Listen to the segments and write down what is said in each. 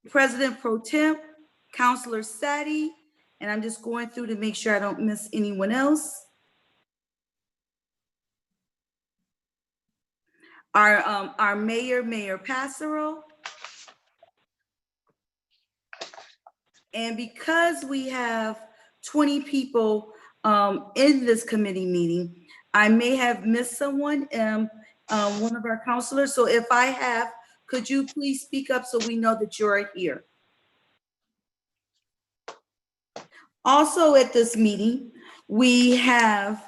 President Pro Temp, Councilor Sadi, and I'm just going through to make sure I don't miss anyone else. Our mayor, Mayor Passero. And because we have 20 people in this committee meeting, I may have missed someone, one of our counselors. So if I have, could you please speak up so we know that you're here? Also at this meeting, we have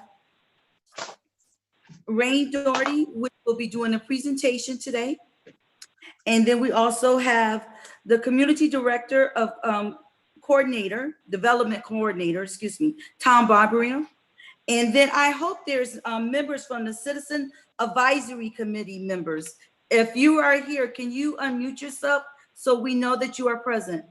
Rain Doherty, which will be doing a presentation today. And then we also have the community director of development coordinator, excuse me, Tom Barbarian. And then I hope there's members from the Citizen Advisory Committee members. If you are here, can you unmute yourself so we know that you are present?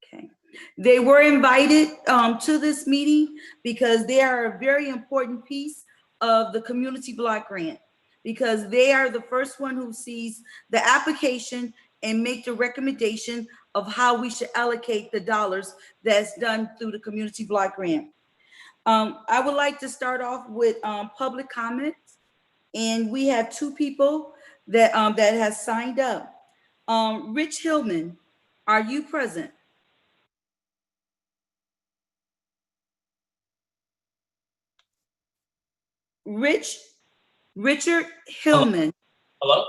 Okay. They were invited to this meeting because they are a very important piece of the community block grant, because they are the first one who sees the application and make the recommendation of how we should allocate the dollars that's done through the community block grant. I would like to start off with public comments, and we have two people that has signed up. Rich Hillman, are you present? Richard Hillman. Hello?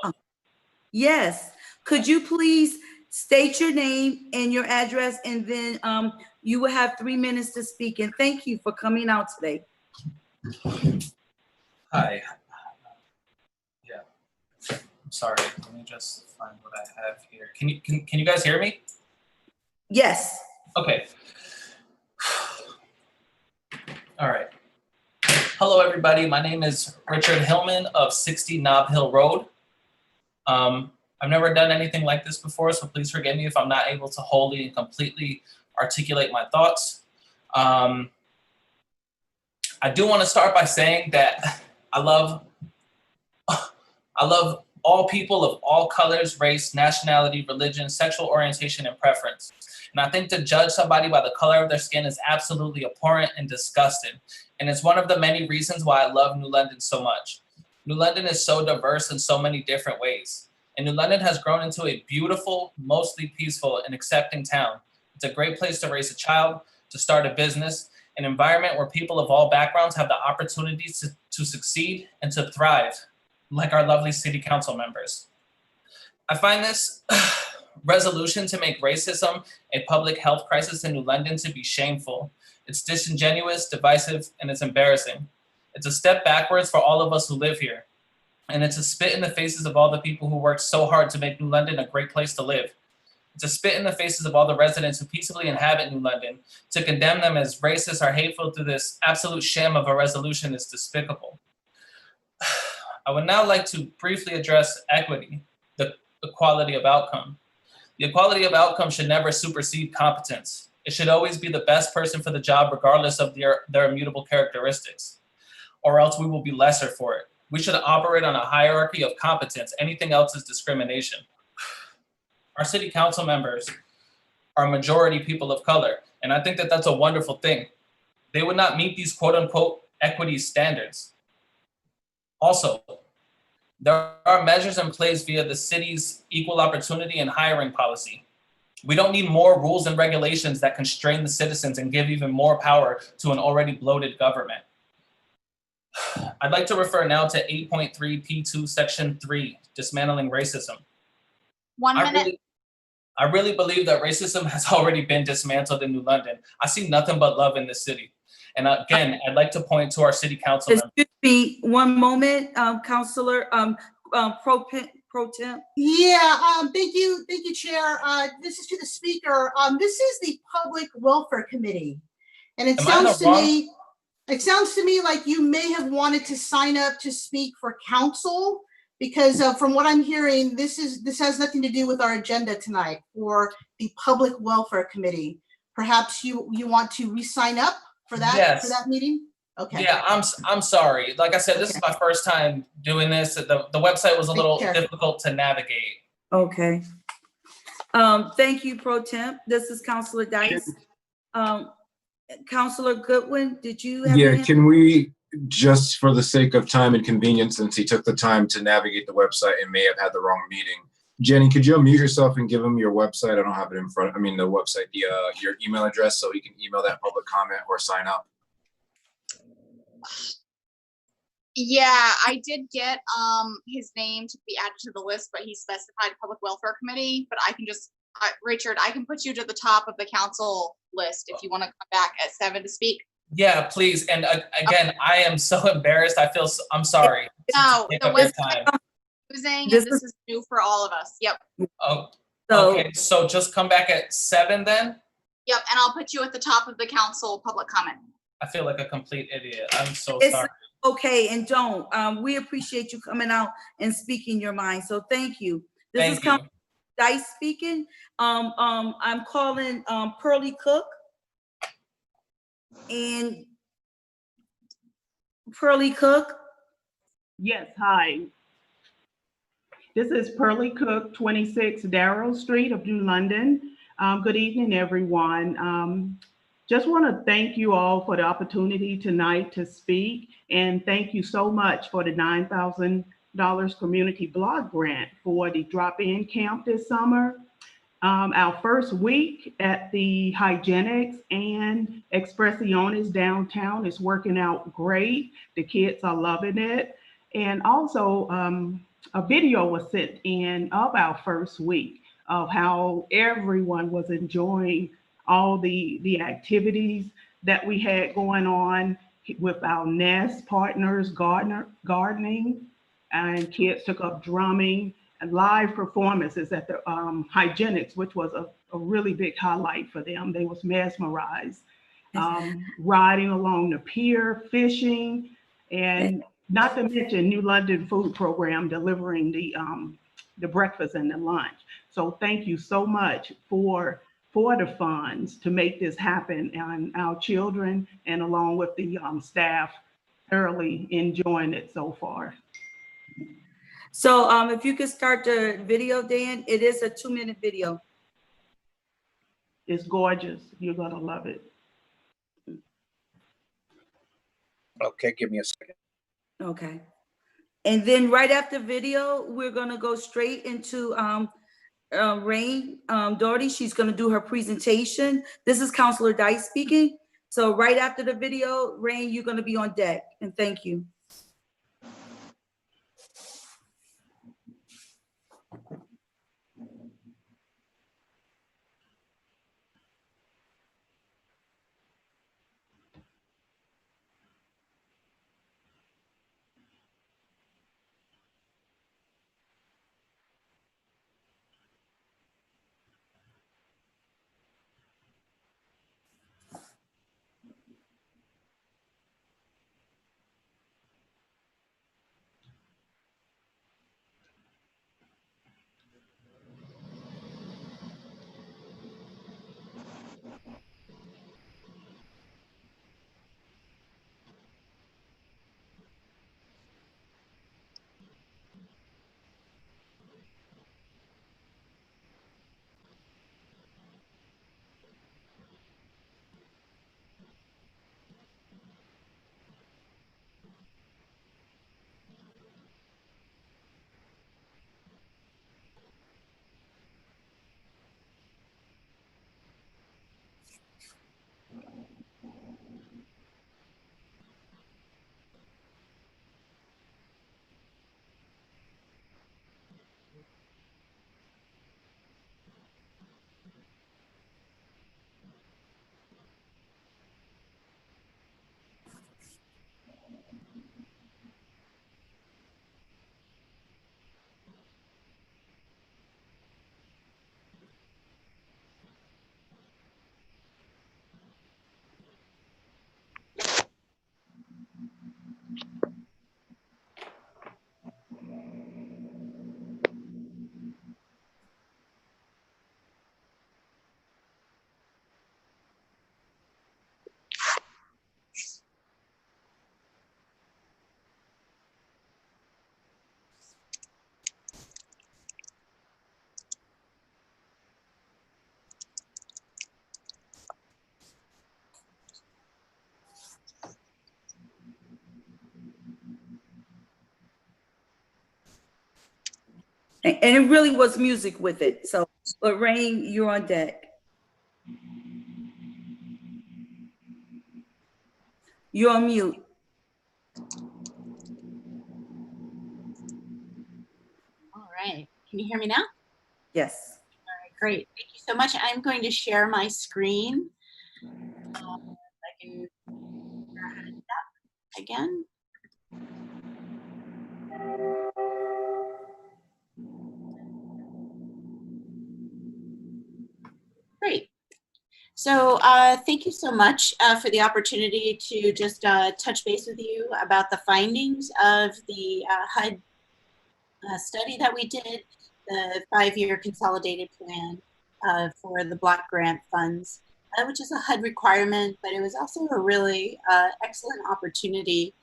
Yes. Could you please state your name and your address, and then you will have 3 minutes to speak. And thank you for coming out today. Hi. Yeah. I'm sorry. Let me just find what I have here. Can you guys hear me? Yes. Okay. All right. Hello, everybody. My name is Richard Hillman of 60 Nob Hill Road. I've never done anything like this before, so please forgive me if I'm not able to wholly and completely articulate my thoughts. I do want to start by saying that I love all people of all colors, race, nationality, religion, sexual orientation, and preference. And I think to judge somebody by the color of their skin is absolutely abhorrent and disgusting. And it's one of the many reasons why I love New London so much. New London is so diverse in so many different ways. And New London has grown into a beautiful, mostly peaceful and accepting town. It's a great place to raise a child, to start a business, an environment where people of all backgrounds have the opportunities to succeed and to thrive, like our lovely city council members. I find this resolution to make racism a public health crisis in New London to be shameful. It's disingenuous, divisive, and it's embarrassing. It's a step backwards for all of us who live here. And it's a spit in the faces of all the people who worked so hard to make New London a great place to live. It's a spit in the faces of all the residents who peacefully inhabit New London. To condemn them as racist or hateful through this absolute sham of a resolution is despicable. I would now like to briefly address equity, the equality of outcome. The equality of outcome should never supersede competence. It should always be the best person for the job regardless of their immutable characteristics, or else we will be lesser for it. We should operate on a hierarchy of competence. Anything else is discrimination. Our city council members are majority people of color, and I think that that's a wonderful thing. They would not meet these quote unquote equity standards. Also, there are measures in place via the city's equal opportunity and hiring policy. We don't need more rules and regulations that constrain the citizens and give even more power to an already bloated government. I'd like to refer now to 8.3 P2 Section 3, dismantling racism. 1 minute. I really believe that racism has already been dismantled in New London. I see nothing but love in this city. And again, I'd like to point to our city council members. Excuse me, one moment, Councilor Pro Temp. Yeah, thank you, Chair. This is to the Speaker. This is the Public Welfare Committee. And it sounds to me like you may have wanted to sign up to speak for council, because from what I'm hearing, this has nothing to do with our agenda tonight for the Public Welfare Committee. Perhaps you want to re-sign up for that, yes, for that meeting? Okay. Yeah, I'm sorry. Like I said, this is my first time doing this. The website was a little difficult to navigate. Okay. Thank you, Pro Temp. This is Counselor Dice. Counselor Goodwin, did you have? Yeah, any- can we, just for the sake of time and convenience, since he took the time to navigate the website and may have had the wrong meeting, Jenny, could you unmute yourself and give him your website? I don't have it in front, I mean, the website, your email address, so he can email that public comment or sign up. Yeah, I did get his name to be added to the list, but he specified Public Welfare Committee. But I can just, Richard, I can put you to the top of the council list if you want to come back at 7 to speak. Yeah, please. And again, I am so embarrassed. I'm sorry. No, Take the up your website time. using, and This this is new for all of us. Yep, Oh, So, okay. So just come back at 7 then? yep, and I'll put you at the top of the council public comment. I feel like a complete idiot. I'm so It's- sorry. okay, and don't. We appreciate you coming out and speaking your mind. So thank you. This is Thank you. Counselor Dice speaking. I'm calling Pearlie Cook. And Pearlie Cook. Yes, hi. This is Pearlie Cook, 26 Darrow Street of New London. Good evening, everyone. Just want to thank you all for the opportunity tonight to speak, and thank you so much for the $9,000 community block grant for the drop-in camp this summer. Our first week at the Hygienics and Expressiones downtown is working out great. The kids are loving it. And also a video was sent in of our first week of how everyone was enjoying all the activities that we had going on with our Nest partners, gardening, and kids took up drumming and live performances at the Hygienics, which was a really big highlight for them. They was mesmerized. Riding along the pier, fishing, and not to mention New London Food Program delivering the breakfast and the lunch. So thank you so much for the funds to make this happen, and our children and along with the staff thoroughly enjoying it so far. So if you could start the video, Dan, it is a 2-minute video. It's gorgeous. You're gonna love it. Okay, give me a second. Okay. And then right after video, we're gonna go straight into Rain Doherty. She's gonna do her presentation. This is Counselor Dice speaking. So right after the video, Rain, you're gonna be on deck, and thank you. And it really was music with it. So, Lorraine, you're on deck. You're on mute. All right. Can you hear me now? Yes. All right, great. Thank you so much. I'm going to share my screen. I can again. Great. So thank you so much for the opportunity to just touch base with you about the findings of the HUD study that we did, the 5-year consolidated plan for the block grant funds, which is a HUD requirement, but it was also a really excellent opportunity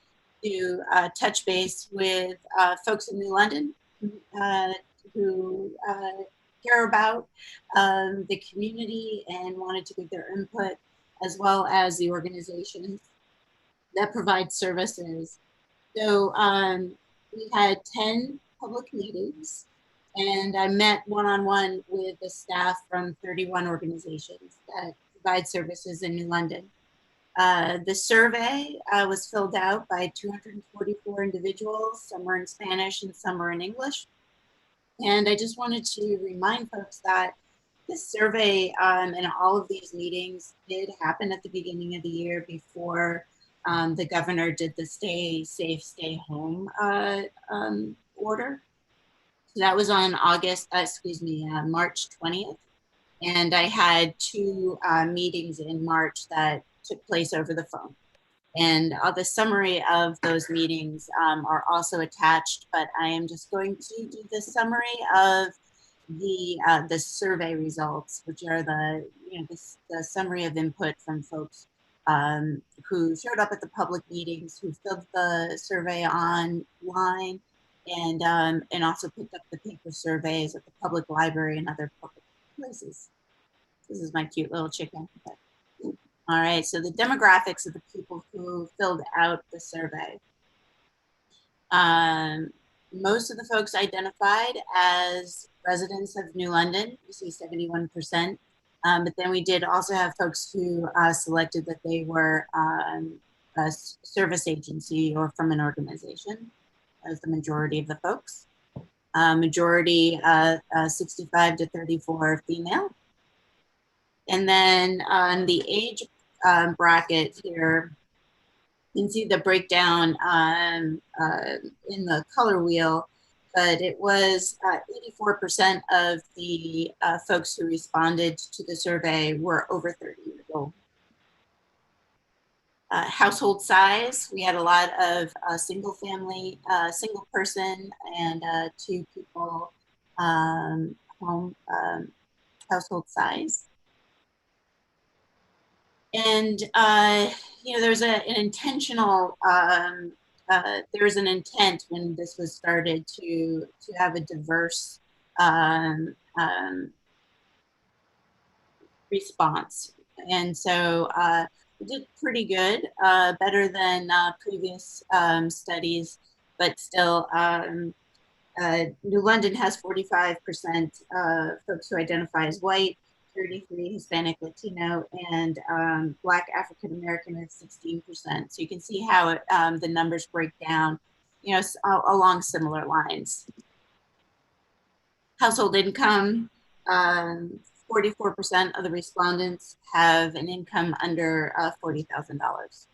to touch base with folks in New London who care about the community and wanted to give their input, as well as the organizations that provide services. So we had 10 public meetings, and I met one-on-one with the staff from 31 organizations that provide services in New London. The survey was filled out by 244 individuals. Some were in Spanish and some were in English. And I just wanted to remind folks that this survey and all of these meetings did happen at the beginning of the year before the governor did the stay safe, stay home order. So that was on March 20th. And I had 2 meetings in March that took place over the phone. And the summary of those meetings are also attached, but I am just going to do the summary of the survey results, which are the summary of input from folks who showed up at the public meetings, who filled the survey online, and also picked up the paper surveys at the public library and other public places. This is my cute little chicken. All right, so the demographics of the people who filled out the survey. Most of the folks identified as residents of New London, you see 71%. But then we did also have folks who selected that they were a service agency or from an organization, as the majority of the folks. Majority 65 to 34 female. And then on the age bracket here, you can see the breakdown in the color wheel, but it was 84% of the folks who responded to the survey were over 30 years old. Household size, we had a lot of single person and 2 people home household size. And, there's an intentional, there was an intent when this was started to have a diverse response. And so we did pretty good, better than previous studies, but still New London has 45% folks who identify as white, 33 Hispanic Latino, and Black African American is 16%. So you can see how the numbers break down, along similar lines. Household income, 44% of the respondents have an income under $40,000.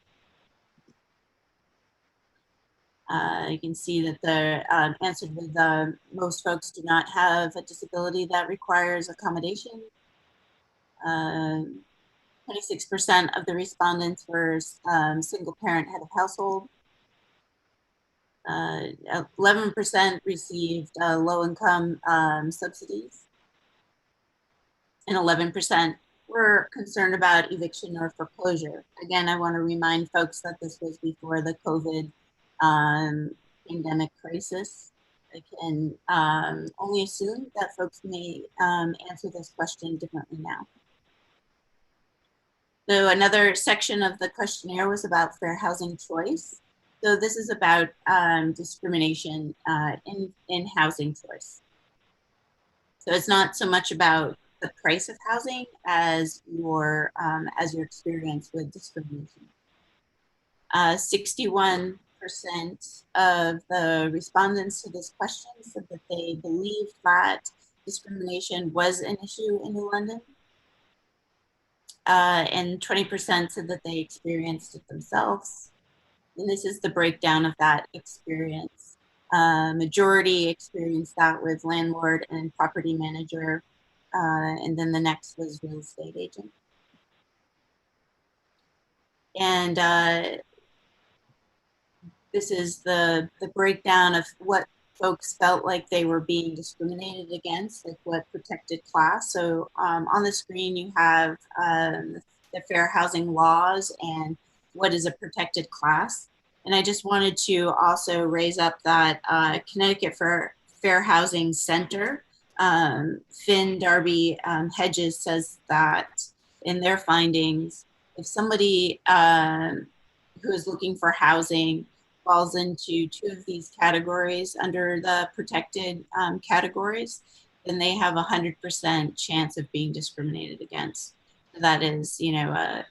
You can see that the answered with most folks do not have a disability that requires accommodation. 26% of the respondents were single parent head of household. 11% received low income subsidies. And 11% were concerned about eviction or foreclosure. Again, I want to remind folks that this was before the COVID pandemic crisis. I can only assume that folks may answer this question differently now. So another section of the questionnaire was about fair housing choice. So this is about discrimination in housing choice. So it's not so much about the price of housing as your experience with discrimination. 61% of the respondents to this question said that they believed that discrimination was an issue in New London. And 20% said that they experienced it themselves. And this is the breakdown of that experience. Majority experienced that with landlord and property manager. And then the next was real estate agent. And this is the breakdown of what folks felt like they were being discriminated against, like what protected class. So on the screen you have the fair housing laws and what is a protected class. And I just wanted to also raise up that Connecticut Fair Housing Center, Finn Darby Hedges says that in their findings, if somebody who is looking for housing falls into two of these categories under the protected categories, then they have 100% chance of being discriminated against. That is, you know,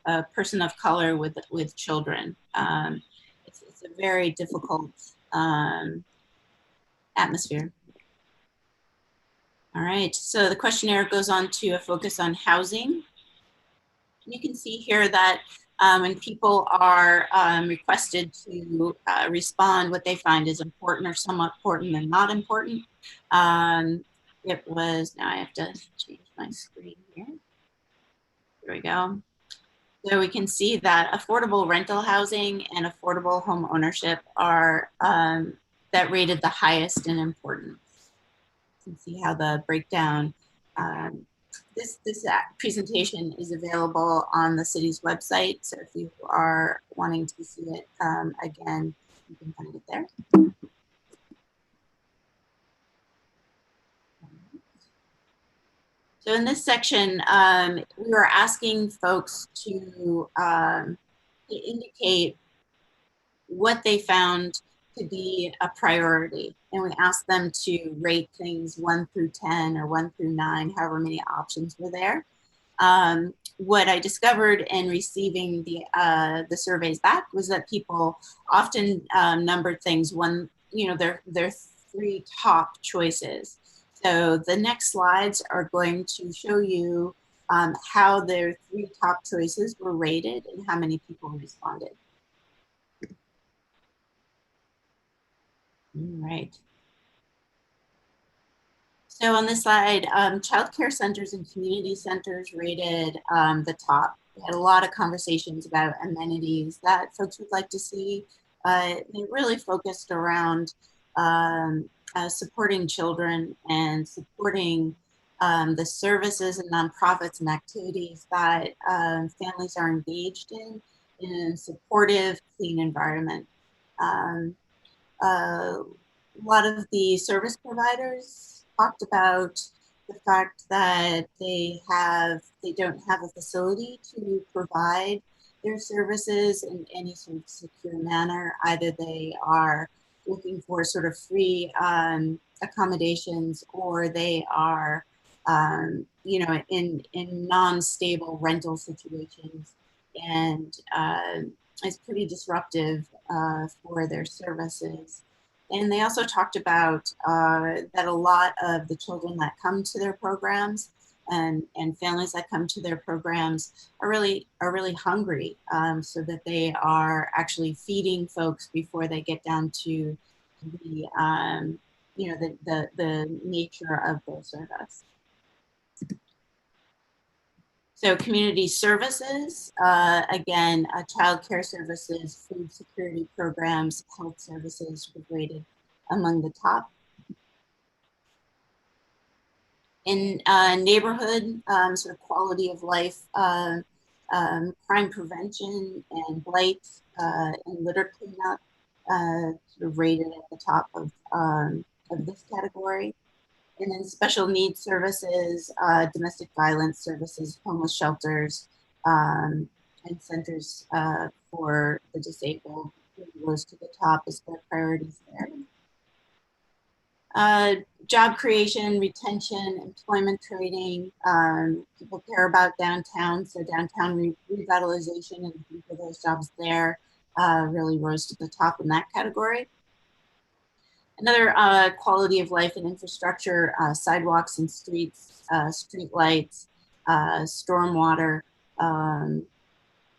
a person of color with children. It's a very difficult atmosphere. All right, so the questionnaire goes on to a focus on housing. You can see here that when people are requested to respond, what they find is important or somewhat important and not important. It was, now I have to change my screen here. There we go. So we can see that affordable rental housing and affordable home ownership are that rated the highest in importance. You can see how the breakdown, this presentation is available on the city's website. So if you are wanting to see it again, you can find it there. So in this section, we were asking folks to indicate what they found to be a priority. And we asked them to rate things 1 through 10 or 1 through 9, however many options were there. What I discovered in receiving the surveys back was that people often numbered things one, you know, their 3 top choices. So the next slides are going to show you how their 3 top choices were rated and how many people responded. All right. So on this slide, child care centers and community centers rated the top. We had a lot of conversations about amenities that folks would like to see. They really focused around supporting children and supporting the services and nonprofits and activities that families are engaged in a supportive, clean environment. A lot of the service providers talked about the fact that they don't have a facility to provide their services in any sort of secure manner. Either they are looking for sort of free accommodations, or they are, you know, in non-stable rental situations, and it's pretty disruptive for their services. And they also talked about that a lot of the children that come to their programs and families that come to their programs are really hungry, so that they are actually feeding folks before they get down to the you know, the nature of their service. So community services, again, child care services, food security programs, health services were rated among the top. In neighborhood, sort of quality of life, crime prevention and blight and litter cleanup sort of rated at the top of this category. And then special needs services, domestic violence services, homeless shelters, and centers for the disabled rose to the top as their priorities there. Job creation, retention, employment training. People care about downtown, so downtown revitalization and for those jobs there really rose to the top in that category. Another quality of life and infrastructure, sidewalks and streets, street lights, stormwater,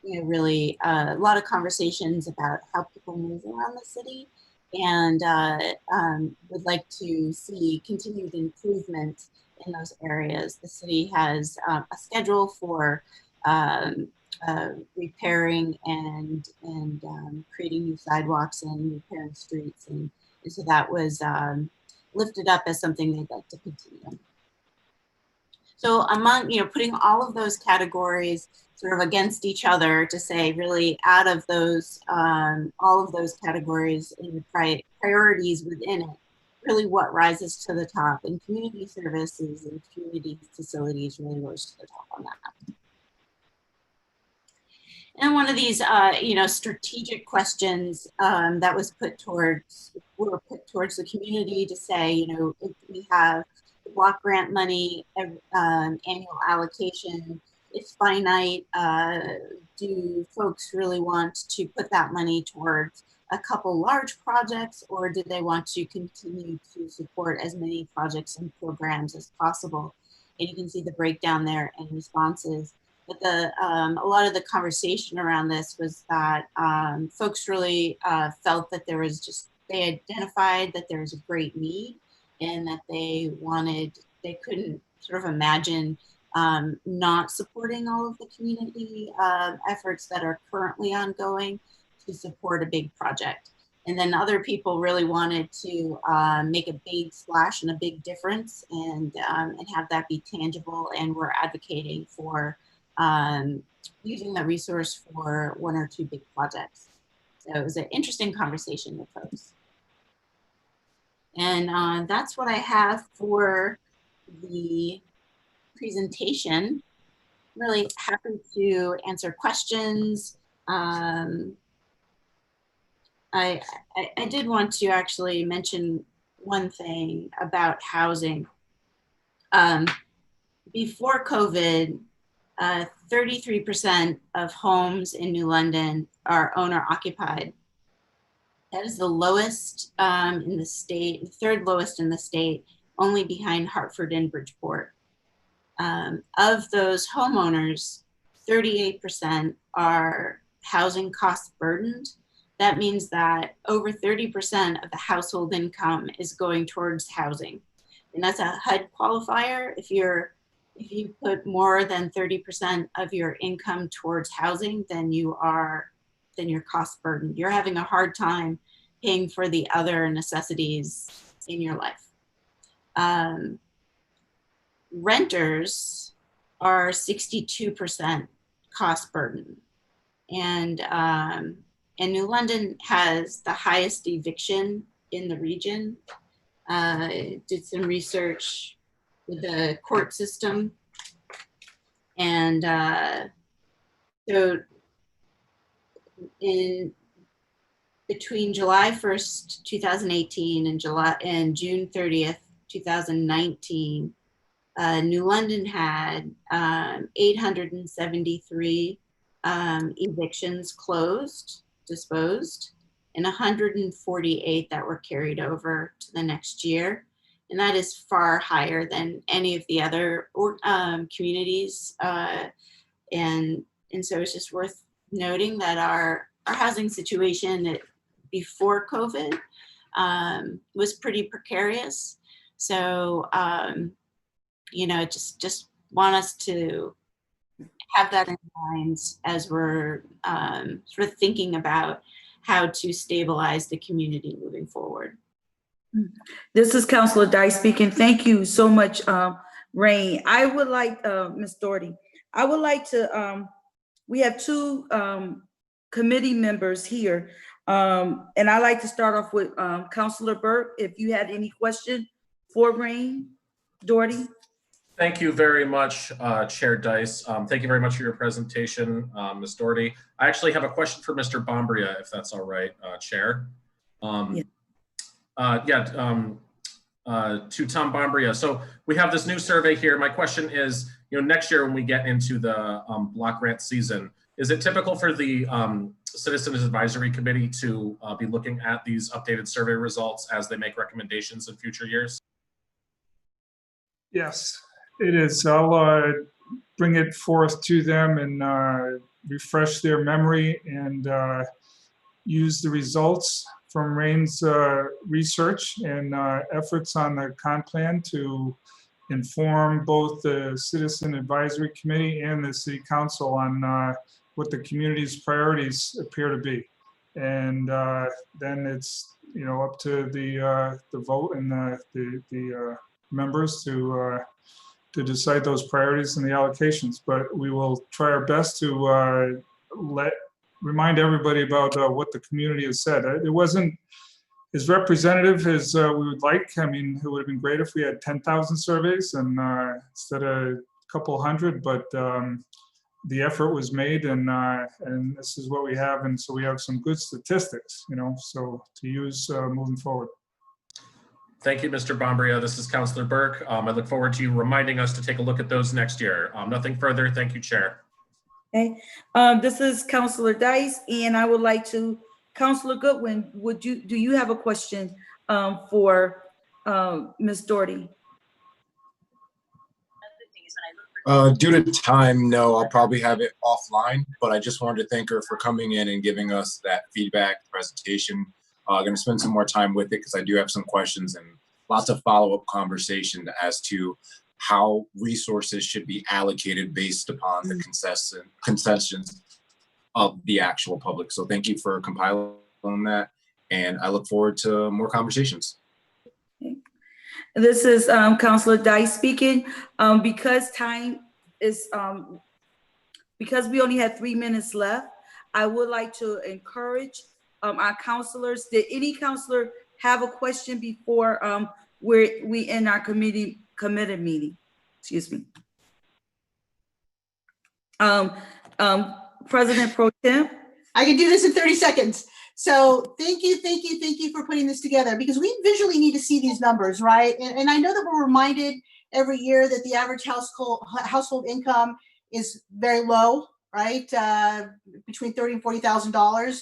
really a lot of conversations about how people move around the city, and would like to see continued improvement in those areas. The city has a schedule for repairing and creating new sidewalks and repairing streets, and so that was lifted up as something they'd like to continue. So among, putting all of those categories sort of against each other to say really out of those, all of those categories and the priorities within it, really what rises to the top, and community services and community facilities really rose to the top on that. And one of these, strategic questions that was were put towards the community to say, if we have block grant money, annual allocation, it's finite. Do folks really want to put that money towards a couple large projects, or do they want to continue to support as many projects and programs as possible? And you can see the breakdown there and responses. But a lot of the conversation around this was that folks really felt that they identified that there was a great need, and that they couldn't sort of imagine not supporting all of the community efforts that are currently ongoing to support a big project. And then other people really wanted to make a big splash and a big difference, and have that be tangible, and we're advocating for using that resource for one or two big projects. So it was an interesting conversation with folks. And that's what I have for the presentation. Really happy to answer questions. I did want to actually mention one thing about housing. Before COVID, 33% of homes in New London are owner occupied. That is the lowest in the state, the third lowest in the state, only behind Hartford and Bridgeport. Of those homeowners, 38% are housing cost burdened. That means that over 30% of the household income is going towards housing. And that's a HUD qualifier. If you put more than 30% of your income towards housing, then you're cost burdened. You're having a hard time paying for the other necessities in your life. Renters are 62% cost burden. And New London has the highest eviction in the region. Did some research with the court system. And so between July 1st, 2018 and June 30th, 2019, New London had 873 evictions disposed, and 148 that were carried over to the next year. And that is far higher than any of the other communities. And so it's just worth noting that our housing situation before COVID was pretty precarious. So, just want us to have that in mind as we're sort of thinking about how to stabilize the community moving forward. This is Councilor Dice speaking. Thank you so much, Rain. I would like, Ms. Doherty, I would like to, we have two committee members here. And I'd like to start off with Councilor Burke, if you had any question for Rain. Doherty. Thank you very much, Chair Dice. Thank you very much for your presentation, Ms. Doherty. I actually have a question for Mr. Bombria, if that's all right, Chair. to Tom Bombria. So we have this new survey here. My question is, next year when we get into the block grant season, is it typical for the Citizens Advisory Committee to be looking at these updated survey results as they make recommendations in future years? Yes, it is. I'll bring it forth to them and refresh their memory and use the results from Rain's research and efforts on the comp plan to inform both the Citizen Advisory Committee and the City Council on what the community's priorities appear to be. And then it's up to the vote and the members to decide those priorities and the allocations. But we will try our best to remind everybody about what the community has said. It wasn't as representative as we would like. I mean, it would have been great if we had 10,000 surveys and instead of a couple hundred, but the effort was made, and this is what we have. And so we have some good statistics, so to use moving forward. Thank you, Mr. Bombria. This is Councilor Burke. I look forward to you reminding us to take a look at those next year. Nothing further. Thank you, Chair. Okay, this is Councilor Dice, and I would like to, Councilor Goodwin, do you have a question for Ms. Doherty? Due to time, no, I'll probably have it offline, but I just wanted to thank her for coming in and giving us that feedback presentation. I'm going to spend some more time with it because I do have some questions and lots of follow-up conversation as to how resources should be allocated based upon the concessions of the actual public. So thank you for compiling that, and I look forward to more conversations. Okay. This is Councilor Dice speaking. Because time is, because we only have 3 minutes left, I would like to encourage our councilors. Did any councilor have a question before we end our committee meeting? Excuse me. President Pro Tem. I can do this in 30 seconds. So thank you for putting this together, because we visually need to see these numbers, right? And I know that we're reminded every year that the average household income is very low, right? Between $30,000 and $40,000.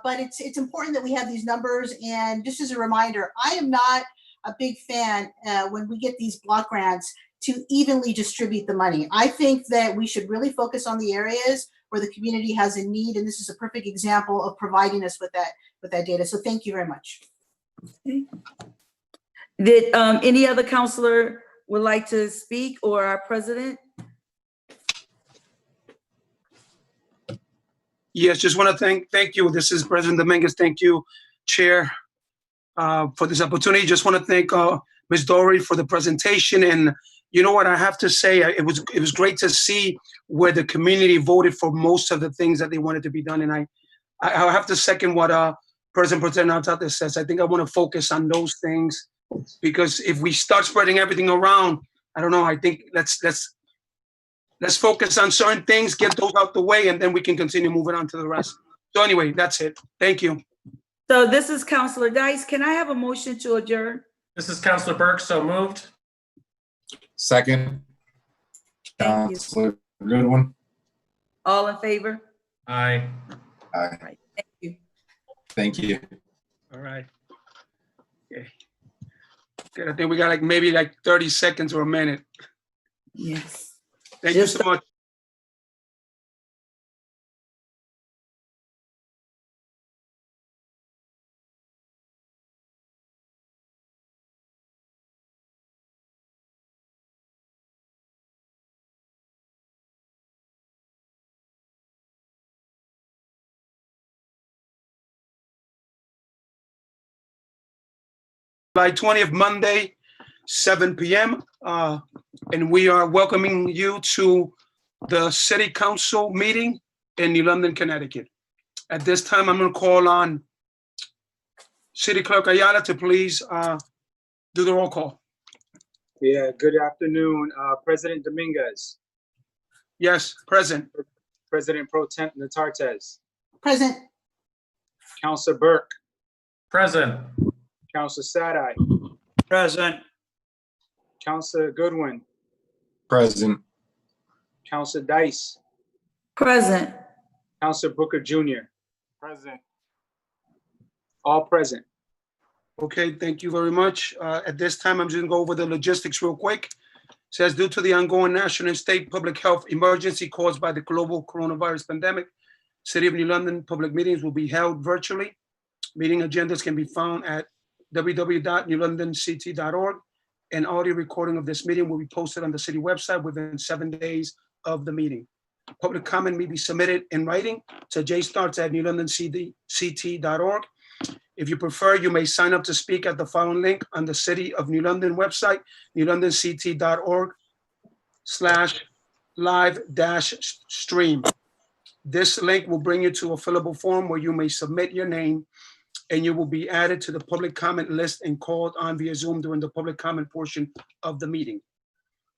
But it's important that we have these numbers. And just as a reminder, I am not a big fan when we get these block grants to evenly distribute the money. I think that we should really focus on the areas where the community has a need, and this is a perfect example of providing us with that data. So thank you very much. Okay. Did any other counselor would like to speak, or our president? Yes, just want to thank you. This is President Dominguez. Thank you, Chair, for this opportunity. Just want to thank Ms. Doherty for the presentation. And you know what I have to say, it was great to see where the community voted for most of the things that they wanted to be done. And I have to second what President Pro Tem Altate says. I think I want to focus on those things, because if we start spreading everything around, I don't know. I think let's focus on certain things, get those out the way, and then we can continue moving on to the rest. So anyway, that's it. Thank you. So this is Councilor Dice. Can I have a motion to adjourn? This is Councilor Burke. So moved. Second. Thank you. Councilor Goodwin. All in favor? Aye. Aye. All right. Thank you. Thank you. All right. Okay. Good. I think we got maybe 30 seconds or a minute. Yes. Thank you so much. July 20th, Monday, 7 p.m. And we are welcoming you to the City Council meeting in New London, Connecticut. At this time, I'm going to call on City Clerk Ayala to please do the roll call. Yeah, good afternoon, President Dominguez. Yes, present. President Pro Tem Natartes. Present. Councilor Burke. Present. Councilor Sadai. Present. Counselor Goodwin, Present. Counselor Dice, Present. Counselor Booker Jr. Present. All present. Okay, thank you very much. At this time, I'm just gonna go over the logistics real quick. Says due to the ongoing national and state public health emergency caused by the global coronavirus pandemic, City of New London public meetings will be held virtually. Meeting agendas can be found at www.newlondonct.org. An audio recording of this meeting will be posted on the city website within 7 days of the meeting. Public comment may be submitted in writing to jstarts@newlondonct.org. If you prefer, you may sign up to speak at the following link on the City of New London website, newlondonct.org/live-stream. This link will bring you to a fillable form where you may submit your name and you will be added to the public comment list and called on via Zoom during the public comment portion of the meeting.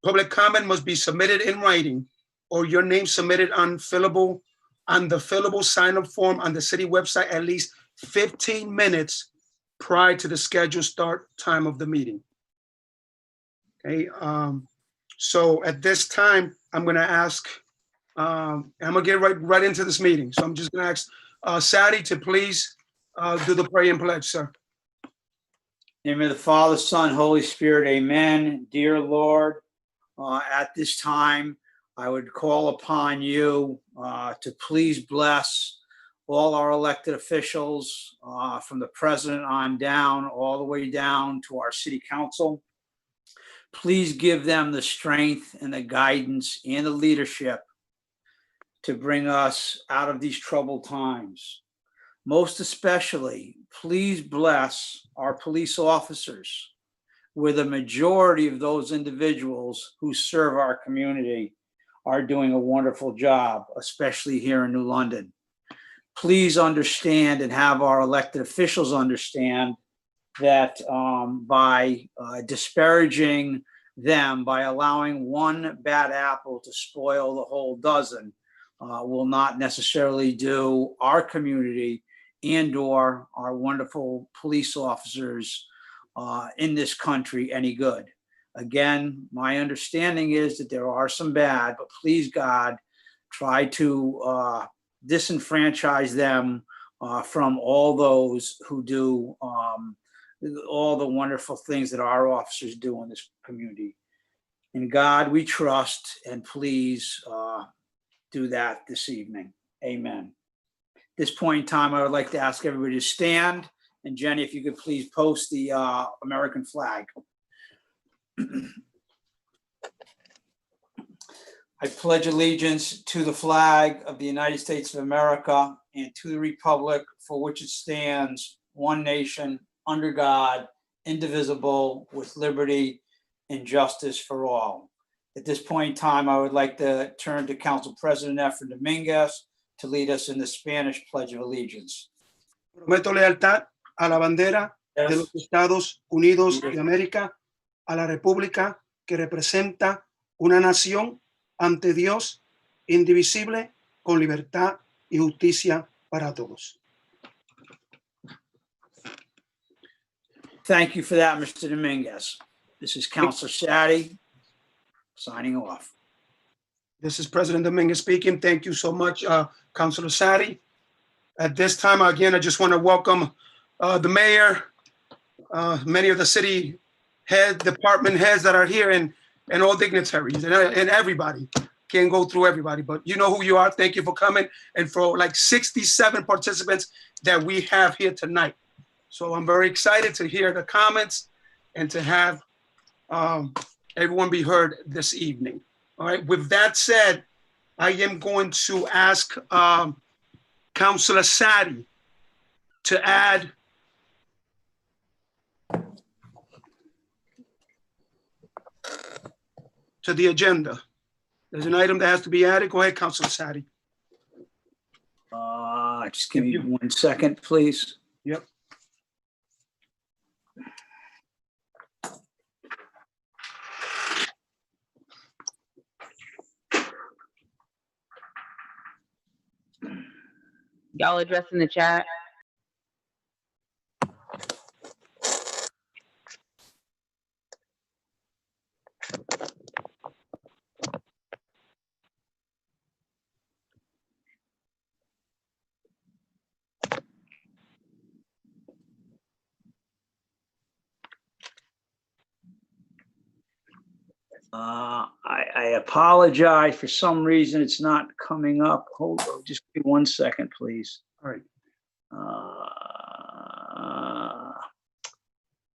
Public comment must be submitted in writing or your name submitted on the fillable sign-up form on the city website at least 15 minutes prior to the scheduled start time of the meeting. Okay, so at this time, I'm gonna ask, I'm gonna get right into this meeting. So I'm just gonna ask Sadi to please do the prayer and pledge, sir. In the name of the Father, Son, Holy Spirit, amen. Dear Lord, at this time, I would call upon you to please bless all our elected officials, from the president on down, all the way down to our city council. Please give them the strength and the guidance and the leadership to bring us out of these troubled times. Most especially, please bless our police officers, where the majority of those individuals who serve our community are doing a wonderful job, especially here in New London. Please understand and have our elected officials understand that by disparaging them, by allowing one bad apple to spoil the whole dozen, will not necessarily do our community and or our wonderful police officers in this country any good. Again, my understanding is that there are some bad, but please God, try to disenfranchise them from all those who do all the wonderful things that our officers do in this community. In God we trust, and please do that this evening. Amen. At this point in time, I would like to ask everybody to stand. And Jenny, if you could please post the American flag. I pledge allegiance to the flag of the United States of America and to the republic for which it stands, one nation, under God, indivisible, with liberty and justice for all. At this point in time, I would like to turn to Council President Efrain Dominguez to lead us in the Spanish Pledge of Allegiance. Prometo lealtad a la bandera de los Estados Unidos de América, a la república que representa una nación ante Dios, indivisible, con libertad y justicia para todos. Thank you for that, Mr. Dominguez. This is Councilor Sadi signing off. This is President Dominguez speaking. Thank you so much, Councilor Sadi. At this time, again, I just want to welcome the mayor, many of the city department heads that are here, and all dignitaries and everybody. Can't go through everybody, but you know who you are. Thank you for coming, and for like 67 participants that we have here tonight. So I'm very excited to hear the comments and to have everyone be heard this evening. All right, with that said, I am going to ask Councilor Sadi to add to the agenda. There's an item that has to be added. Go ahead, Councilor Sadi. Just give me 1 second, please. Yep. Y'all address in the chat. I apologize. For some reason, it's not coming up. Hold on, just give me 1 second, please. All right.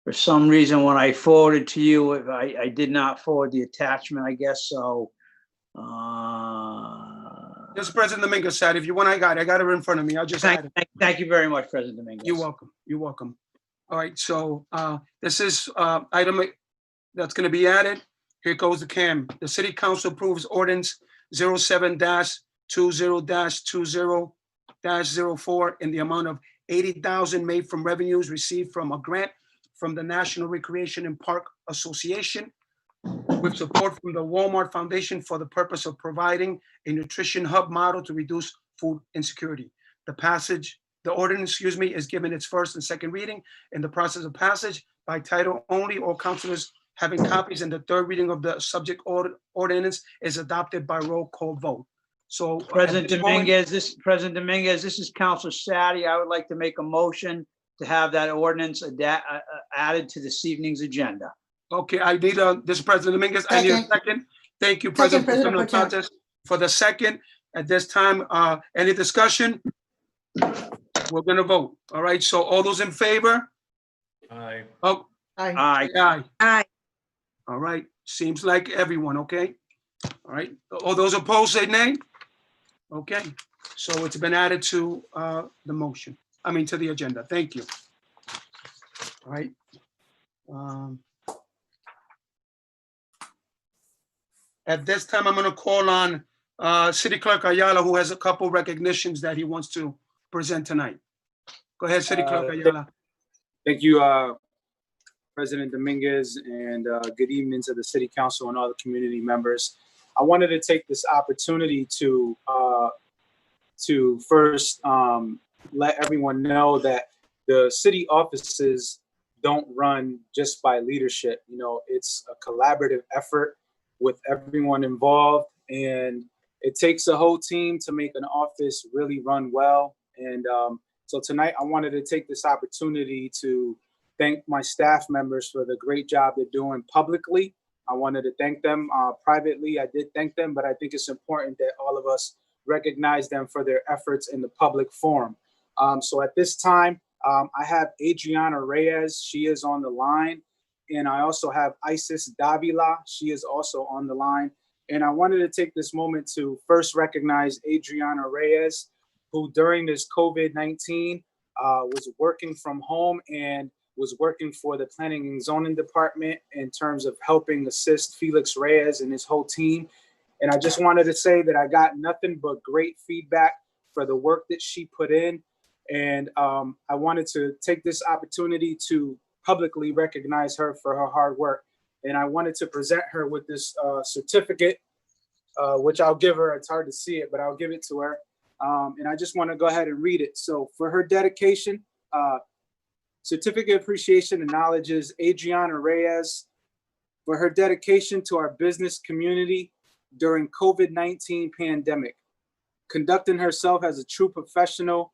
For some reason, when I forwarded to you, I did not forward the attachment, I guess so. This is President Dominguez said, if you want, I got it in front of me. I'll just add it. Thank you very much, President Dominguez. You're welcome. You're welcome. All right, so this is item that's going to be added. Here goes the CAM. The City Council approves ordinance 07-20-20-04 in the amount of $80,000 made from revenues received from a grant from the National Recreation and Park Association with support from the Walmart Foundation for the purpose of providing a nutrition hub model to reduce food insecurity. The ordinance, is given its first and second reading. In the process of passage by title only, all councilors having copies, and the third reading of the subject ordinance is adopted by roll call vote. So President Dominguez, this is Councilor Sadi. I would like to make a motion to have that ordinance added to this evening's agenda. Okay, I need this is President Dominguez. I need a second. Thank you, President Santos, for the second. At this time, any discussion? We're gonna vote. All right, so all those in favor? Aye. Oh, Aye. aye. Aye. All right, seems like everyone, okay? All right, all those opposed say nay? Okay, so it's been added to to the agenda. Thank you. All right. At this time, I'm gonna call on City Clerk Ayala, who has a couple recognitions that he wants to present tonight. Go ahead, City Clerk Ayala. Thank you, President Dominguez, and good evening to the City Council and all the community members. I wanted to take this opportunity to first let everyone know that the city offices don't run just by leadership. You know, it's a collaborative effort with everyone involved, and it takes a whole team to make an office really run well. And so tonight I wanted to take this opportunity to thank my staff members for the great job they're doing publicly. I wanted to thank them privately. I did thank them, but I think it's important that all of us recognize them for their efforts in the public forum. So at this time, I have Adriana Reyes. She is on the line. And I also have Isis Davila. She is also on the line. And I wanted to take this moment to first recognize Adriana Reyes, who during this COVID-19 was working from home and was working for the Planning and Zoning Department in terms of helping assist Felix Reyes and his whole team. And I just wanted to say that I got nothing but great feedback for the work that she put in. And I wanted to take this opportunity to publicly recognize her for her hard work. And I wanted to present her with this certificate, which I'll give her. It's hard to see it, but I'll give it to her. And I just want to go ahead and read it. So for her dedication, certificate of appreciation acknowledges Adriana Reyes for her dedication to our business community during COVID-19 pandemic, conducting herself as a true professional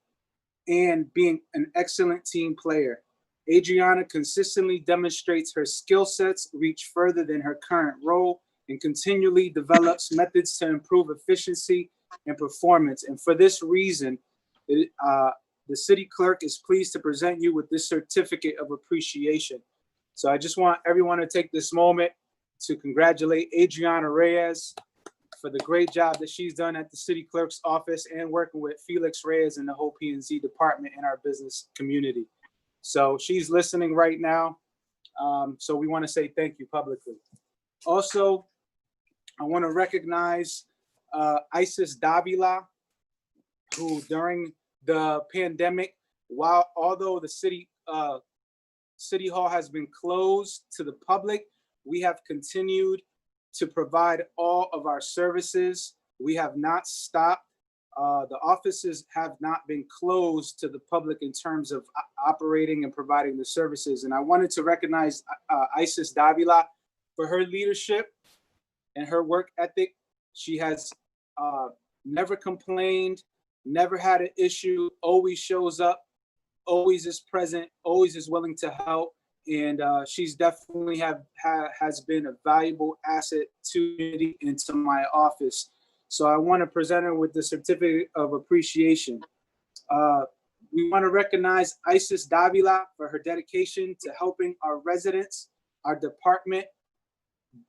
and being an excellent team player. Adriana consistently demonstrates her skill sets reach further than her current role and continually develops methods to improve efficiency and performance. And for this reason, the city clerk is pleased to present you with this certificate of appreciation. So I just want everyone to take this moment to congratulate Adriana Reyes for the great job that she's done at the city clerk's office and working with Felix Reyes and the whole P&Z department in our business community. So she's listening right now. So we want to say thank you publicly. Also, I want to recognize Isis Davila, who during the pandemic, although the city hall has been closed to the public, we have continued to provide all of our services. We have not stopped. The offices have not been closed to the public in terms of operating and providing the services. And I wanted to recognize Isis Davila for her leadership and her work ethic. She has never complained, never had an issue, always shows up, always is present, always is willing to help. and she's definitely has been a valuable asset to me and to my office. So I want to present her with the certificate of appreciation. We want to recognize Isis Davila for her dedication to helping our residents, our department,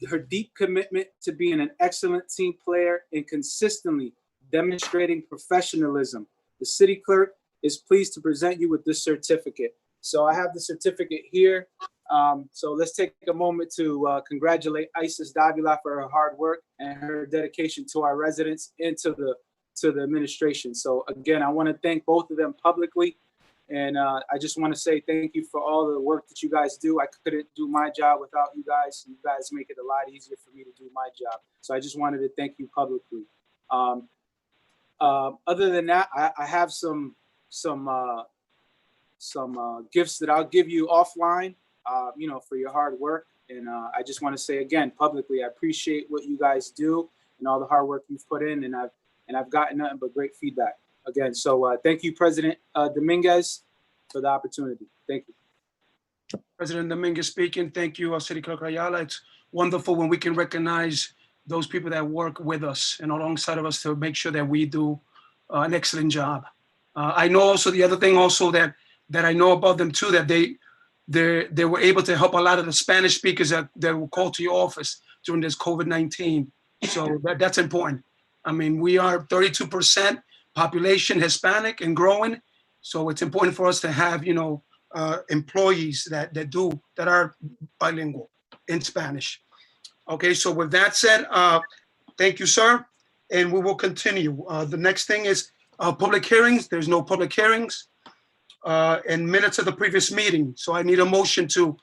her deep commitment to being an excellent team player and consistently demonstrating professionalism. The city clerk is pleased to present you with this certificate. So I have the certificate here. So let's take a moment to congratulate Isis Davila for her hard work and her dedication to our residents and to the administration. So again, I want to thank both of them publicly. And I just want to say thank you for all the work that you guys do. I couldn't do my job without you guys. You guys make it a lot easier for me to do my job. So I just wanted to thank you publicly. Other than that, I have some gifts that I'll give you offline, for your hard work. And I just want to say again, publicly, I appreciate what you guys do and all the hard work you've put in. And I've gotten nothing but great feedback. Again, so thank you, President Dominguez, for the opportunity. Thank you. President Dominguez speaking. Thank you, City Clerk Ayala. It's wonderful when we can recognize those people that work with us and alongside of us to make sure that we do an excellent job. I know also the other thing also that I know about them too, that they were able to help a lot of the Spanish speakers that were called to your office during this COVID-19. So that's important. I mean, we are 32% population Hispanic and growing. So it's important for us to have, employees that are bilingual in Spanish. Okay, so with that said, thank you, sir. And we will continue. The next thing is public hearings. There's no public hearings and minutes of the previous meeting. So I need a motion to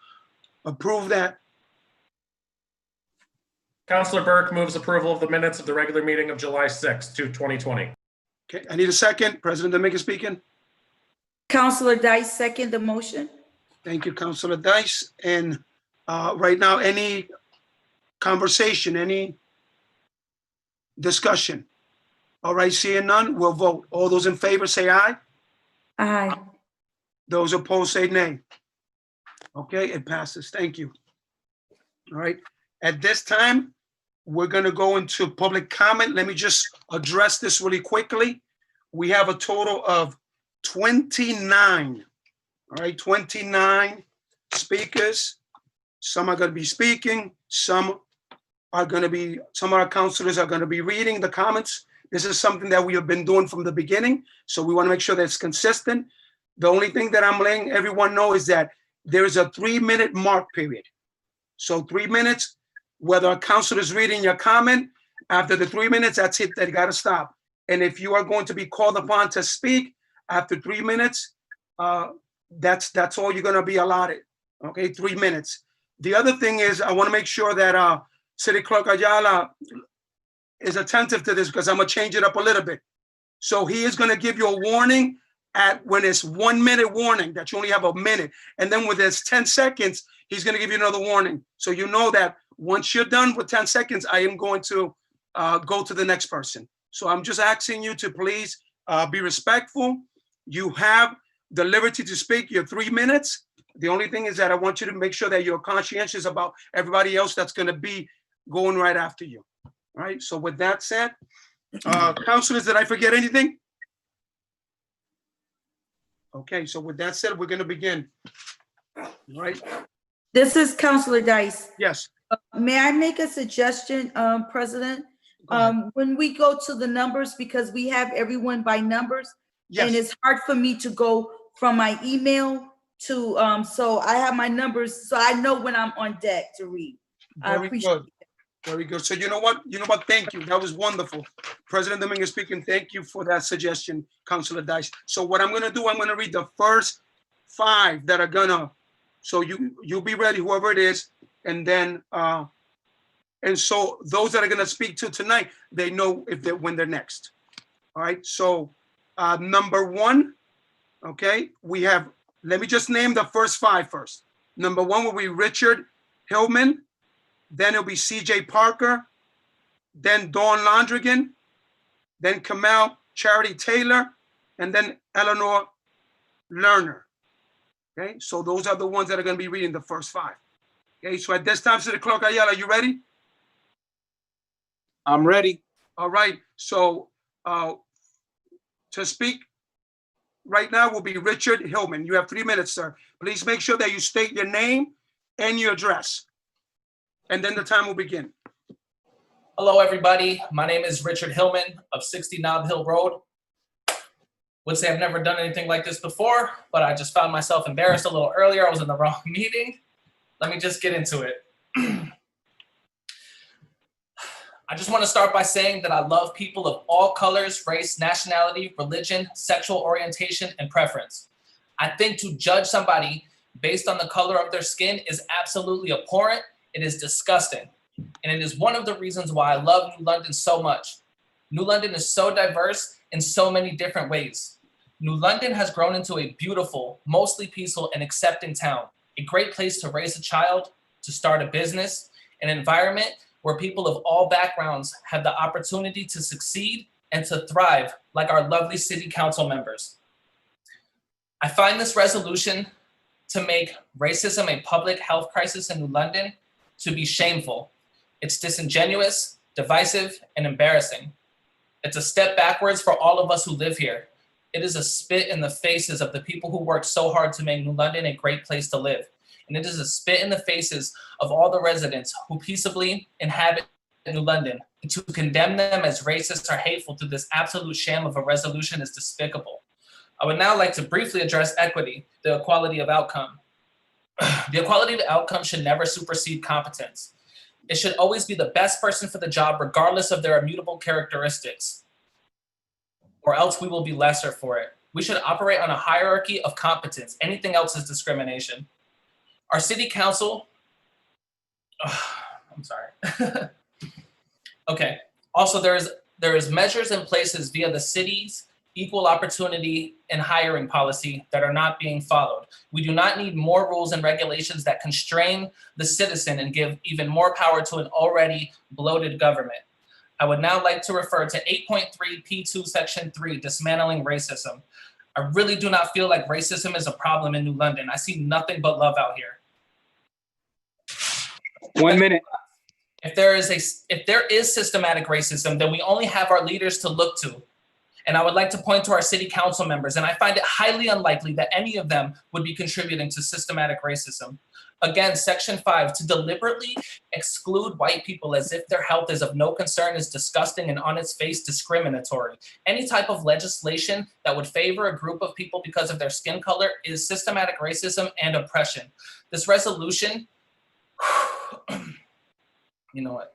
approve that. Councilor Burke moves approval of the minutes of the regular meeting of July 6th, 2020. Okay, I need a second. President Dominguez speaking. Councilor Dice, second the motion. Thank you, Councilor Dice. And right now, any conversation, any discussion? All right, seeing none, we'll vote. All those in favor say aye. Aye. Those opposed say nay. Okay, it passes. Thank you. All right, at this time, we're gonna go into public comment. Let me just address this really quickly. We have a total of 29, all right, 29 speakers. Some are gonna be speaking, some of our councilors are gonna be reading the comments. This is something that we have been doing from the beginning, so we wanna make sure that it's consistent. The only thing that I'm letting everyone know is that there is a 3-minute mark period. So 3 minutes, whether a councilor is reading your comment, after the 3 minutes, that's it, they gotta stop. And if you are going to be called upon to speak after 3 minutes, that's all you're gonna be allotted, okay, 3 minutes. The other thing is, I wanna make sure that City Clerk Ayala is attentive to this because I'm gonna change it up a little bit. So he is gonna give you a warning when it's 1 minute warning, that you only have a minute. And then when there's 10 seconds, he's gonna give you another warning. So you know that once you're done with 10 seconds, I am going to go to the next person. So I'm just asking you to please be respectful. You have the liberty to speak your 3 minutes. The only thing is that I want you to make sure that you're conscientious about everybody else that's gonna be going right after you. All right, so with that said, councilors, did I forget anything? Okay, so with that said, we're gonna begin. All right, This is Councilor Dice. yes. May I make a suggestion, President? When we go to the numbers, because we have everyone by numbers, and Yes, it's hard for me to go from my email to, so I have my numbers, so I know when I'm on deck to read. I very appreciate good. Very good. So you know what? Thank you. That was wonderful. President Dominguez speaking. Thank you for that suggestion, Councilor Dice. So what I'm gonna do, I'm gonna read the first 5 that are gonna, so you'll be ready, whoever it is, and then and so those that are gonna speak to tonight, they know when they're next. All right. So number 1, okay, we have. Let me just name the first 5 first. Number 1 will be Richard Hillman. Then it'll be CJ Parker, then Dawn Londrigan, then Kamel Charity Taylor, and then Eleanor Lerner. Okay, so those are the ones that are going to be reading the first 5. Okay, so at this time, City Clerk Ayala, you ready? I'm ready. All right, so to speak right now will be Richard Hillman. You have 3 minutes, sir. Please make sure that you state your name and your address, and then the time will begin. Hello, everybody. My name is Richard Hillman of 60 Nob Hill Road. Would say I've never done anything like this before, but I just found myself embarrassed a little earlier. I was in the wrong meeting. Let me just get into it. I just want to start by saying that I love people of all colors, race, nationality, religion, sexual orientation, and preference. I think to judge somebody based on the color of their skin is absolutely abhorrent. It is disgusting. And it is one of the reasons why I love New London so much. New London is so diverse in so many different ways. New London has grown into a beautiful, mostly peaceful and accepting town, a great place to raise a child, to start a business, an environment where people of all backgrounds have the opportunity to succeed and to thrive like our lovely city council members. I find this resolution to make racism a public health crisis in New London to be shameful. It's disingenuous, divisive, and embarrassing. It's a step backwards for all of us who live here. It is a spit in the faces of the people who worked so hard to make New London a great place to live. And it is a spit in the faces of all the residents who peaceably inhabit New London. And to condemn them as racist or hateful through this absolute sham of a resolution is despicable. I would now like to briefly address equity, the equality of outcome. The equality of outcome should never supersede competence. It should always be the best person for the job, regardless of their immutable characteristics, or else we will be lesser for it. We should operate on a hierarchy of competence. Anything else is discrimination. Our city council, I'm sorry. Okay, also there is measures in places via the city's equal opportunity and hiring policy that are not being followed. We do not need more rules and regulations that constrain the citizen and give even more power to an already bloated government. I would now like to refer to 8.3 P2 Section 3, dismantling racism. I really do not feel like racism is a problem in New London. I see nothing but love out here. 1 minute. If there is systematic racism, then we only have our leaders to look to. And I would like to point to our city council members, and I find it highly unlikely that any of them would be contributing to systematic racism. Again, Section 5, to deliberately exclude white people as if their health is of no concern is disgusting and on its face discriminatory. Any type of legislation that would favor a group of people because of their skin color is systematic racism and oppression. This resolution, you know what?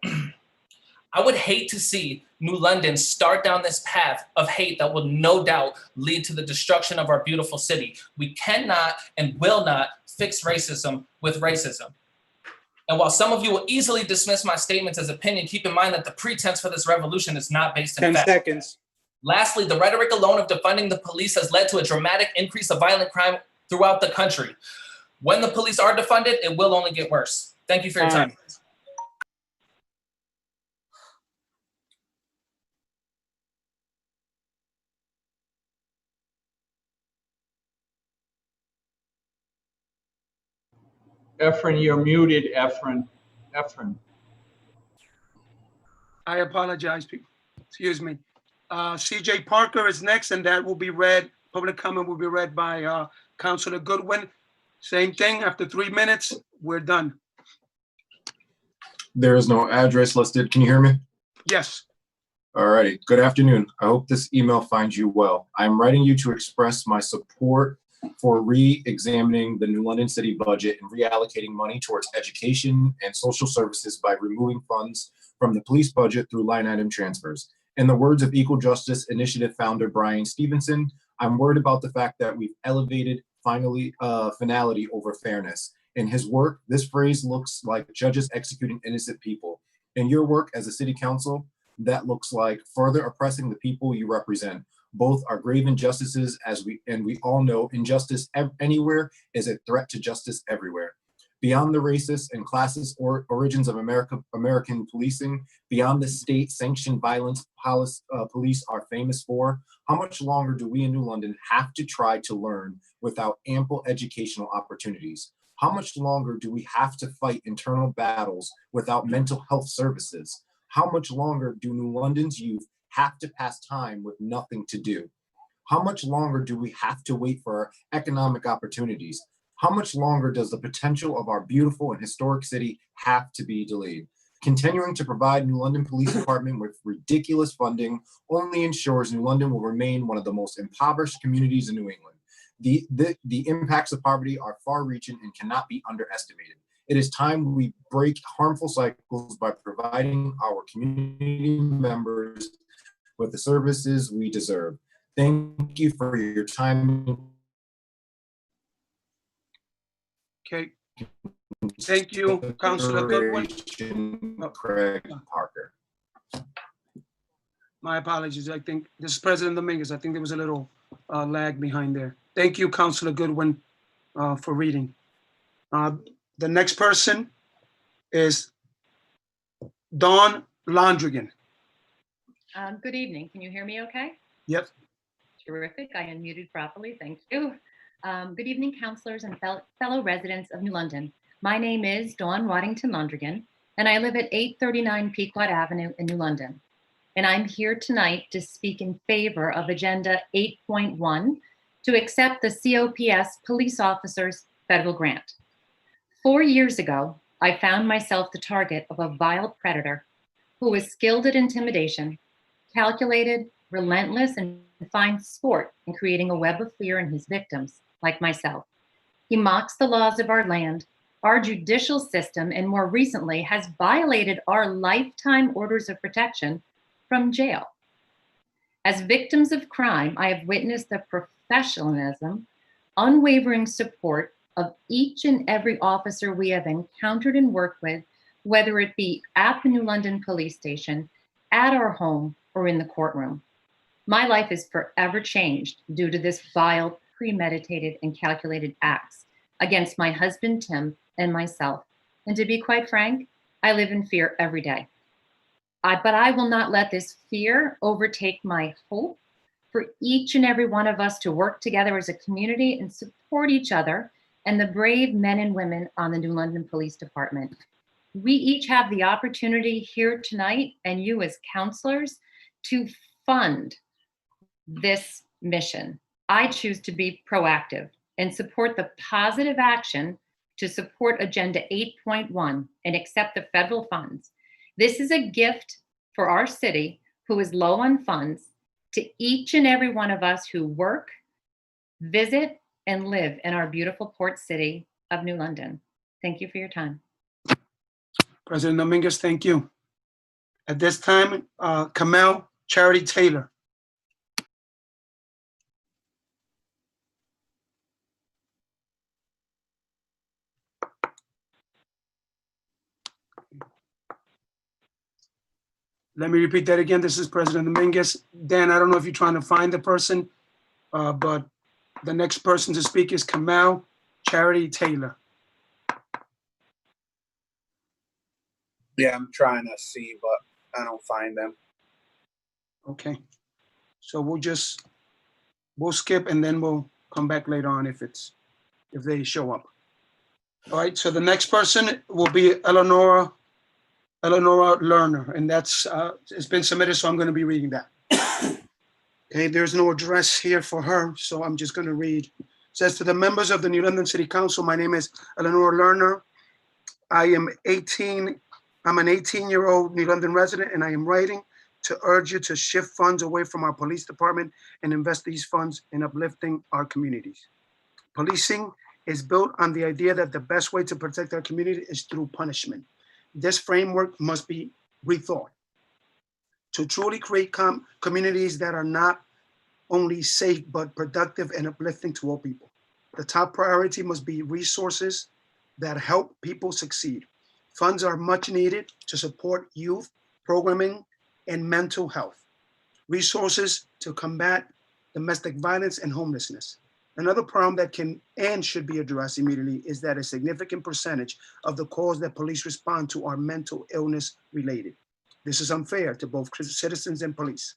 I would hate to see New London start down this path of hate that will no doubt lead to the destruction of our beautiful city. We cannot and will not fix racism with racism. And while some of you will easily dismiss my statements as opinion, keep in mind that the pretense for this revolution is not based in 10 fact. seconds. Lastly, the rhetoric alone of defunding the police has led to a dramatic increase of violent crime throughout the country. When the police are defunded, it will only get worse. Thank you for your time. Efren, you're muted, Efren. Efren. I apologize, people. Excuse me. CJ Parker is next, and that will be read, public comment will be read by Councilor Goodwin. Same thing, after 3 minutes, we're done. There is no address listed. Can you hear me? Yes. Alrighty. Good afternoon. I hope this email finds you well. I'm writing you to express my support for re-examining the New London City budget and reallocating money towards education and social services by removing funds from the police budget through line item transfers. In the words of Equal Justice Initiative founder Brian Stevenson, I'm worried about the fact that we've elevated finality over fairness. In his work, this phrase looks like judges executing innocent people. In your work as a city council, that looks like further oppressing the people you represent. Both are grave injustices, and we all know injustice anywhere is a threat to justice everywhere. beyond the racist and classist origins of American policing, beyond the state-sanctioned violence police are famous for, how much longer do we in New London have to try to learn without ample educational opportunities? How much longer do we have to fight internal battles without mental health services? How much longer do New London's youth have to pass time with nothing to do? How much longer do we have to wait for our economic opportunities? How much longer does the potential of our beautiful and historic city have to be delayed? Continuing to provide New London Police Department with ridiculous funding only ensures New London will remain one of the most impoverished communities in New England. The impacts of poverty are far-reaching and cannot be underestimated. It is time we break harmful cycles by providing our community members with the services we deserve. Thank you for your time. Okay. Thank you, Councilor Goodwin. Craig Parker. My apologies. I think this is President Dominguez. I think there was a little lag behind there. Thank you, Councilor Goodwin, for reading. The next person is Dawn Londrigan. Good evening. Can you hear me okay? Yep. Terrific. I unmuted properly. Thank you. Good evening, councilors and fellow residents of New London. My name is Dawn Waddington Londrigan, and I live at 839 Pequot Avenue in New London. And I'm here tonight to speak in favor of Agenda 8.1 to accept the COPS Police Officers Federal Grant. 4 years ago, I found myself the target of a vile predator who was skilled at intimidation, calculated, relentless, and finds sport in creating a web of fear in his victims, like myself. He mocks the laws of our land, our judicial system, and more recently has violated our lifetime orders of protection from jail. As victims of crime, I have witnessed the professionalism, unwavering support of each and every officer we have encountered and worked with, whether it be at the New London Police Station, at our home, or in the courtroom. My life is forever changed due to this vile, premeditated, and calculated acts against my husband, Tim, and myself. And to be quite frank, I live in fear every day. But I will not let this fear overtake my hope for each and every one of us to work together as a community and support each other and the brave men and women on the New London Police Department. We each have the opportunity here tonight, and you as counselors, to fund this mission. I choose to be proactive and support the positive action to support Agenda 8.1 and accept the federal funds. This is a gift for our city, who is low on funds, to each and every one of us who work, visit, and live in our beautiful port city of New London. Thank you for your time. President Dominguez, thank you. At this time, Kamel Charity Taylor. Let me repeat that again. This is President Dominguez. Dan, I don't know if you're trying to find the person, but the next person to speak is Kamel Charity Taylor. Yeah, I'm trying to see, but I don't find them. Okay. So we'll skip and then we'll come back later on if they show up. All right, so the next person will be Eleanor Lerner, and that's it's been submitted, so I'm going to be reading that. Okay, there's no address here for her, so I'm just going to read. It says, to the members of the New London City Council, my name is Eleanor Lerner. I'm an 18-year-old New London resident, and I am writing to urge you to shift funds away from our police department and invest these funds in uplifting our communities. Policing is built on the idea that the best way to protect our community is through punishment. This framework must be rethought to truly create communities that are not only safe, but productive and uplifting to all people. The top priority must be resources that help people succeed. Funds are much needed to support youth programming and mental health. Resources to combat domestic violence and homelessness. Another problem that can and should be addressed immediately is that a significant percentage of the calls that police respond to are mental illness related. This is unfair to both citizens and police.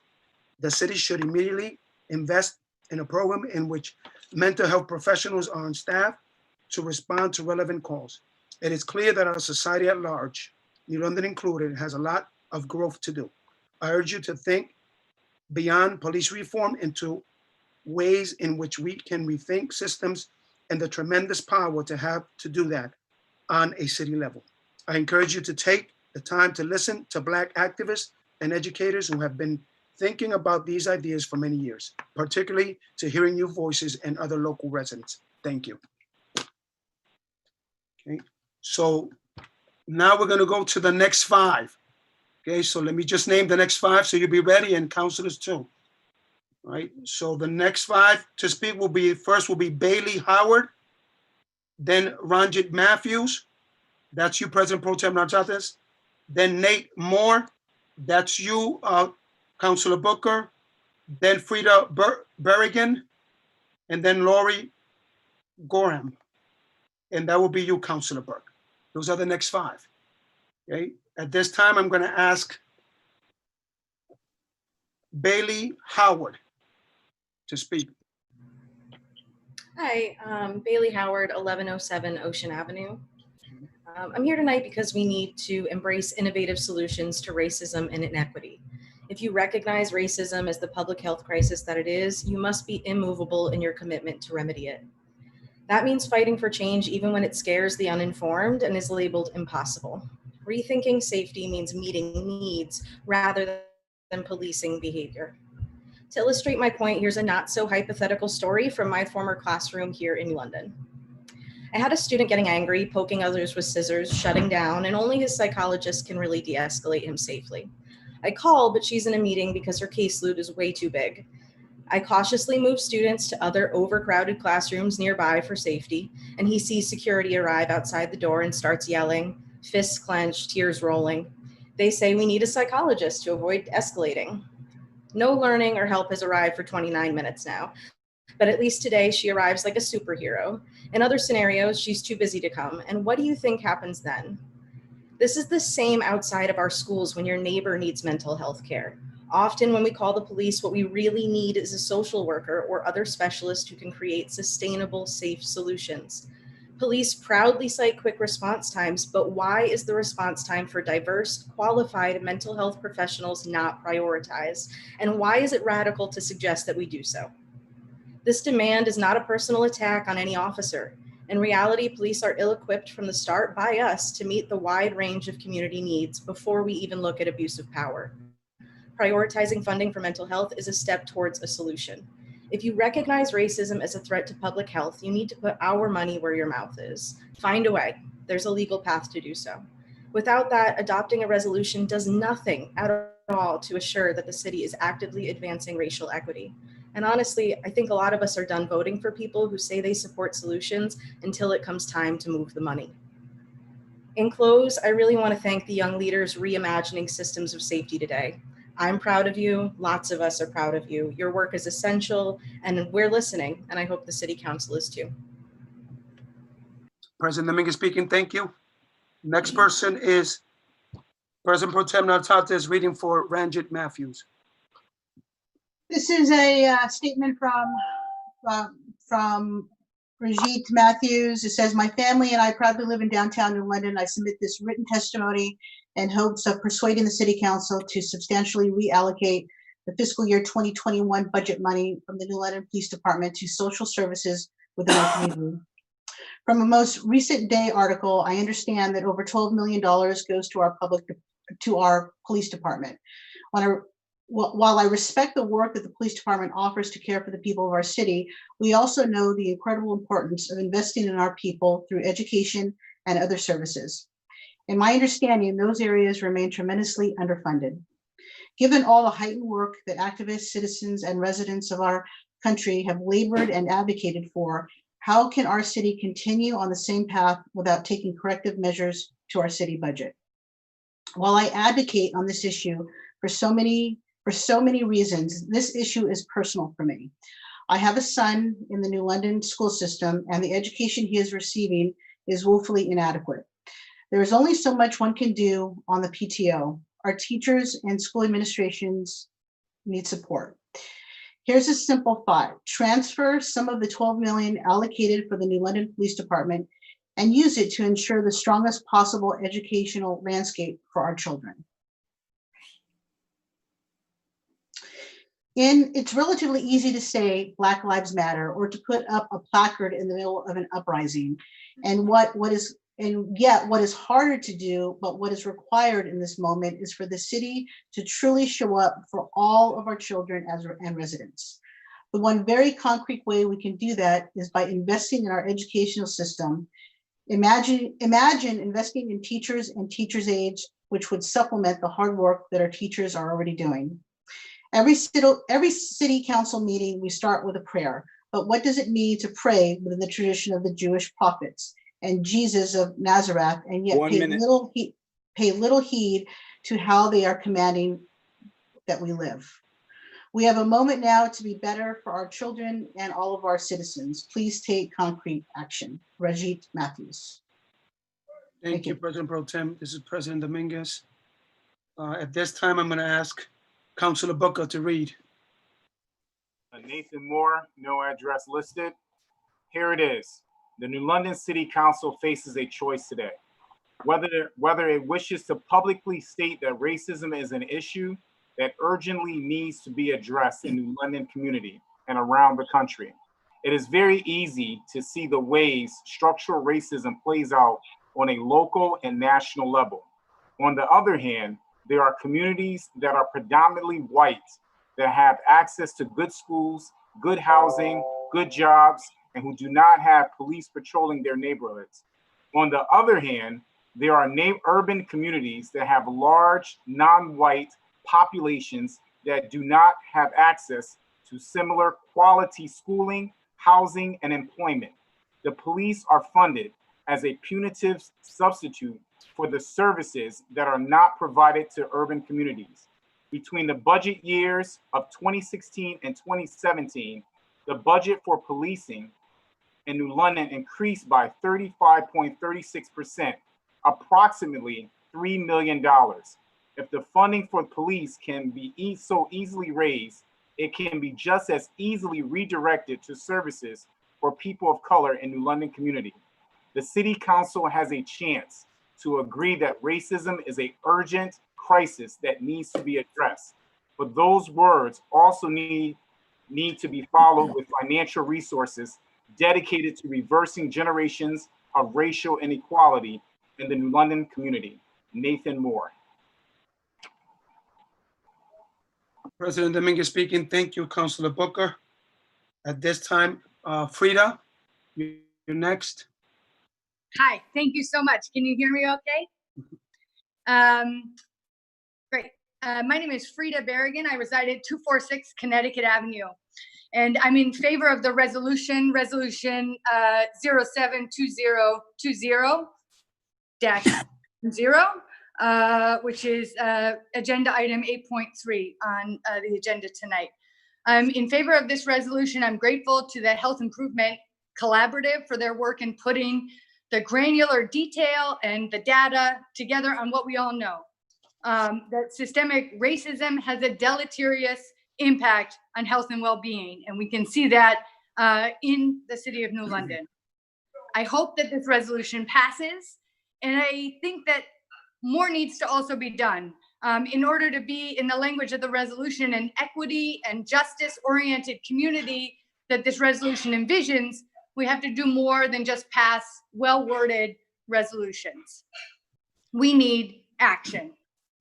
The city should immediately invest in a program in which mental health professionals are on staff to respond to relevant calls. It is clear that our society at large, New London included, has a lot of growth to do. I urge you to think beyond police reform into ways in which we can rethink systems and the tremendous power to have to do that on a city level. I encourage you to take the time to listen to Black activists and educators who have been thinking about these ideas for many years, particularly to hearing your voices and other local residents. Thank you. Okay, so now we're going to go to the next 5. Okay, so let me just name the next 5 so you'll be ready, and councilors too. All right, so the next 5 to speak will be, first will be Bailey Howard, then Ranjit Matthews, that's you, President Pro Tem Nartates, then Nate Moore, that's you, Councilor Booker, then Frida Berrigan, and then Lori Gorham, and that will be you, Councilor Burke. Those are the next 5. Okay, at this time, I'm going to ask Bailey Howard to speak. Hi, Bailey Howard, 1107 Ocean Avenue. I'm here tonight because we need to embrace innovative solutions to racism and inequity. If you recognize racism as the public health crisis that it is, you must be immovable in your commitment to remedy it. That means fighting for change even when it scares the uninformed and is labeled impossible. Rethinking safety means meeting needs rather than policing behavior. To illustrate my point, here's a not so hypothetical story from my former classroom here in London. I had a student getting angry, poking others with scissors, shutting down, and only his psychologist can really de-escalate him safely. I call, but she's in a meeting because her caseload is way too big. I cautiously move students to other overcrowded classrooms nearby for safety, and he sees security arrive outside the door and starts yelling, fists clenched, tears rolling. They say we need a psychologist to avoid escalating. No learning or help has arrived for 29 minutes now, but at least today she arrives like a superhero. In other scenarios, she's too busy to come. And what do you think happens then? This is the same outside of our schools when your neighbor needs mental health care. Often when we call the police, what we really need is a social worker or other specialist who can create sustainable, safe solutions. Police proudly cite quick response times, but why is the response time for diverse, qualified mental health professionals not prioritized? And why is it radical to suggest that we do so? This demand is not a personal attack on any officer. In reality, police are ill-equipped from the start by us to meet the wide range of community needs before we even look at abuse of power. Prioritizing funding for mental health is a step towards a solution. If you recognize racism as a threat to public health, you need to put our money where your mouth is. Find a way. There's a legal path to do so. Without that, adopting a resolution does nothing at all to assure that the city is actively advancing racial equity. And honestly, I think a lot of us are done voting for people who say they support solutions until it comes time to move the money. In close, I really want to thank the young leaders reimagining systems of safety today. I'm proud of you. Lots of us are proud of you. Your work is essential and we're listening, and I hope the city council is too. President Dominguez speaking, thank you. Next person is President Pro Tem Nartates reading for Ranjit Matthews. This is a statement from Ranjit Matthews. It says, my family and I proudly live in downtown New London. I submit this written testimony in hopes of persuading the city council to substantially reallocate the fiscal year 2021 budget money from the New London Police Department to social services within our community. From a most recent day article, I understand that over $12 million goes to our police department. While I respect the work that the police department offers to care for the people of our city, we also know the incredible importance of investing in our people through education and other services. In my understanding, those areas remain tremendously underfunded. Given all the heightened work that activists, citizens, and residents of our country have labored and advocated for, how can our city continue on the same path without taking corrective measures to our city budget? While I advocate on this issue for so many reasons, this issue is personal for me. I have a son in the New London school system, and the education he is receiving is woefully inadequate. There is only so much one can do on the PTO. Our teachers and school administrations need support. Here's a simple thought. Transfer some of the 12 million allocated for the New London Police Department and use it to ensure the strongest possible educational landscape for our children. And it's relatively easy to say Black Lives Matter or to put up a placard in the middle of an uprising. And yet what is harder to do, but what is required in this moment is for the city to truly show up for all of our children and residents. The one very concrete way we can do that is by investing in our educational system. Imagine investing in teachers and teachers' aides, which would supplement the hard work that our teachers are already doing. Every city council meeting, we start with a prayer, but what does it mean to pray within the tradition of the Jewish prophets and Jesus of Nazareth, and yet pay little heed to how they are commanding that we live? We have a moment now to be better for our children and all of our citizens. Please take concrete action. Rajit Matthews. Thank you, President Pro Tem. This is President Dominguez. At this time, I'm going to ask Councilor Booker to read. Nathan Moore, no address listed. Here it is. The New London City Council faces a choice today. Whether it wishes to publicly state that racism is an issue that urgently needs to be addressed in the New London community and around the country. It is very easy to see the ways structural racism plays out on a local and national level. On the other hand, there are communities that are predominantly white that have access to good schools, good housing, good jobs, and who do not have police patrolling their neighborhoods. On the other hand, there are urban communities that have large non-white populations that do not have access to similar quality schooling, housing, and employment. The police are funded as a punitive substitute for the services that are not provided to urban communities. Between the budget years of 2016 and 2017, the budget for policing in New London increased by 35.36%, approximately $3 million. If the funding for police can be so easily raised, it can be just as easily redirected to services for people of color in New London community. The City Council has a chance to agree that racism is an urgent crisis that needs to be addressed. But those words also need to be followed with financial resources dedicated to reversing generations of racial inequality in the New London community. Nathan Moore. President Dominguez speaking. Thank you, Councilor Booker. At this time, Frida, you're next. Hi, thank you so much. Can you hear me okay? Great. My name is Frida Berrigan. I reside at 246 Connecticut Avenue. And I'm in favor of the resolution 0720-0, which is agenda item 8.3 on the agenda tonight. I'm in favor of this resolution. I'm grateful to the Health Improvement Collaborative for their work in putting the granular detail and the data together on what we all know. That systemic racism has a deleterious impact on health and well-being, and we can see that in the city of New London. I hope that this resolution passes, and I think that more needs to also be done. In order to be, in the language of the resolution, an equity and justice-oriented community that this resolution envisions, we have to do more than just pass well-worded resolutions. We need action.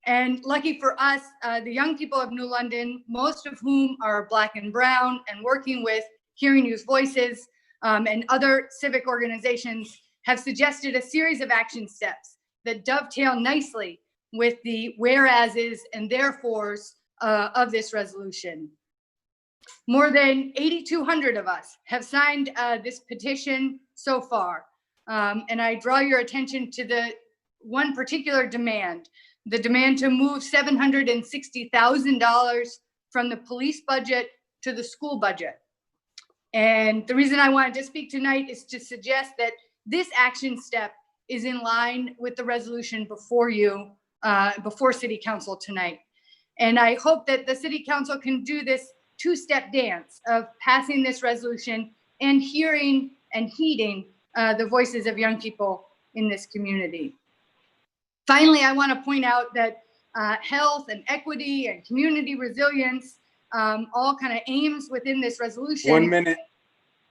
And lucky for us, the young people of New London, most of whom are Black and brown and working with Hearing Youth Voices and other civic organizations, have suggested a series of action steps that dovetail nicely with the whereases and therefores of this resolution. More than 8,200 of us have signed this petition so far. And I draw your attention to the one particular demand, the demand to move $760,000 from the police budget to the school budget. And the reason I wanted to speak tonight is to suggest that this action step is in line with the resolution before you, before City Council tonight. And I hope that the City Council can do this two-step dance of passing this resolution and hearing and heeding the voices of young people in this community. Finally, I want to point out that health and equity and community resilience, all kind of aims within this resolution. 1 minute.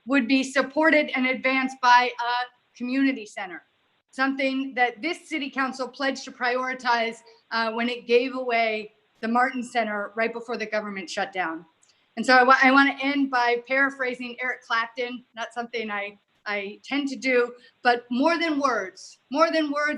Would be supported and advanced by a community center, something that this City Council pledged to prioritize when it gave away the Martin Center right before the government shut down. And so I want to end by paraphrasing Eric Clapton, not something I tend to do, but more than words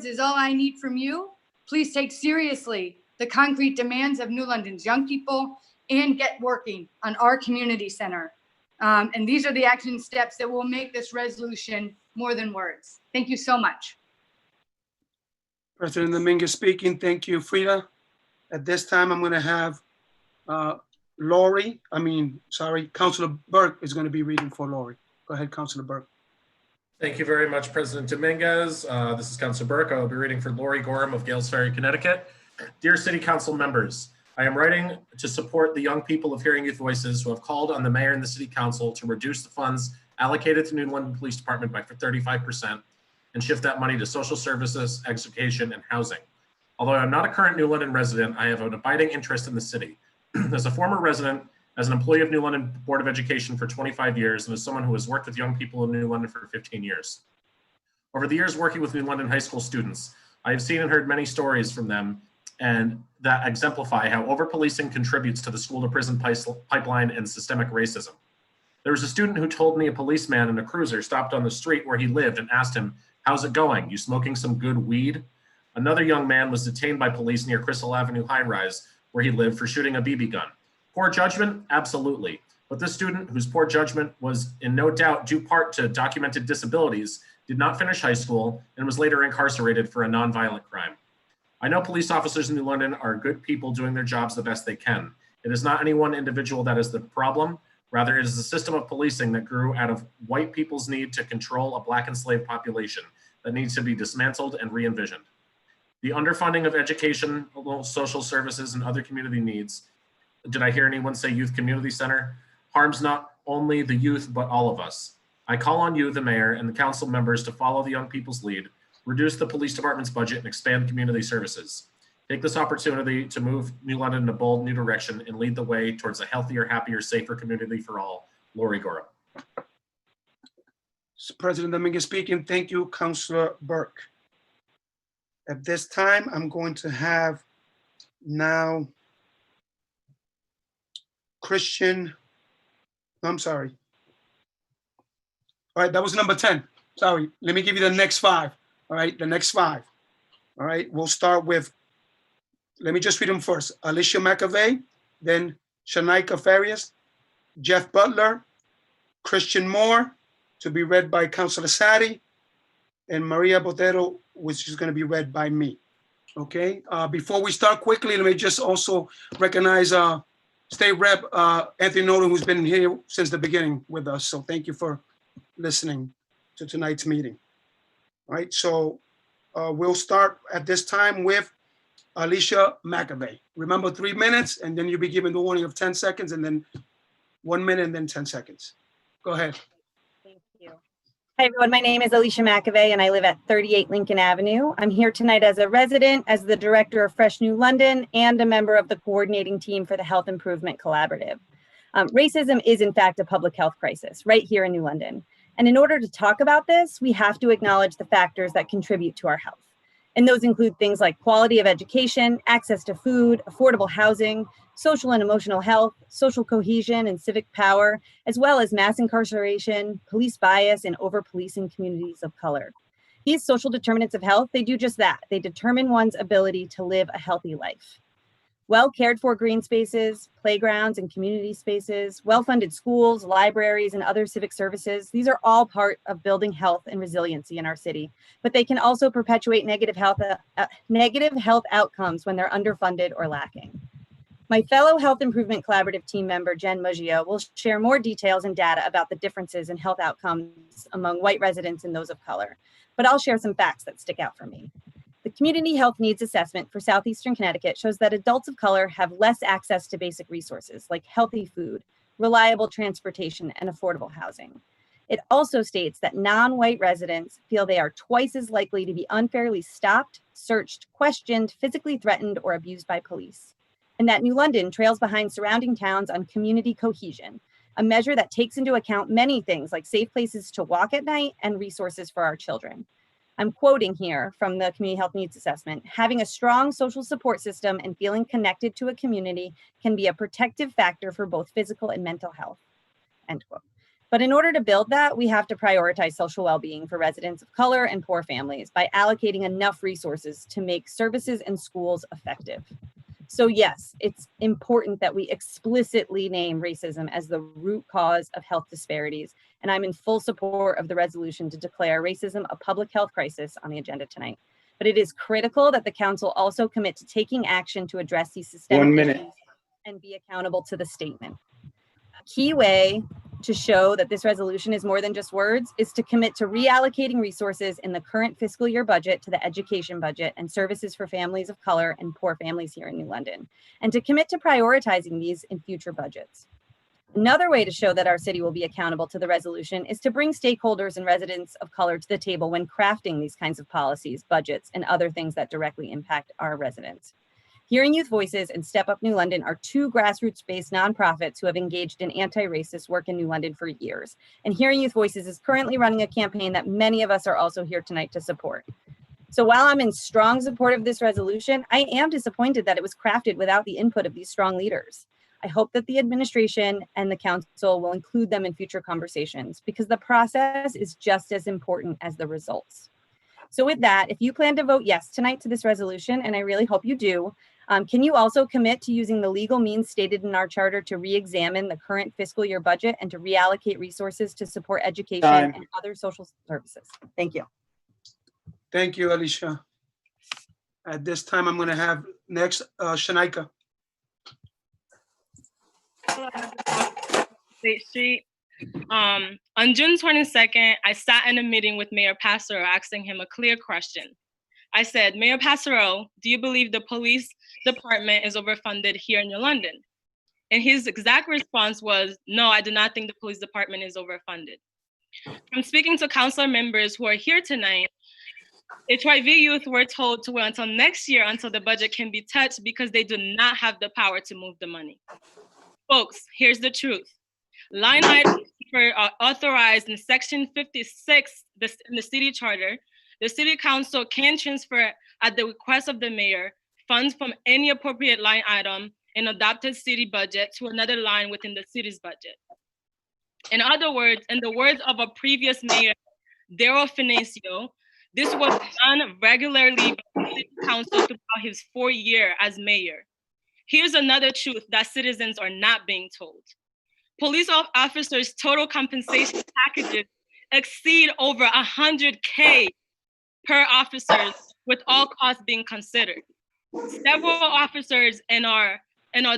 is all I need from you. Please take seriously the concrete demands of New London's young people and get working on our community center. And these are the action steps that will make this resolution more than words. Thank you so much. President Dominguez speaking. Thank you, Frida. At this time, I'm going to have Councilor Burke is going to be reading for Lori. Go ahead, Councilor Burke. Thank you very much, President Dominguez. This is Councilor Burke. I will be reading for Lori Gorham of Gales Ferry, Connecticut. Dear City Council members, I am writing to support the young people of Hearing Youth Voices who have called on the mayor and the City Council to reduce the funds allocated to New London Police Department by 35% and shift that money to social services, education, and housing. Although I'm not a current New London resident, I have an abiding interest in the city. As a former resident, as an employee of New London Board of Education for 25 years, and as someone who has worked with young people in New London for 15 years. Over the years working with New London high school students, I have seen and heard many stories from them and that exemplify how over-policing contributes to the school-to-prison pipeline and systemic racism. There was a student who told me a policeman in a cruiser stopped on the street where he lived and asked him, "How's it going? You smoking some good weed?" Another young man was detained by police near Crystal Avenue High Rise, where he lived, for shooting a BB gun. Poor judgment? Absolutely. But this student, whose poor judgment was in no doubt due part to documented disabilities, did not finish high school and was later incarcerated for a nonviolent crime. I know police officers in New London are good people doing their jobs the best they can. It is not any one individual that is the problem. Rather, it is a system of policing that grew out of white people's need to control a Black enslaved population that needs to be dismantled and re-envisioned. The underfunding of education, social services, and other community needs, did I hear anyone say youth community center, harms not only the youth, but all of us. I call on you, the mayor, and the council members to follow the young people's lead, reduce the police department's budget, and expand community services. Take this opportunity to move New London in a bold new direction and lead the way towards a healthier, happier, safer community for all. Lori Gorham. President Dominguez speaking. Thank you, Councilor Burke. At this time, I'm going to have now Christian. I'm sorry. All right, that was number 10. Sorry, let me give you the next 5. All right, the next 5. All right, we'll start with, let me just read them first. Alicia McAvey, then Shanaika Farias, Jeff Butler, Christian Moore, to be read by Councilor Sadi, and Maria Botero, which is going to be read by me. Okay, before we start quickly, let me just also recognize State Rep Anthony Nolan, who's been here since the beginning with us. So thank you for listening to tonight's meeting. All right, so we'll start at this time with Alicia McAvey. Remember, 3 minutes, and then you'll be given the warning of 10 seconds, and then 1 minute, and then 10 seconds. Go ahead. Thank you. Hi, everyone. My name is Alicia McAvey, and I live at 38 Lincoln Avenue. I'm here tonight as a resident, as the director of Fresh New London, and a member of the coordinating team for the Health Improvement Collaborative. Racism is, in fact, a public health crisis right here in New London. And in order to talk about this, we have to acknowledge the factors that contribute to our health. And those include things like quality of education, access to food, affordable housing, social and emotional health, social cohesion and civic power, as well as mass incarceration, police bias, and over-policing communities of color. These social determinants of health, they do just that. They determine one's ability to live a healthy life. Well cared for green spaces, playgrounds and community spaces, well-funded schools, libraries, and other civic services, these are all part of building health and resiliency in our city, but they can also perpetuate negative health outcomes when they're underfunded or lacking. My fellow Health Improvement Collaborative team member, Jen Muggio, will share more details and data about the differences in health outcomes among white residents and those of color, but I'll share some facts that stick out for me. The Community Health Needs Assessment for Southeastern Connecticut shows that adults of color have less access to basic resources like healthy food, reliable transportation, and affordable housing. It also states that non-white residents feel they are twice as likely to be unfairly stopped, searched, questioned, physically threatened, or abused by police, and that New London trails behind surrounding towns on community cohesion, a measure that takes into account many things like safe places to walk at night and resources for our children. I'm quoting here from the Community Health Needs Assessment: having a strong social support system and feeling connected to a community can be a protective factor for both physical and mental health, end quote. But in order to build that, we have to prioritize social well-being for residents of color and poor families by allocating enough resources to make services and schools effective. So yes, it's important that we explicitly name racism as the root cause of health disparities, and I'm in full support of the resolution to declare racism a public health crisis on the agenda tonight. But it is critical that the council also commit to taking action to address these systemic issues and be accountable to the statement. A key way to show that this resolution is more than just words is to commit to reallocating resources in the current fiscal year budget to the education budget and services for families of color and poor families here in New London, and to commit to prioritizing these in future budgets. Another way to show that our city will be accountable to the resolution is to bring stakeholders and residents of color to the table when crafting these kinds of policies, budgets, and other things that directly impact our residents. Hearing Youth Voices and Step Up New London are two grassroots-based nonprofits who have engaged in anti-racist work in New London for years. And Hearing Youth Voices is currently running a campaign that many of us are also here tonight to support. So while I'm in strong support of this resolution, I am disappointed that it was crafted without the input of these strong leaders. I hope that the administration and the council will include them in future conversations, because the process is just as important as the results. So with that, if you plan to vote yes tonight to this resolution, and I really hope you do, can you also commit to using the legal means stated in our charter to re-examine the current fiscal year budget and to reallocate resources to support education and other social services? Thank you. Thank you, Alicia. At this time, I'm going to have next Shanika. State Street. On June 22nd, I sat in a meeting with Mayor Passero asking him a clear question. I said, Mayor Passero, do you believe the police department is overfunded here in New London? And his exact response was, no, I do not think the police department is overfunded. From speaking to councilor members who are here tonight, HYV youth were told to wait until next year until the budget can be touched because they do not have the power to move the money. Folks, here's the truth. Line items are authorized in Section 56 in the city charter. The city council can transfer at the request of the mayor funds from any appropriate line item in adopted city budget to another line within the city's budget. In other words, in the words of a previous mayor, Daryl Finacio, this was done regularly by the city council throughout his 4 years as mayor. Here's another truth that citizens are not being told. Police officers' total compensation packages exceed over 100K per officer, with all costs being considered. Several officers in our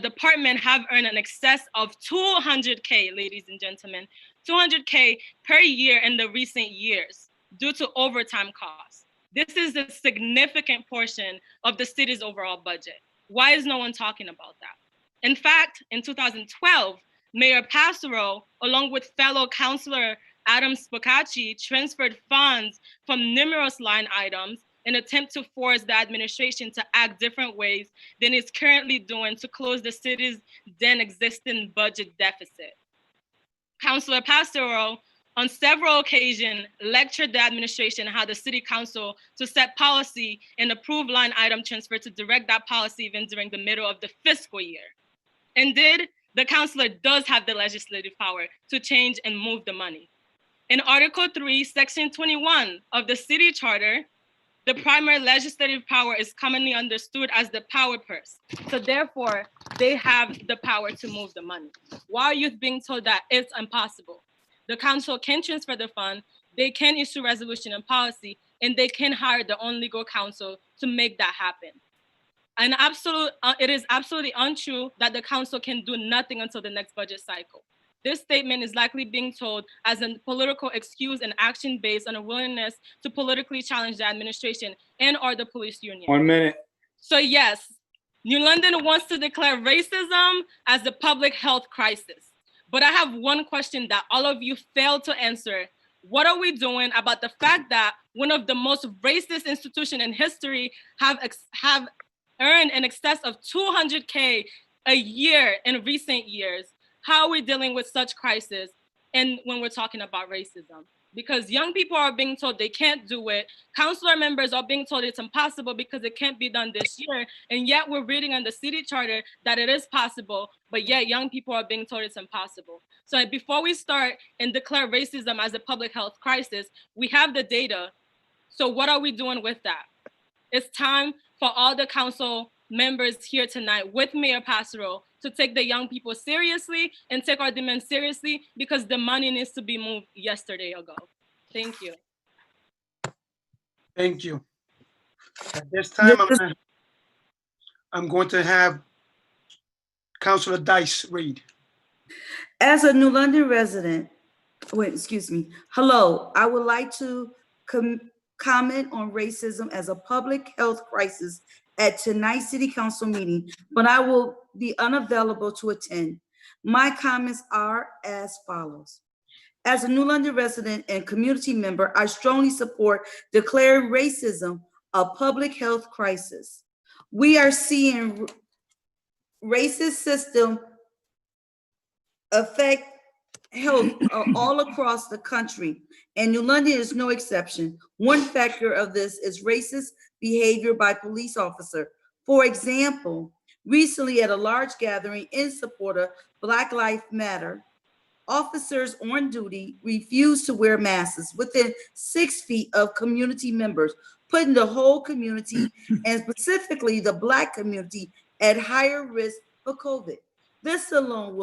department have earned an excess of 200K, ladies and gentlemen, 200K per year in the recent years due to overtime costs. This is a significant portion of the city's overall budget. Why is no one talking about that? In fact, in 2012, Mayor Passero, along with fellow councilor Adam Spicacci, transferred funds from numerous line items in an attempt to force the administration to act different ways than it's currently doing to close the city's then existing budget deficit. Councilor Passero, on several occasions, lectured the administration how the city council to set policy and approve line item transfer to direct that policy even during the middle of the fiscal year. Indeed, the councilor does have the legislative power to change and move the money. In Article 3, Section 21 of the city charter, the primary legislative power is commonly understood as the power purse. So therefore, they have the power to move the money. Why are youth being told that it's impossible? The council can transfer the fund, they can issue resolution and policy, and they can hire their own legal counsel to make that happen. And it is absolutely untrue that the council can do nothing until the next budget cycle. This statement is likely being told as a political excuse and action based on a willingness to politically challenge the administration and or the police union. 1 minute. So yes, New London wants to declare racism as a public health crisis. But I have one question that all of you failed to answer. What are we doing about the fact that one of the most racist institutions in history have earned in excess of $200K a year in recent years? How are we dealing with such crisis and when we're talking about racism? Because young people are being told they can't do it. Councilor members are being told it's impossible because it can't be done this year. And yet we're reading on the city charter that it is possible, but yet young people are being told it's impossible. So before we start and declare racism as a public health crisis, we have the data. So what are we doing with that? It's time for all the council members here tonight with Mayor Passero to take the young people seriously and take our demands seriously, because the money needs to be moved yesterday ago. Thank you. Thank you. At this time, I'm going to have Councilor Dice read. As a New London resident, hello, I would like to comment on racism as a public health crisis at tonight's city council meeting, but I will be unavailable to attend. My comments are as follows. As a New London resident and community member, I strongly support declaring racism a public health crisis. We are seeing racist system affect health all across the country, and New London is no exception. One factor of this is racist behavior by police officer. For example, recently at a large gathering in support of Black Lives Matter, officers on duty refused to wear masks within 6 feet of community members, putting the whole community and specifically the Black community at higher risk for COVID. This alone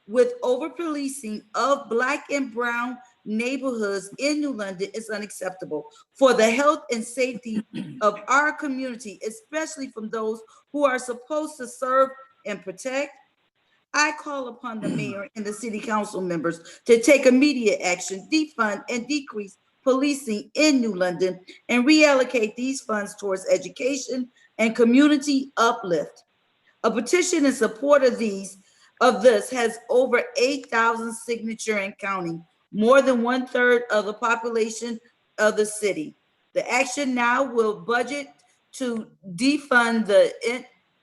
with over-policing of Black and brown neighborhoods in New London is unacceptable for the health and safety of our community, especially from those who are supposed to serve and protect. I call upon the mayor and the city council members to take immediate action, defund and decrease policing in New London, and reallocate these funds towards education and community uplift. A petition in support of this has over 8,000 signatures and counting, more than 1/3 of the population of the city. The action now will budget to defund the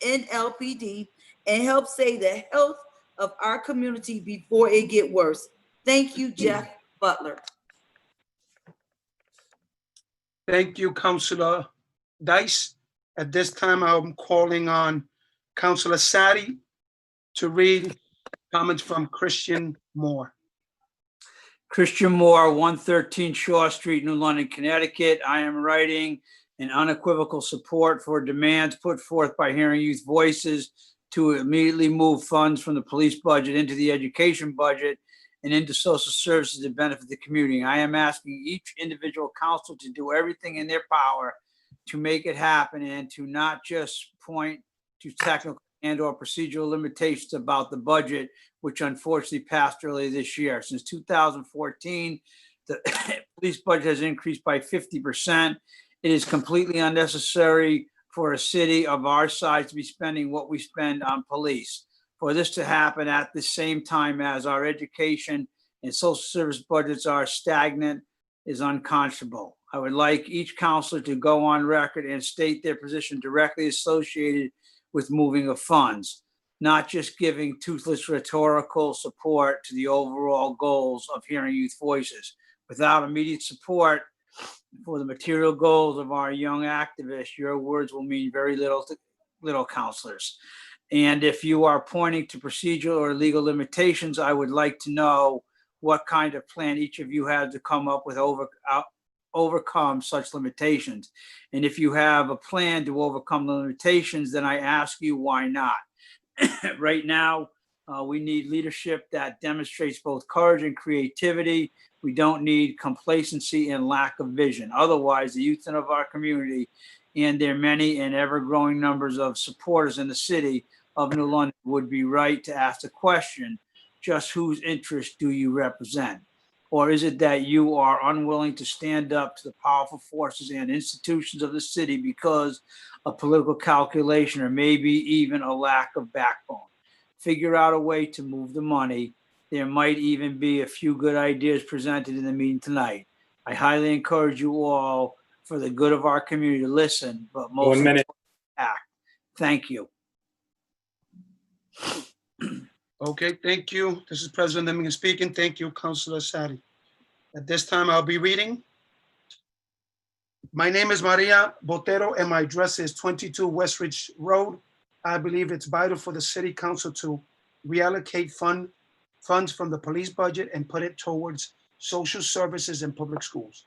NLPD and help save the health of our community before it get worse. Thank you, Jeff Butler. Thank you, Councilor Dice. At this time, I'm calling on Councilor Sadi to read comments from Christian Moore. Christian Moore, 113 Shaw Street, New London, Connecticut. I am writing an unequivocal support for demands put forth by Hearing Youth Voices to immediately move funds from the police budget into the education budget and into social services to benefit the community. I am asking each individual council to do everything in their power to make it happen and to not just point to technical and or procedural limitations about the budget, which unfortunately passed earlier this year. Since 2014, the police budget has increased by 50%. It is completely unnecessary for a city of our size to be spending what we spend on police. For this to happen at the same time as our education and social service budgets are stagnant is unconscionable. I would like each counselor to go on record and state their position directly associated with moving of funds, not just giving toothless rhetorical support to the overall goals of Hearing Youth Voices. Without immediate support for the material goals of our young activists, your words will mean very little to little counselors. And if you are pointing to procedural or legal limitations, I would like to know what kind of plan each of you had to come up with overcome such limitations. And if you have a plan to overcome the limitations, then I ask you, why not? Right now, We need leadership that demonstrates both courage and creativity. We don't need complacency and lack of vision. Otherwise, the youth of our community and their many and ever-growing numbers of supporters in the city of New London would be right to ask the question, just whose interest do you represent? Or is it that you are unwilling to stand up to the powerful forces and institutions of the city because of political calculation or maybe even a lack of backbone? Figure out a way to move the money. There might even be a few good ideas presented in the meeting tonight. I highly encourage you all, for the good of our community, to listen, but most 1 minute. act. Thank you. Okay, thank you. This is President Dominguez speaking. Thank you, Councilor Sadi. At this time, I'll be reading. My name is Maria Botero and my address is 22 Westridge Road. I believe it's vital for the city council to reallocate funds from the police budget and put it towards social services and public schools.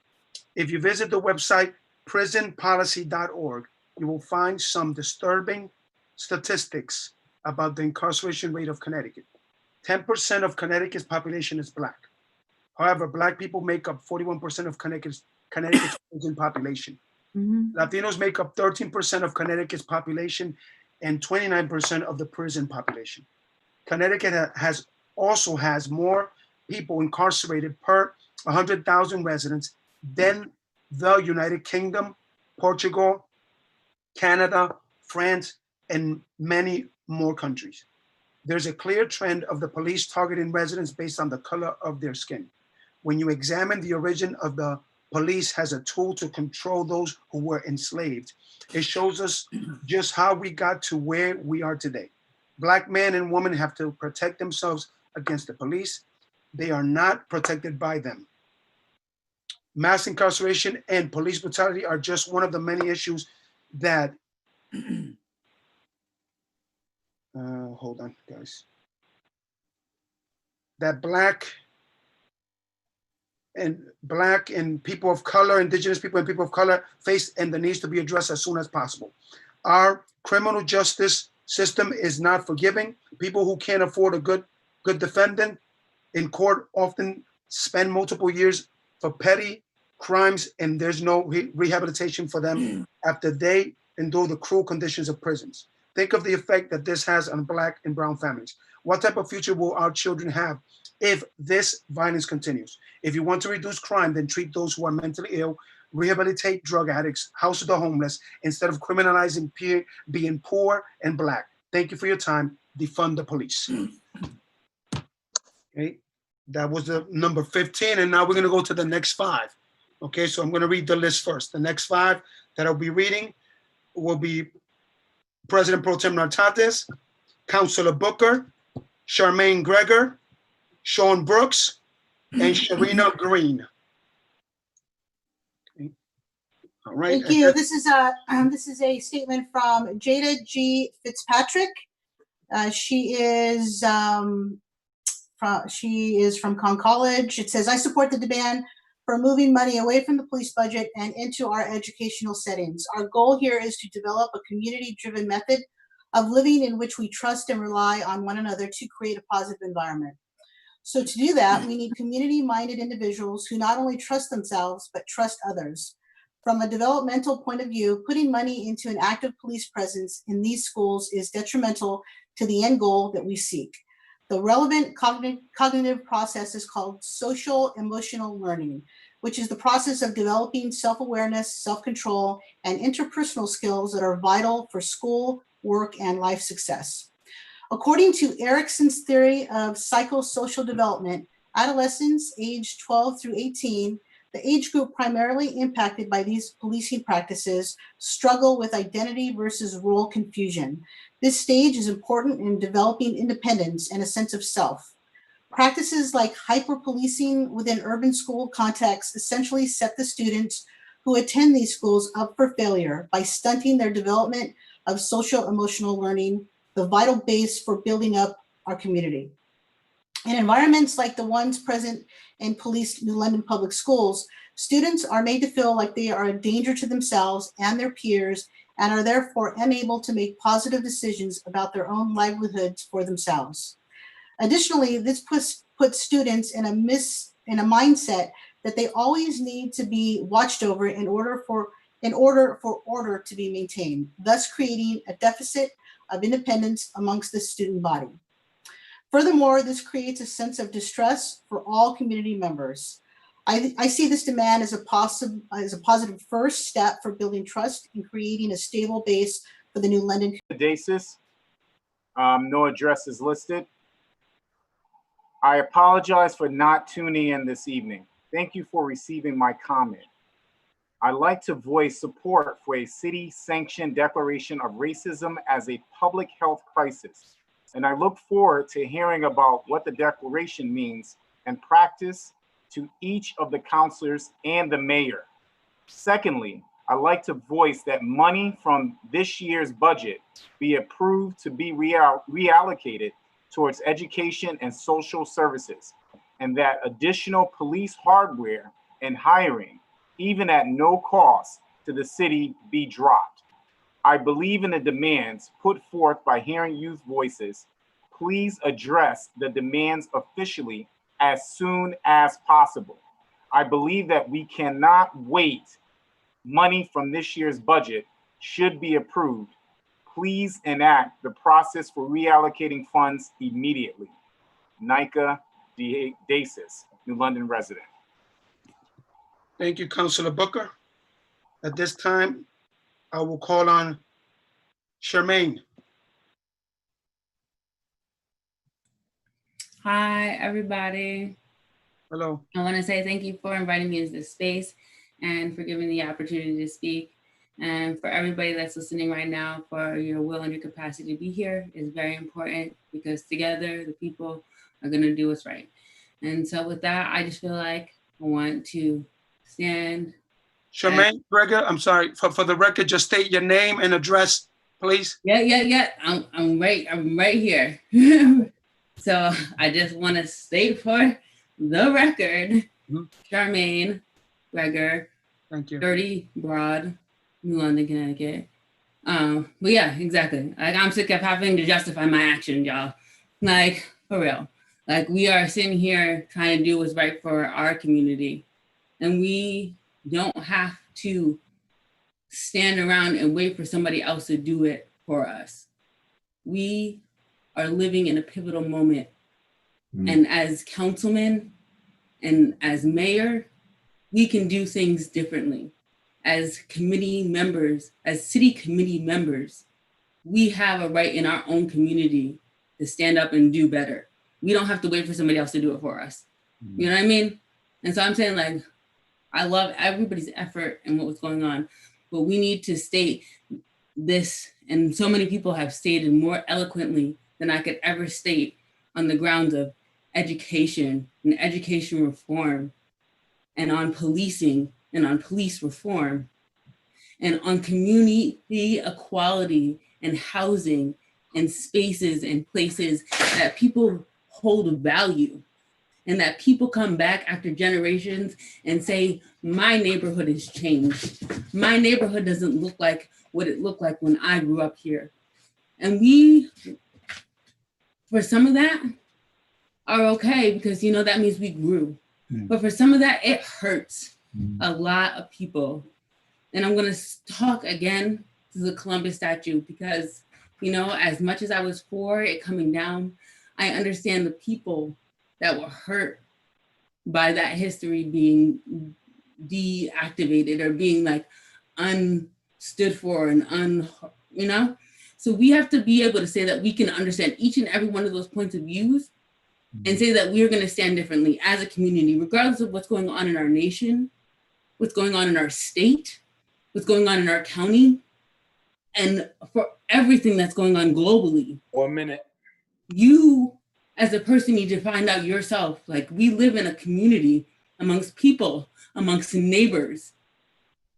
If you visit the website prisonpolicy.org, you will find some disturbing statistics about the incarceration rate of Connecticut. 10% of Connecticut's population is Black. However, Black people make up 41% of Connecticut's prison population. Latinos make up 13% of Connecticut's population and 29% of the prison population. Connecticut also has more people incarcerated per 100,000 residents than the United Kingdom, Portugal, Canada, France, and many more countries. There's a clear trend of the police targeting residents based on the color of their skin. When you examine the origin of the police as a tool to control those who were enslaved, it shows us just how we got to where we are today. Black men and women have to protect themselves against the police. They are not protected by them. Mass incarceration and police brutality are just one of the many issues that hold on, guys. That Black and people of color, Indigenous people and people of color face, and the needs to be addressed as soon as possible. Our criminal justice system is not forgiving. People who can't afford a good defendant in court often spend multiple years for petty crimes, and there's no rehabilitation for them after they endure the cruel conditions of prisons. Think of the effect that this has on Black and brown families. What type of future will our children have if this violence continues? If you want to reduce crime, then treat those who are mentally ill, rehabilitate drug addicts, house the homeless, instead of criminalizing being poor and Black. Thank you for your time. Defund the police. Okay, that was the number 15, and now we're gonna go to the next 5. Okay, so I'm gonna read the list first. The next 5 that I'll be reading will be President Pro Tem Nartates, Councilor Booker, Charmaine Gregor, Sean Brooks, and Sharina Green. Okay. All right. Thank you. This is a statement from Jada G. Fitzpatrick. She is from Conn College. It says, I support the demand for moving money away from the police budget and into our educational settings. Our goal here is to develop a community-driven method of living in which we trust and rely on one another to create a positive environment. So to do that, we need community-minded individuals who not only trust themselves, but trust others. From a developmental point of view, putting money into an active police presence in these schools is detrimental to the end goal that we seek. The relevant cognitive process is called social emotional learning, which is the process of developing self-awareness, self-control, and interpersonal skills that are vital for school, work, and life success. According to Erickson's theory of psychosocial development, adolescents aged 12 through 18, the age group primarily impacted by these policing practices, struggle with identity versus role confusion. This stage is important in developing independence and a sense of self. Practices like hyper-policing within urban school contexts essentially set the students who attend these schools up for failure by stunting their development of social emotional learning, the vital base for building up our community. In environments like the ones present in policed New London public schools, students are made to feel like they are a danger to themselves and their peers and are therefore unable to make positive decisions about their own livelihoods for themselves. Additionally, this puts students in a mindset that they always need to be watched over in order for order to be maintained, thus creating a deficit of independence amongst the student body. Furthermore, this creates a sense of distress for all community members. I see this demand as a positive first step for building trust and creating a stable base for the New London. Dacis. No address is listed. I apologize for not tuning in this evening. Thank you for receiving my comment. I'd like to voice support for a city-sanctioned declaration of racism as a public health crisis, and I look forward to hearing about what the declaration means in practice to each of the councilors and the mayor. Secondly, I'd like to voice that money from this year's budget be approved to be reallocated towards education and social services, and that additional police hardware and hiring, even at no cost to the city, be dropped. I believe in the demands put forth by hearing youth voices. Please address the demands officially as soon as possible. I believe that we cannot wait. Money from this year's budget should be approved. Please enact the process for reallocating funds immediately. Nika Dacis, New London resident. Thank you, Councilor Booker. At this time, I will call on Charmaine. Hi, everybody. Hello. I want to say thank you for inviting me into this space and for giving me the opportunity to speak. And for everybody that's listening right now, for your will and your capacity to be here is very important, because together the people are going to do what's right. And so with that, I just feel like I want to stand. Charmaine Gregor, I'm sorry, for the record, just state your name and address, please. Yeah. I'm right here. So I just want to state for the record, Charmaine Gregor, thank you. 30 Broad, New London, Connecticut. But yeah, exactly. Like, I'm sick of having to justify my action, y'all. Like, for real. Like, we are sitting here trying to do what's right for our community, and we don't have to stand around and wait for somebody else to do it for us. We are living in a pivotal moment. And as councilmen and as mayor, we can do things differently. As committee members, as city committee members, we have a right in our own community to stand up and do better. We don't have to wait for somebody else to do it for us. You know what I mean? And so I'm saying, like, I love everybody's effort and what was going on, but we need to state this, and so many people have stated more eloquently than I could ever state, on the grounds of education and education reform, and on policing and on police reform, and on community equality and housing and spaces and places that people hold value, and that people come back after generations and say, my neighborhood has changed. My neighborhood doesn't look like what it looked like when I grew up here. And we, for some of that, are okay, because, you know, that means we grew. But for some of that, it hurts a lot of people. And I'm gonna talk again to the Columbus statue, because, you know, as much as I was for it coming down, I understand the people that were hurt by that history being deactivated or being like unstood for and you know? So we have to be able to say that we can understand each and every one of those points of views and say that we're gonna stand differently as a community, regardless of what's going on in our nation, what's going on in our state, what's going on in our county, and for everything that's going on globally. 1 minute. You, as a person, need to find out yourself. Like, we live in a community amongst people, amongst neighbors.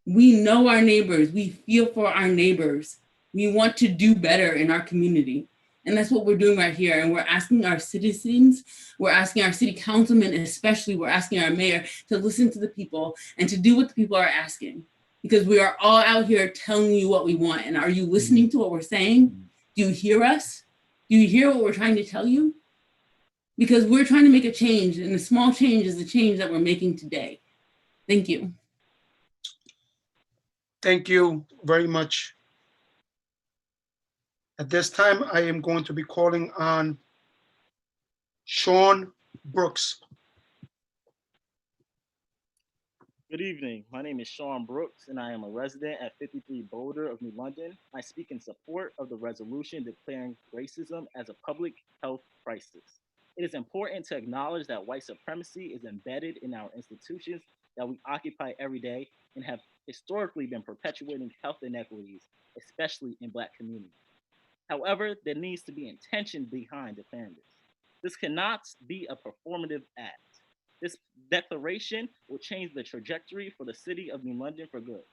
We know our neighbors. We feel for our neighbors. We want to do better in our community. And that's what we're doing right here. And we're asking our citizens, we're asking our city councilmen, and especially we're asking our mayor to listen to the people and to do what the people are asking. Because we are all out here telling you what we want. And are you listening to what we're saying? Do you hear us? Do you hear what we're trying to tell you? because we're trying to make a change, and the small change is the change that we're making today. Thank you. Thank you very much. At this time, I am going to be calling on Sean Brooks. Good evening. My name is Sean Brooks, and I am a resident at 53 Boulder of New London. I speak in support of the resolution declaring racism as a public health crisis. It is important to acknowledge that white supremacy is embedded in our institutions that we occupy every day and have historically been perpetuating health inequities, especially in Black communities. However, there needs to be intention behind declaring this. This cannot be a performative act. This declaration will change the trajectory for the city of New London for good.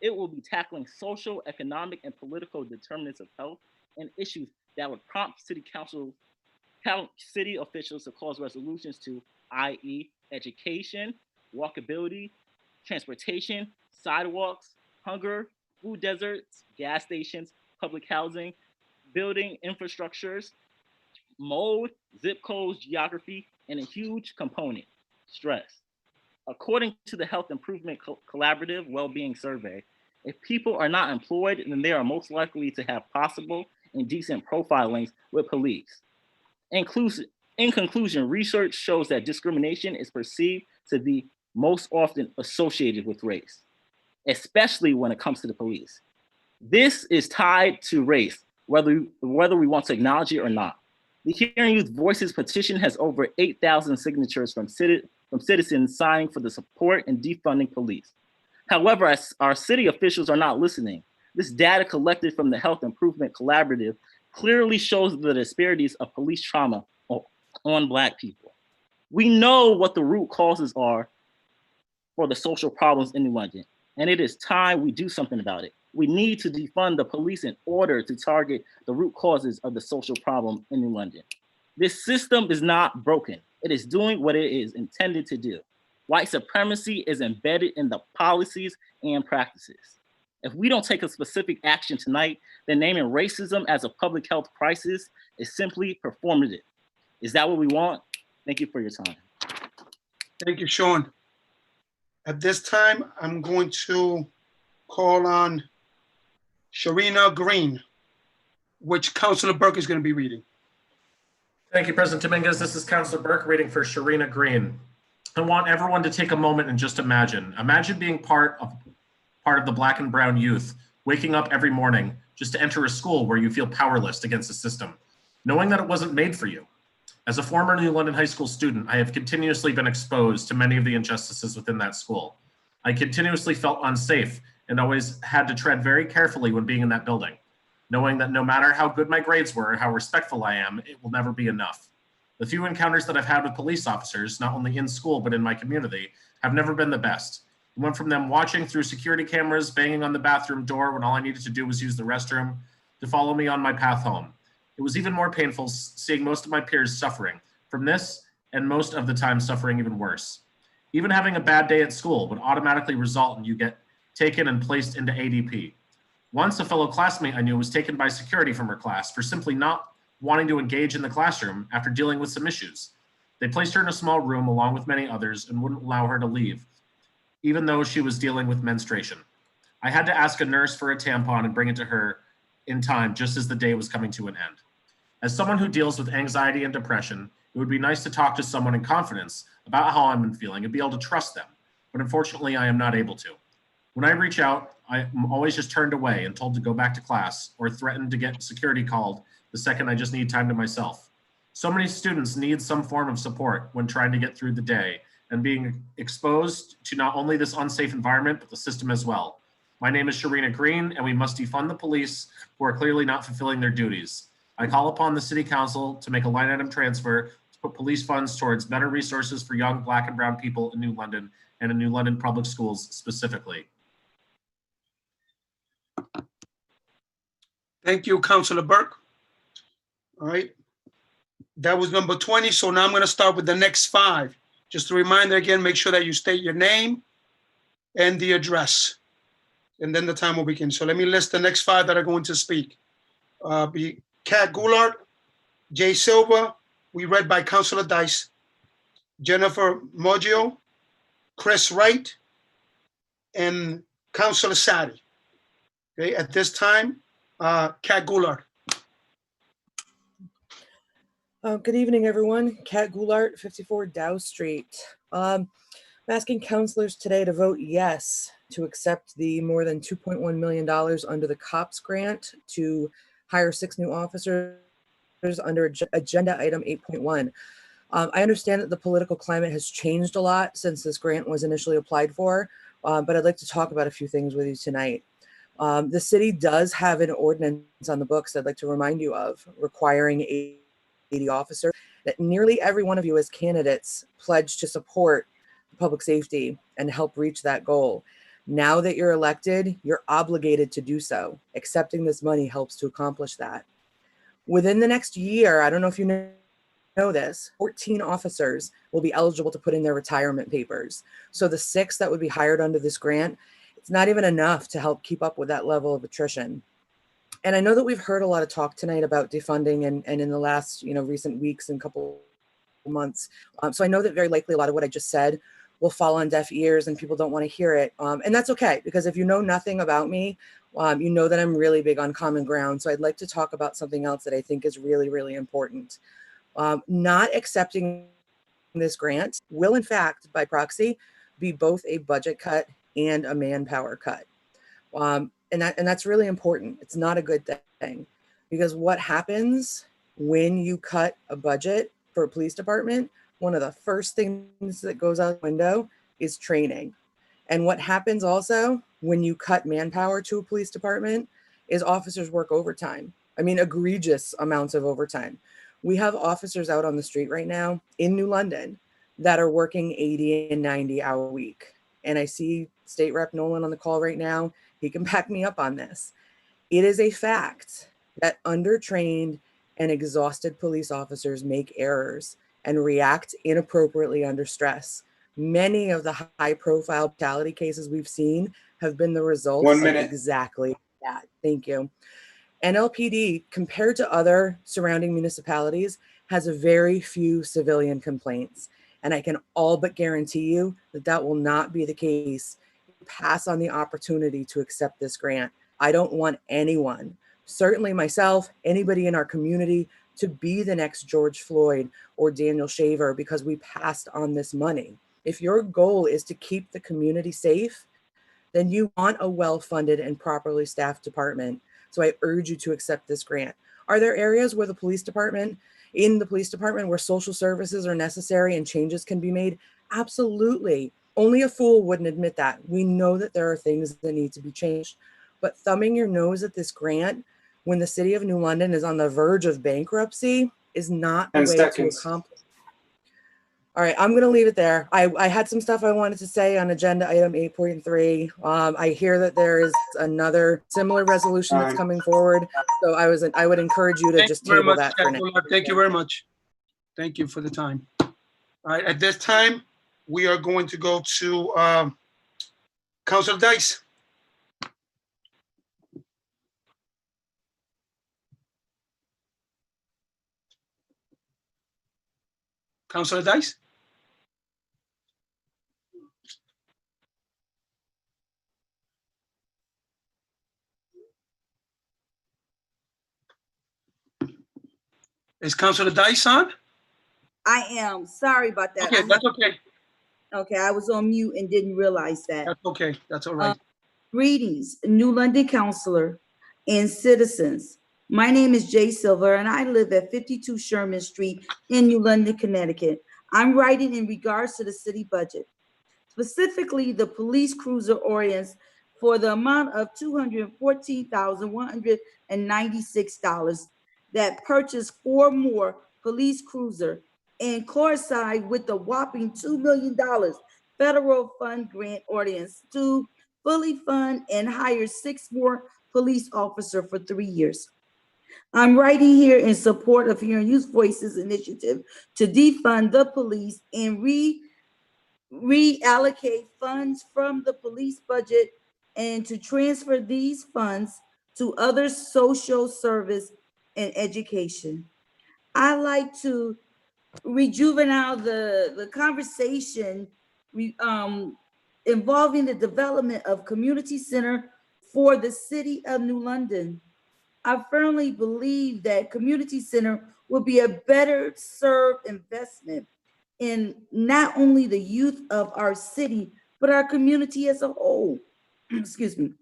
It will be tackling social, economic, and political determinants of health and issues that would prompt city officials to cause resolutions to, i.e., education, walkability, transportation, sidewalks, hunger, food deserts, gas stations, public housing, building infrastructures, mode, zip codes, geography, and a huge component, stress. According to the Health Improvement Collaborative Wellbeing Survey, if people are not employed, then they are most likely to have possible and decent profilings with police. In conclusion, research shows that discrimination is perceived to be most often associated with race, especially when it comes to the police. This is tied to race, whether we want to acknowledge it or not. The Hearing Youth Voices petition has over 8,000 signatures from citizens signing for the support and defunding police. However, as our city officials are not listening, this data collected from the Health Improvement Collaborative clearly shows the disparities of police trauma on Black people. We know what the root causes are for the social problems in New London, and it is time we do something about it. We need to defund the police in order to target the root causes of the social problem in New London. This system is not broken. It is doing what it is intended to do. White supremacy is embedded in the policies and practices. If we don't take a specific action tonight, then naming racism as a public health crisis is simply performative. Is that what we want? Thank you for your time. Thank you, Sean. At this time, I'm going to call on Sharina Green, which Councilor Burke is going to be reading. Thank you, President Dominguez. This is Councilor Burke reading for Sharina Green. I want everyone to take a moment and just imagine being part of the Black and brown youth, waking up every morning just to enter a school where you feel powerless against the system, knowing that it wasn't made for you. As a former New London High School student, I have continuously been exposed to many of the injustices within that school. I continuously felt unsafe and always had to tread very carefully when being in that building, knowing that no matter how good my grades were or how respectful I am, it will never be enough. The few encounters that I've had with police officers, not only in school but in my community, have never been the best. It went from them watching through security cameras, banging on the bathroom door when all I needed to do was use the restroom, to follow me on my path home. It was even more painful seeing most of my peers suffering from this, and most of the time suffering even worse. Even having a bad day at school would automatically result in you get taken and placed into ADP. Once a fellow classmate I knew was taken by security from her class for simply not wanting to engage in the classroom after dealing with some issues. They placed her in a small room along with many others and wouldn't allow her to leave, even though she was dealing with menstruation. I had to ask a nurse for a tampon and bring it to her in time just as the day was coming to an end. As someone who deals with anxiety and depression, it would be nice to talk to someone in confidence about how I'm feeling and be able to trust them, but unfortunately I am not able to. When I reach out, I'm always just turned away and told to go back to class or threatened to get security called the second I just need time to myself. So many students need some form of support when trying to get through the day and being exposed to not only this unsafe environment, but the system as well. My name is Sharina Green, and we must defund the police who are clearly not fulfilling their duties. I call upon the City Council to make a line item transfer to put police funds towards better resources for young Black and brown people in New London and in New London public schools specifically. Thank you, Councilor Burke. All right. That was number 20. So now I'm going to start with the next 5. Just a reminder again, make sure that you state your name and the address, and then the time will begin. So let me list the next 5 that are going to speak. Be Kat Goulart, Jay Silva, we read by Councilor Dice, Jennifer Moggio, Chris Wright, and Councilor Sadi. Okay, at this time, Kat Goulart. Good evening, everyone. Kat Goulart, 54 Dow Street. I'm asking councilors today to vote yes to accept the more than $2.1 million under the COPS grant to hire 6 new officers under agenda item 8.1. I understand that the political climate has changed a lot since this grant was initially applied for, but I'd like to talk about a few things with you tonight. The city does have an ordinance on the books I'd like to remind you of, requiring 80 officers, that nearly every one of you as candidates pledged to support public safety and help reach that goal. Now that you're elected, you're obligated to do so. Accepting this money helps to accomplish that. Within the next year, I don't know if you know this, 14 officers will be eligible to put in their retirement papers. So the 6 that would be hired under this grant, it's not even enough to help keep up with that level of attrition. And I know that we've heard a lot of talk tonight about defunding and in the last, recent weeks and couple months. So I know that very likely a lot of what I just said will fall on deaf ears and people don't want to hear it. And that's okay, because if you know nothing about me, you know that I'm really big on common ground. So I'd like to talk about something else that I think is really, really important. Not accepting this grant will, in fact, by proxy, be both a budget cut and a manpower cut. And that's really important. It's not a good thing, because what happens when you cut a budget for a police department, one of the first things that goes out the window is training. And what happens also when you cut manpower to a police department is officers work overtime. I mean, egregious amounts of overtime. We have officers out on the street right now in New London that are working 80 and 90-hour week. And I see State Rep Nolan on the call right now. He can back me up on this. It is a fact that undertrained and exhausted police officers make errors and react inappropriately under stress. Many of the high-profile fatality cases we've seen have been the result of exactly that. Thank you. NLPD, compared to other surrounding municipalities, has a very few civilian complaints. And I can all but guarantee you that that will not be the case. Pass on the opportunity to accept this grant. I don't want anyone, certainly myself, anybody in our community, to be the next George Floyd or Daniel Shaver because we passed on this money. If your goal is to keep the community safe, then you want a well-funded and properly staffed department. So I urge you to accept this grant. Are there areas where the police department where social services are necessary and changes can be made? Absolutely. Only a fool wouldn't admit that. We know that there are things that need to be changed, but thumbing your nose at this grant when the city of New London is on the verge of bankruptcy is not the way to accomplish. All right, I'm going to leave it there. I had some stuff I wanted to say on agenda item 8.3. I hear that there is another similar resolution that's coming forward. So I would encourage you to just table that for now. Thank you very much. Thank you for the time. All right, at this time, we are going to go to Councilor Dice. Councilor Dice? Is Councilor Dice on? I am. Sorry about that. Okay, that's okay. Okay, I was on mute and didn't realize that. That's okay. That's all right. Greetings, New London Councilor and citizens. My name is Jay Silver and I live at 52 Sherman Street in New London, Connecticut. I'm writing in regards to the city budget, specifically the police cruiser Orience for the amount of $214,196 that purchased 4 more police cruiser and coincide with the whopping $2 million federal fund grant ordinance to fully fund and hire 6 more police officers for 3 years. I'm writing here in support of Hearing Youth Voices initiative to defund the police and reallocate funds from the police budget and to transfer these funds to other social service and education. I like to rejuvenate the conversation involving the development of community center for the city of New London. I firmly believe that community center will be a better served investment in not only the youth of our city, but our community as a whole. Excuse me.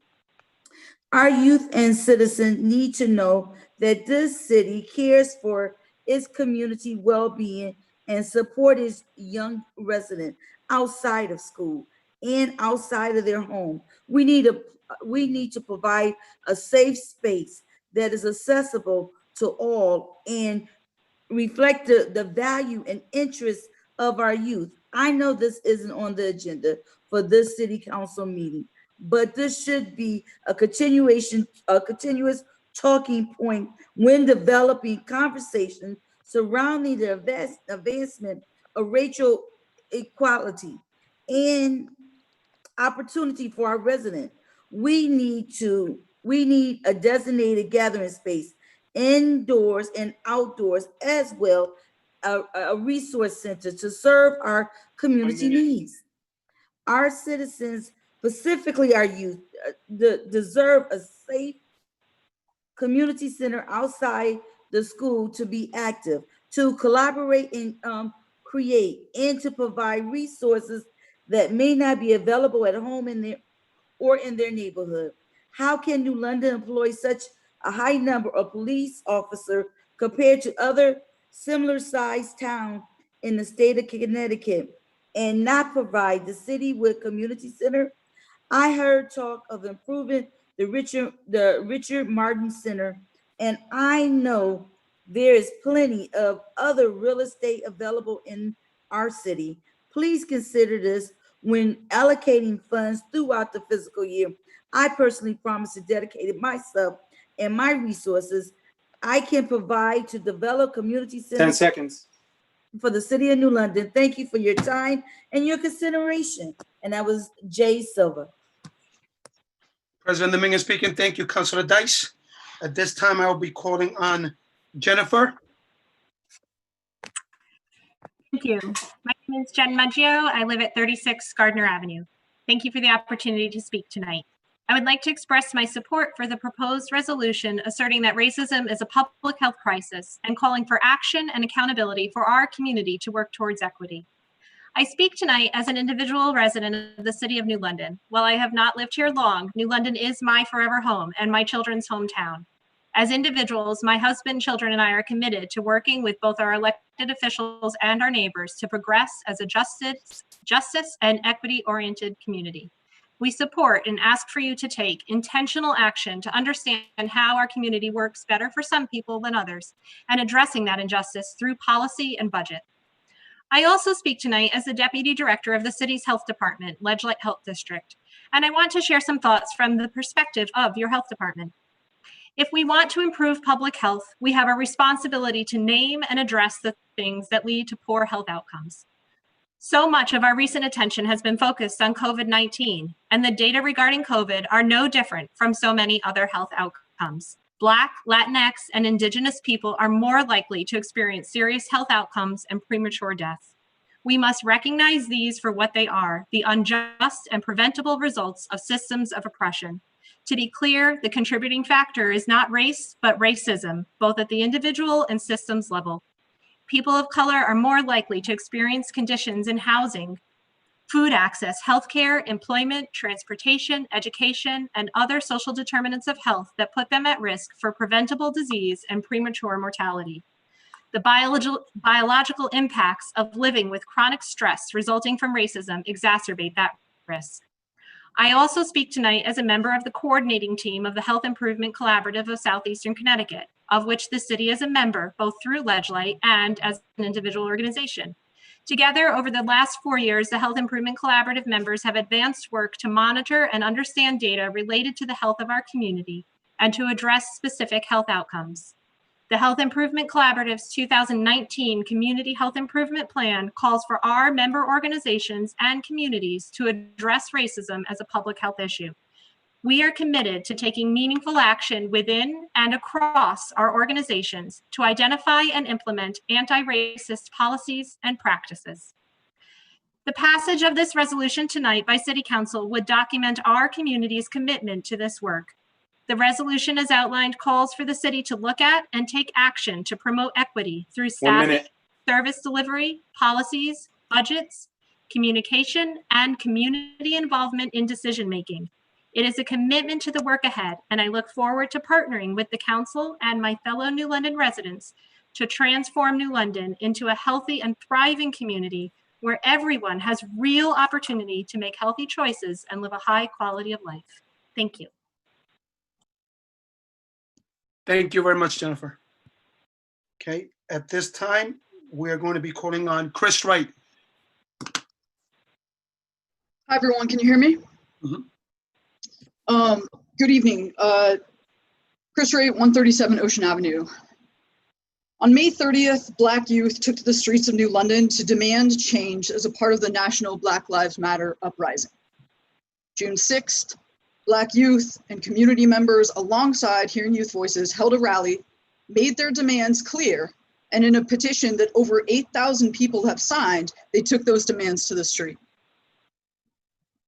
Our youth and citizens need to know that this city cares for its community well-being and support its young residents outside of school and outside of their home. We need to provide a safe space that is accessible to all and reflect the value and interests of our youth. I know this isn't on the agenda for this city council meeting, but this should be a continuous talking point when developing conversation surrounding the advancement of racial equality and opportunity for our residents. We need a designated gathering space, indoors and outdoors, as well a resource center to serve our community needs. Our citizens, specifically our youth, deserve a safe community center outside the school to be active, to collaborate and create, and to provide resources that may not be available at home in their neighborhood. How can New London employ such a high number of police officers compared to other similar sized towns in the state of Connecticut and not provide the city with community center? I heard talk of improving the Richard Martin Center, and I know there is plenty of other real estate available in our city. Please consider this when allocating funds throughout the fiscal year. I personally promise to dedicate myself and my resources I can provide to develop community centers 10 seconds. for the city of New London. Thank you for your time and your consideration. And that was Jay Silva. President Dominguez speaking. Thank you, Councilor Dice. At this time, I will be calling on Jennifer. Thank you. My name is Jen Maggio. I live at 36 Gardner Avenue. Thank you for the opportunity to speak tonight. I would like to express my support for the proposed resolution asserting that racism is a public health crisis and calling for action and accountability for our community to work towards equity. I speak tonight as an individual resident of the city of New London. While I have not lived here long, New London is my forever home and my children's hometown. As individuals, my husband, children, and I are committed to working with both our elected officials and our neighbors to progress as a justice and equity-oriented community. We support and ask for you to take intentional action to understand how our community works better for some people than others, and addressing that injustice through policy and budget. I also speak tonight as the Deputy Director of the city's health department, Ledgelight Health District, and I want to share some thoughts from the perspective of your health department. If we want to improve public health, we have a responsibility to name and address the things that lead to poor health outcomes. So much of our recent attention has been focused on COVID-19, and the data regarding COVID are no different from so many other health outcomes. Black, Latinx, and Indigenous people are more likely to experience serious health outcomes and premature death. We must recognize these for what they are, the unjust and preventable results of systems of oppression. To be clear, the contributing factor is not race, but racism, both at the individual and systems level. People of color are more likely to experience conditions in housing, food access, healthcare, employment, transportation, education, and other social determinants of health that put them at risk for preventable disease and premature mortality. The biological impacts of living with chronic stress resulting from racism exacerbate that risk. I also speak tonight as a member of the coordinating team of the Health Improvement Collaborative of Southeastern Connecticut, of which the city is a member, both through Ledgelight and as an individual organization. Together, over the last 4 years, the Health Improvement Collaborative members have advanced work to monitor and understand data related to the health of our community and to address specific health outcomes. The Health Improvement Collaborative's 2019 Community Health Improvement Plan calls for our member organizations and communities to address racism as a public health issue. We are committed to taking meaningful action within and across our organizations to identify and implement anti-racist policies and practices. The passage of this resolution tonight by City Council would document our community's commitment to this work. The resolution has outlined calls for the city to look at and take action to promote equity through 1 staffing, minute. service delivery, policies, budgets, communication, and community involvement in decision-making. It is a commitment to the work ahead, and I look forward to partnering with the council and my fellow New London residents to transform New London into a healthy and thriving community where everyone has real opportunity to make healthy choices and live a high quality of life. Thank you. Thank you very much, Jennifer. Okay, at this time, we are going to be calling on Chris Wright. Hi, everyone. Can you hear me? Good evening. Chris Wright, 137 Ocean Avenue. On May 30th, Black youth took to the streets of New London to demand change as a part of the National Black Lives Matter uprising. June 6th, Black youth and community members alongside Hearing Youth Voices held a rally, made their demands clear, and in a petition that over 8,000 people have signed, they took those demands to the street.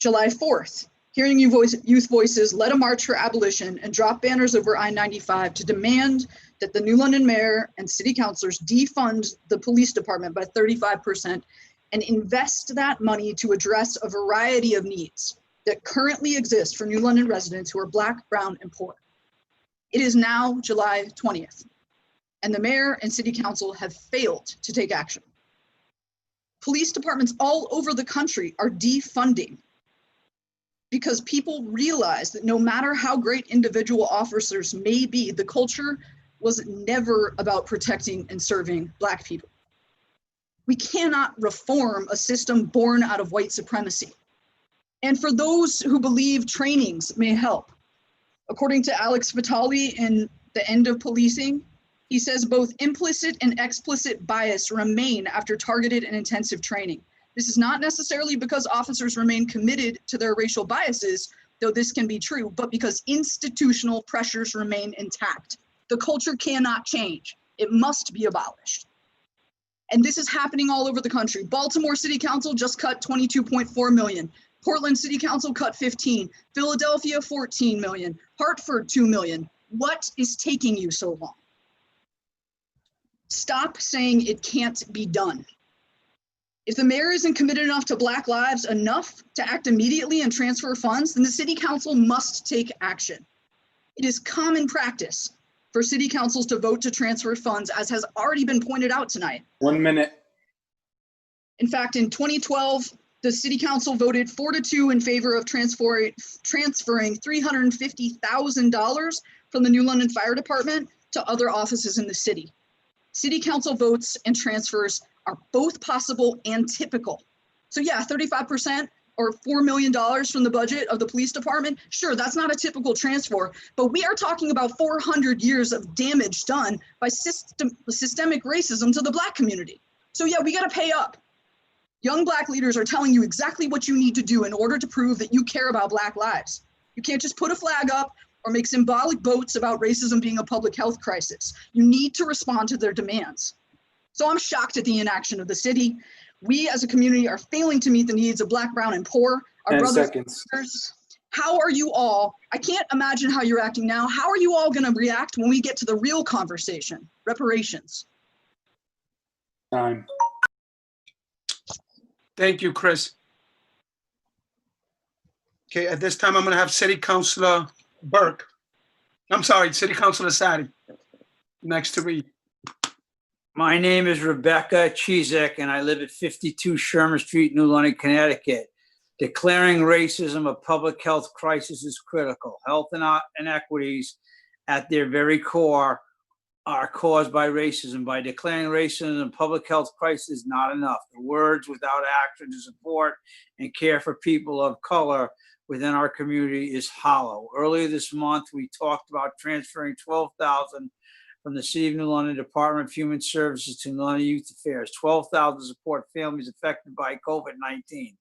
July 4th, Hearing Youth Voices led a march for abolition and dropped banners over I-95 to demand that the New London mayor and city councilors defund the police department by 35% and invest that money to address a variety of needs that currently exist for New London residents who are Black, brown, and poor. It is now July 20th, and the mayor and city council have failed to take action. Police departments all over the country are defunding because people realize that no matter how great individual officers may be, the culture was never about protecting and serving Black people. We cannot reform a system born out of white supremacy. And for those who believe trainings may help, according to Alex Vitale in The End of Policing, he says both implicit and explicit bias remain after targeted and intensive training. This is not necessarily because officers remain committed to their racial biases, though this can be true, but because institutional pressures remain intact. The culture cannot change. It must be abolished. And this is happening all over the country. Baltimore City Council just cut $22.4 million. Portland City Council cut 15. Philadelphia, 14 million. Hartford, 2 million. What is taking you so long? Stop saying it can't be done. If the mayor isn't committed enough to Black lives enough to act immediately and transfer funds, then the city council must take action. It is common practice for city councils to vote to transfer funds, as has already been pointed out tonight. 1 minute. In fact, in 2012, the city council voted 4-2 in favor of transferring $350,000 from the New London Fire Department to other offices in the city. City council votes and transfers are both possible and typical. So yeah, 35% or $4 million from the budget of the police department, sure, that's not a typical transfer, but we are talking about 400 years of damage done by systemic racism to the Black community. So yeah, we gotta pay up. Young Black leaders are telling you exactly what you need to do in order to prove that you care about Black lives. You can't just put a flag up or make symbolic votes about racism being a public health crisis. You need to respond to their demands. So I'm shocked at the inaction of the city. We as a community are failing to meet the needs of Black, brown, and poor. Our 10 brothers seconds. and sisters. How are you all, I can't imagine how you're acting now. How are you all gonna react when we get to the real conversation, reparations? Time. Thank you, Chris. Okay, at this time, I'm gonna have City Councilor Burke. I'm sorry, City Councilor Sadi, next to read. My name is Rebecca Chizek, and I live at 52 Sherman Street, New London, Connecticut. Declaring racism a public health crisis is critical. Health inequities at their very core are caused by racism. By declaring racism a public health crisis is not enough. The words without action to support and care for people of color within our community is hollow. Earlier this month, we talked about transferring $12,000 from the City of New London Department of Human Services to New London Youth Affairs, 12,000 to support families affected by COVID-19.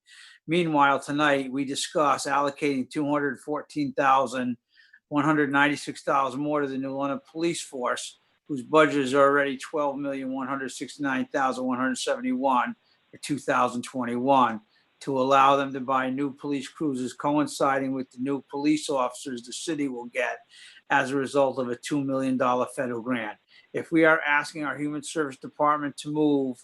Meanwhile, tonight, we discuss allocating $214,196 more to the New London Police Force, whose budget is already $12,169,171 for 2021, to allow them to buy new police cruisers coinciding with the new police officers the city will get as a result of a $2 million federal grant. If we are asking our Human Service Department to move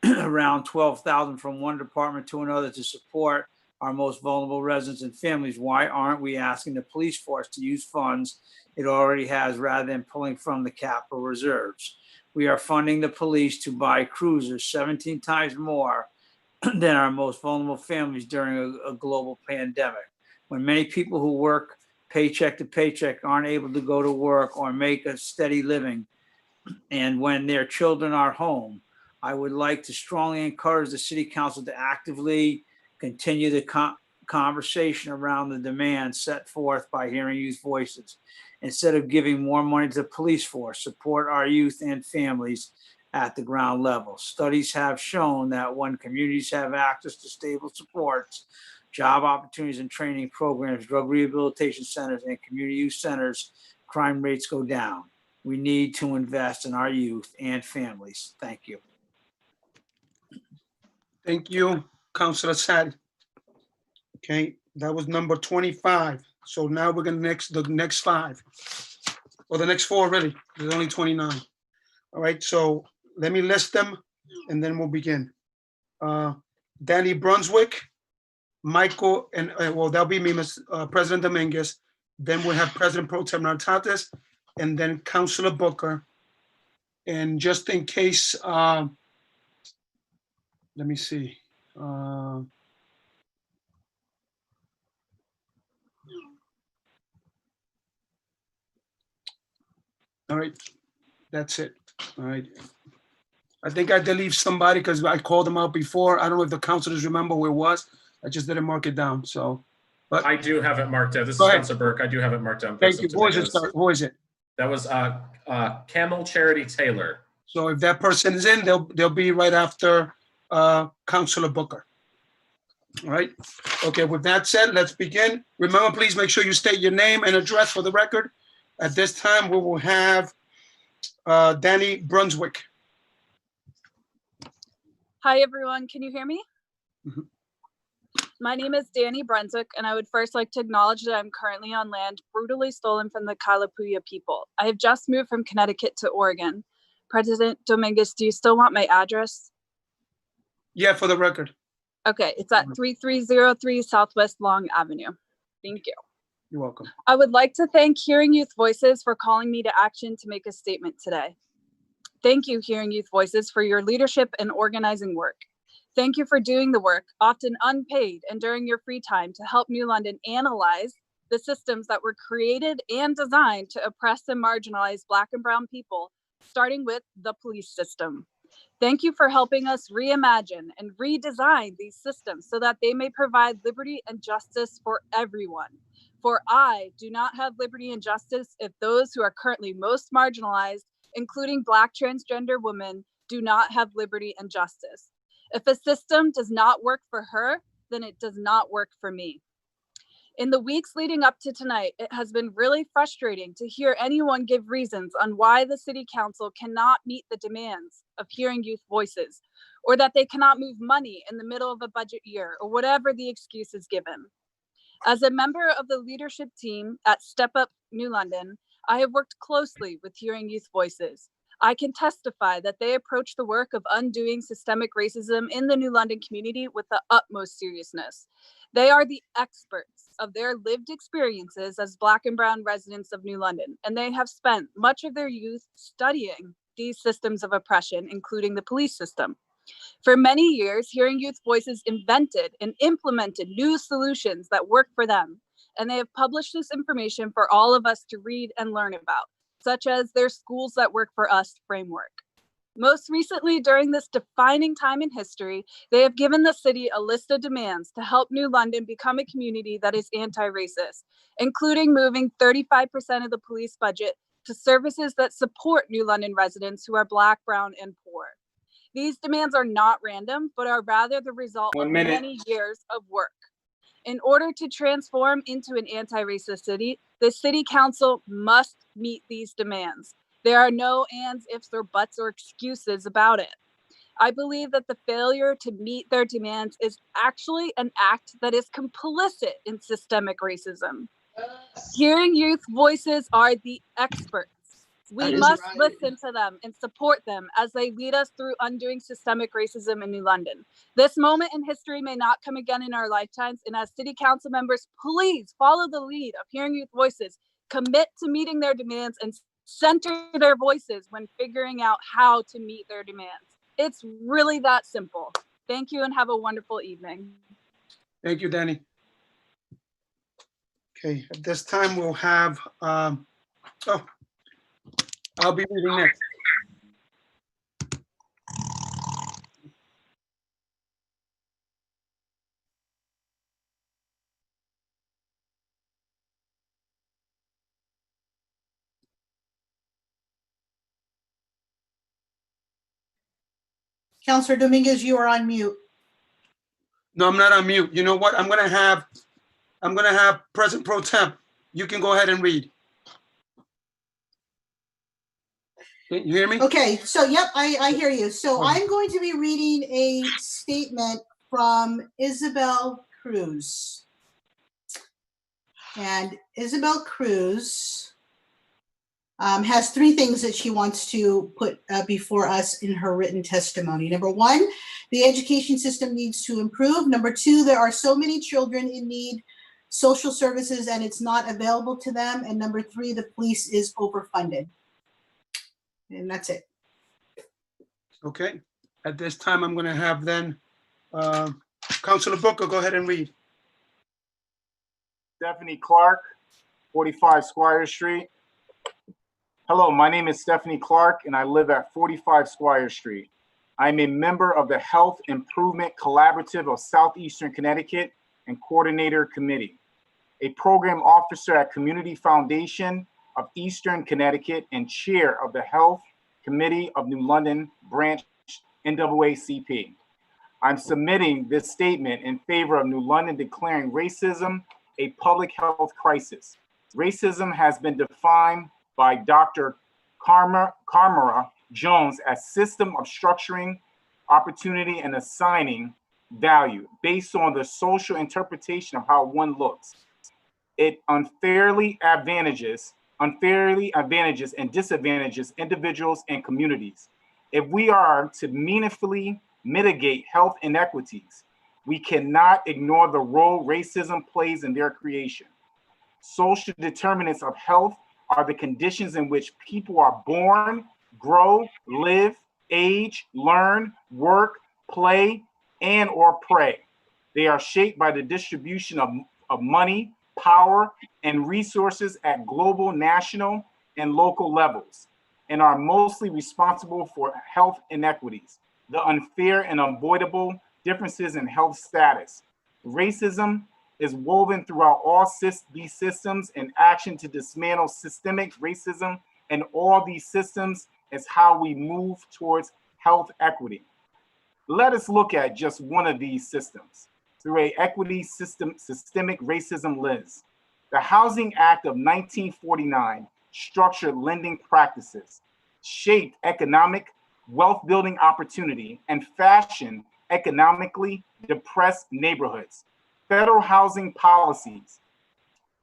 around 12,000 from one department to another to support our most vulnerable residents and families, why aren't we asking the police force to use funds it already has rather than pulling from the capital reserves? We are funding the police to buy cruisers 17 times more than our most vulnerable families during a global pandemic. When many people who work paycheck to paycheck aren't able to go to work or make a steady living, and when their children are home, I would like to strongly encourage the City Council to actively continue the conversation around the demands set forth by Hearing Youth Voices. Instead of giving more money to the police force, support our youth and families at the ground level. Studies have shown that when communities have access to stable supports, job opportunities and training programs, drug rehabilitation centers, and community youth centers, crime rates go down. We need to invest in our youth and families. Thank you. Thank you, Councilor Sad. Okay, that was number 25. So now we're gonna the next 5, or the next 4 really. There's only 29. All right, so let me list them and then we'll begin. Danny Brunswick, Michael, and well, that'll be me, President Dominguez. Then we'll have President Pro Tem Nartates, and then Councilor Booker. And just in case, let me see. All right, that's it. All right. I think I deleted somebody because I called them out before. I don't know if the councilors remember where it was. I just didn't mark it down, so. But I do have it marked down. This is Go ahead. Councilor Burke. I do have it marked down. Thank you. Who is it? Who is it? That was Camel Charity Taylor. So if that person is in, they'll be right after Councilor Booker. All right. Okay, with that said, let's begin. Remember, please make sure you state your name and address for the record. At this time, we will have Danny Brunswick. Hi, everyone. Can you hear me? Mhm. My name is Danny Brunswick, and I would first like to acknowledge that I'm currently on land brutally stolen from the Kalapuya people. I have just moved from Connecticut to Oregon. President Dominguez, do you still want my address? Yeah, for the record. Okay, it's at 3303 Southwest Long Avenue. Thank you. You're welcome. I would like to thank Hearing Youth Voices for calling me to action to make a statement today. Thank you, Hearing Youth Voices, for your leadership and organizing work. Thank you for doing the work, often unpaid and during your free time, to help New London analyze the systems that were created and designed to oppress and marginalize Black and Brown people, starting with the police system. Thank you for helping us reimagine and redesign these systems so that they may provide liberty and justice for everyone. For I do not have liberty and justice if those who are currently most marginalized, including Black transgender women, do not have liberty and justice. If a system does not work for her, then it does not work for me. In the weeks leading up to tonight, it has been really frustrating to hear anyone give reasons on why the City Council cannot meet the demands of Hearing Youth Voices, or that they cannot move money in the middle of a budget year, or whatever the excuse is given. As a member of the leadership team at Step Up New London, I have worked closely with Hearing Youth Voices. I can testify that they approach the work of undoing systemic racism in the New London community with the utmost seriousness. They are the experts of their lived experiences as Black and Brown residents of New London, and they have spent much of their youth studying these systems of oppression, including the police system. For many years, Hearing Youth Voices invented and implemented new solutions that work for them, and they have published this information for all of us to read and learn about, such as their Schools That Work for Us framework. Most recently, during this defining time in history, they have given the city a list of demands to help New London become a community that is anti-racist, including moving 35% of the police budget to services that support New London residents who are Black, Brown, and poor. These demands are not random, but are rather the result of many years of work. In order to transform into an anti-racist city, the City Council must meet these demands. There are no ands, ifs, or buts, or excuses about it. I believe that the failure to meet their demands is actually an act that is complicit in systemic racism. Hearing Youth voices are the experts. We must listen to them and support them as they lead us through undoing systemic racism in New London. This moment in history may not come again in our lifetimes, and as City Council members, please follow the lead of Hearing Youth voices, commit to meeting their demands, and center their voices when figuring out how to meet their demands. It's really that simple. Thank you and have a wonderful evening. Thank you, Danny. Okay, at this time we'll have, I'll be reading next. Counselor Dominguez, you are on mute. No, I'm not on mute. You know what? I'm gonna have President Pro Temp. You can go ahead and read. Can you hear me? Okay, so yep, I hear you. So I'm going to be reading a statement from Isabel Cruz. And Isabel Cruz has three things that she wants to put before us in her written testimony. Number one, the education system needs to improve. Number two, there are so many children in need social services and it's not available to them. And number three, the police is overfunded. And that's it. Okay, at this time, I'm gonna have then Councilor Booker, go ahead and read. Stephanie Clark, 45 Squire Street. Hello, my name is Stephanie Clark and I live at 45 Squire Street. I'm a member of the Health Improvement Collaborative of Southeastern Connecticut and Coordinator Committee, a program officer at Community Foundation of Eastern Connecticut and chair of the Health Committee of New London Branch NAACP. I'm submitting this statement in favor of New London declaring racism a public health crisis. Racism has been defined by Dr. Carmara Jones as system of structuring opportunity and assigning value based on the social interpretation of how one looks. It unfairly advantages and disadvantages individuals and communities. If we are to meaningfully mitigate health inequities, we cannot ignore the role racism plays in their creation. Social determinants of health are the conditions in which people are born, grow, live, age, learn, work, play, and or pray. They are shaped by the distribution of money, power, and resources at global, national, and local levels, and are mostly responsible for health inequities, the unfair and unavoidable differences in health status. Racism is woven throughout all these systems, and action to dismantle systemic racism and all these systems is how we move towards health equity. Let us look at just one of these systems through an equity systemic racism lens. The Housing Act of 1949 structured lending practices, shaped economic wealth building opportunity, and fashioned economically depressed neighborhoods. Federal housing policies,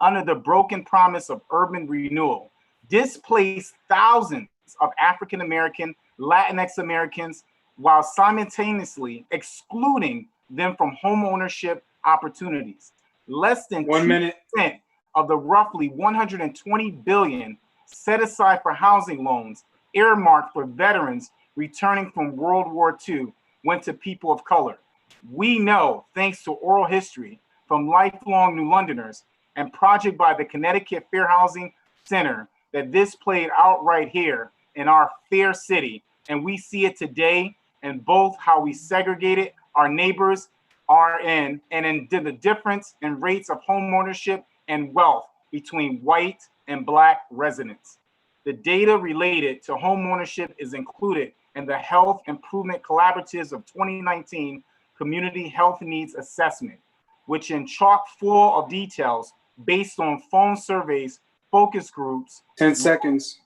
under the broken promise of urban renewal, displaced thousands of African American, Latinx Americans, while simultaneously excluding them from home ownership opportunities. Less than 2% of the roughly $120 billion set aside for housing loans earmarked for veterans returning from World War II went to people of color. We know, thanks to oral history from lifelong New Londoners and project by the Connecticut Fair Housing Center, that this played out right here in our fair city. And we see it today in both how we segregated our neighbors are in, and in the difference in rates of home ownership and wealth between white and Black residents. The data related to homeownership is included in the Health Improvement Collaboratives of 2019 Community Health Needs Assessment, which is chock full of details based on phone surveys, focus groups, 10 seconds,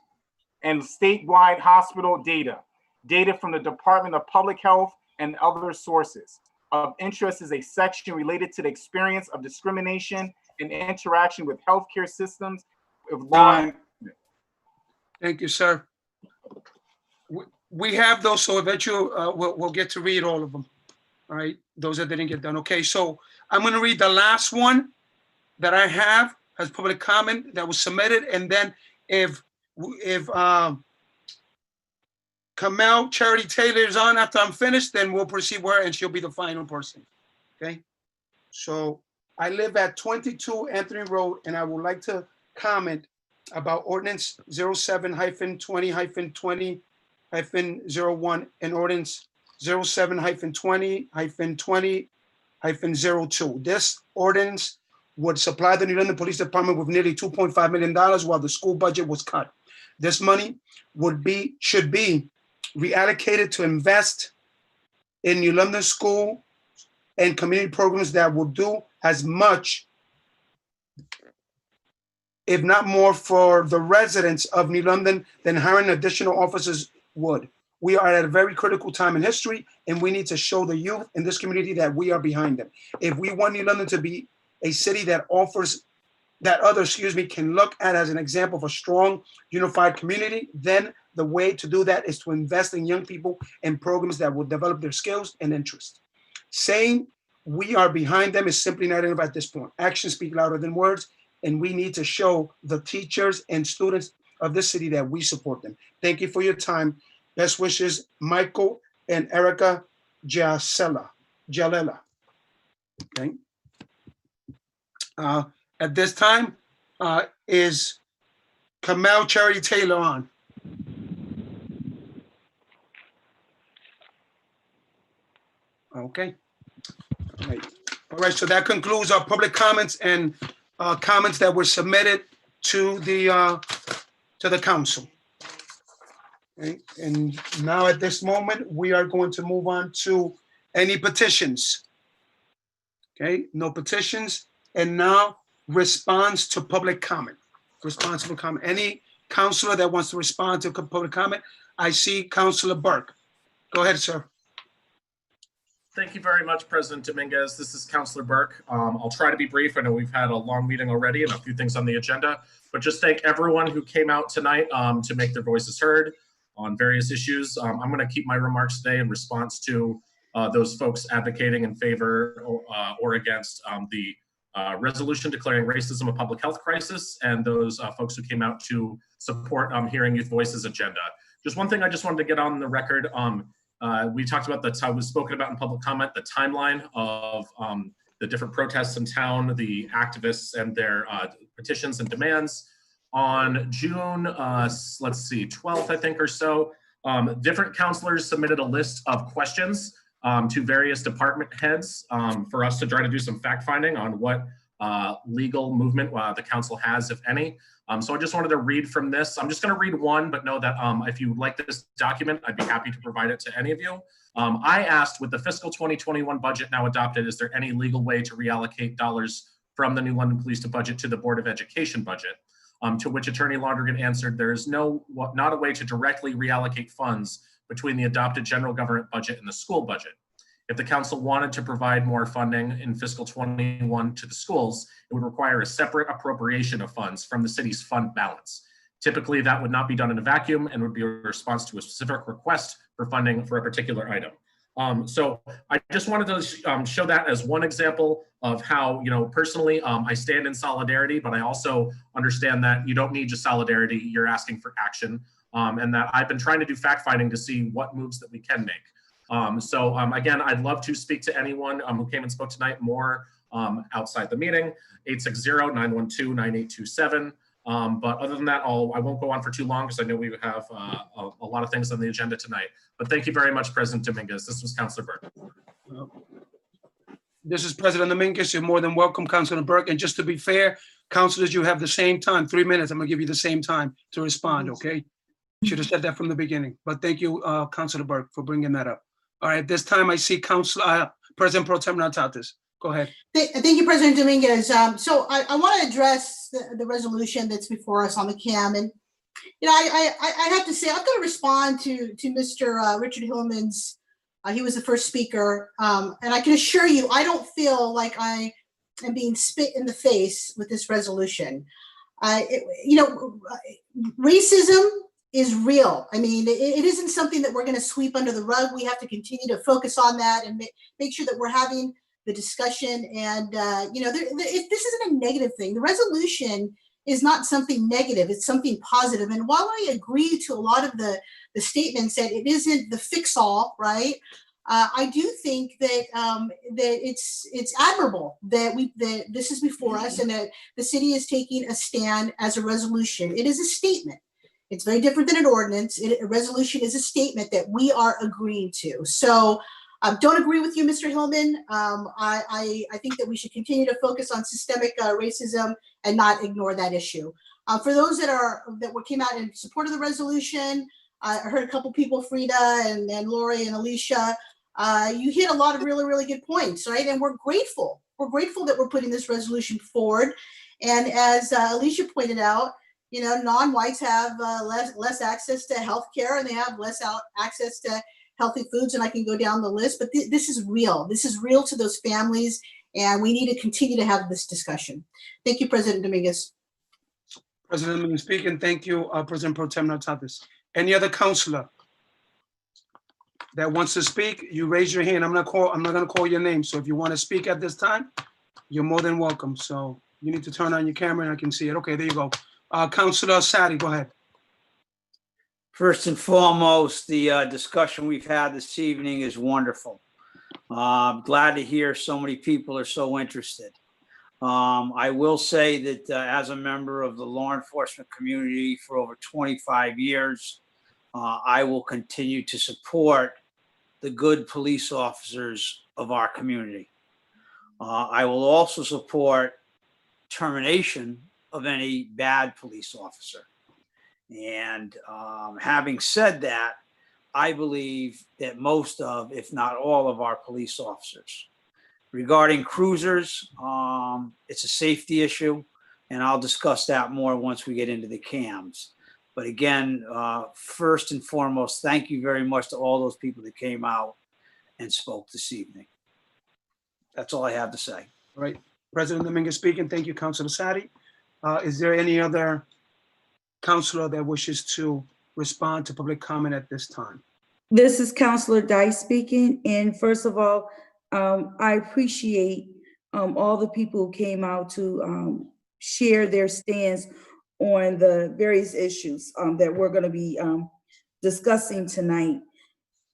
and statewide hospital data. Data from the Department of Public Health and other sources. Of interest is a section related to the experience of discrimination and interaction with healthcare systems. Thank you, sir. We have those, so eventually we'll get to read all of them. All right, those that didn't get done. Okay, so I'm going to read the last one that I have as public comment that was submitted, and then if Kamel Charity Taylor is on after I'm finished, then we'll proceed with her, and she'll be the final person. Okay, so I live at 22 Anthony Road, and I would like to comment about ordinance 07-20-20-01 and ordinance 07-20-20-02. This ordinance would supply the New London Police Department with nearly $2.5 million while the school budget was cut. This money should be reallocated to invest in New London school and community programs that will do as much, if not more, for the residents of New London than hiring additional officers would. We are at a very critical time in history, and we need to show the youth in this community that we are behind them. If we want New London to be a city that offers, that others, can look at as an example of a strong, unified community, then the way to do that is to invest in young people and programs that will develop their skills and interests. Saying we are behind them is simply not enough at this point. Actions speak louder than words, and we need to show the teachers and students of this city that we support them. Thank you for your time. Best wishes, Michael and Erica Jalella. Okay. At this time, is Kamel Charity Taylor on? Okay. All right, so that concludes our public comments and comments that were submitted to the council. Okay. And now at this moment, we are going to move on to any petitions. Okay, no petitions. And now response to public comment. Responsible comment. Any counselor that wants to respond to public comment? I see Councilor Burke. Go ahead, sir. Thank you very much, President Dominguez. This is Councilor Burke. I'll try to be brief. I know we've had a long meeting already and a few things on the agenda, but just thank everyone who came out tonight to make their voices heard on various issues. I'm going to keep my remarks today in response to those folks advocating in favor or against the resolution declaring racism a public health crisis, and those folks who came out to support Hearing Youth Voices agenda. Just one thing I just wanted to get on the record. We talked about was spoken about in public comment, the timeline of the different protests in town, the activists and their petitions and demands. On June, let's see, 12th, I think, or so, different counselors submitted a list of questions to various department heads for us to try to do some fact finding on what legal movement the council has, if any. So I just wanted to read from this. I'm just going to read one, but know that if you would like this document, I'd be happy to provide it to any of you. I asked, with the fiscal 2021 budget now adopted, is there any legal way to reallocate dollars from the New London Police budget to the Board of Education budget? To which Attorney Lonergan answered, there is not a way to directly reallocate funds between the adopted general government budget and the school budget. If the council wanted to provide more funding in fiscal 21 to the schools, it would require a separate appropriation of funds from the city's fund balance. Typically, that would not be done in a vacuum and would be a response to a specific request for funding for a particular item. So I just wanted to show that as one example of how, personally, I stand in solidarity, but I also understand that you don't need just solidarity, you're asking for action, and that I've been trying to do fact finding to see what moves that we can make. Again, I'd love to speak to anyone who came and spoke tonight more outside the meeting, 860-912-9827. But other than that, I won't go on for too long because I know we have a lot of things on the agenda tonight. But thank you very much, President Dominguez. This was Councilor Burke. This is President Dominguez. You're more than welcome, Councilor Burke. And just to be fair, Councilors, you have the same time, 3 minutes. I'm gonna give you the same time to respond, okay? Should have said that from the beginning, but thank you, Councilor Burke, for bringing that up. All right, this time I see President Pro Tem Natsatsis. Go ahead. Thank you, President Dominguez. So I want to address the resolution that's before us on the CAM. And, you know, I have to say, I've got to respond to Mr. Richard Hillman's, he was the first speaker. And I can assure you, I don't feel like I am being spit in the face with this resolution. You know, racism is real. I mean, it isn't something that we're going to sweep under the rug. We have to continue to focus on that and make sure that we're having the discussion. And, you know, if this isn't a negative thing, the resolution is not something negative, it's something positive. And while I agree to a lot of the statements that it isn't the fix-all, right? I do think that that it's admirable that this is before us and that the city is taking a stand as a resolution. It is a statement. It's very different than an ordinance. A resolution is a statement that we are agreeing to. So don't agree with you, Mr. Hillman. I think that we should continue to focus on systemic racism and not ignore that issue. For those that came out in support of the resolution, I heard a couple people, Frida and Lori and Alicia. You hit a lot of really, really good points, right? And we're grateful. We're grateful that we're putting this resolution forward. And as Alicia pointed out, you know, non-whites have less access to healthcare, and they have less access to healthy foods, and I can go down the list. But this is real. This is real to those families, and we need to continue to have this discussion. Thank you, President Dominguez. President Dominguez speaking. Thank you, President Pro Tem Natsatsis. Any other councilor that wants to speak? You raise your hand. I'm not gonna call your name. So if you want to speak at this time, you're more than welcome. So you need to turn on your camera and I can see it. Okay, there you go. Councilor Sadi, go ahead. First and foremost, the discussion we've had this evening is wonderful. I'm glad to hear so many people are so interested. I will say that as a member of the law enforcement community for over 25 years, I will continue to support the good police officers of our community. I will also support termination of any bad police officer. And having said that, I believe that most of, if not all of our police officers, regarding cruisers, it's a safety issue, and I'll discuss that more once we get into the CAMs. But again, first and foremost, thank you very much to all those people that came out and spoke this evening. That's all I have to say. All right, President Dominguez speaking. Thank you, Councilor Sadi. Is there any other councilor that wishes to respond to public comment at this time? This is Councilor Dice speaking. And first of all, I appreciate all the people who came out to share their stance on the various issues that we're going to be discussing tonight.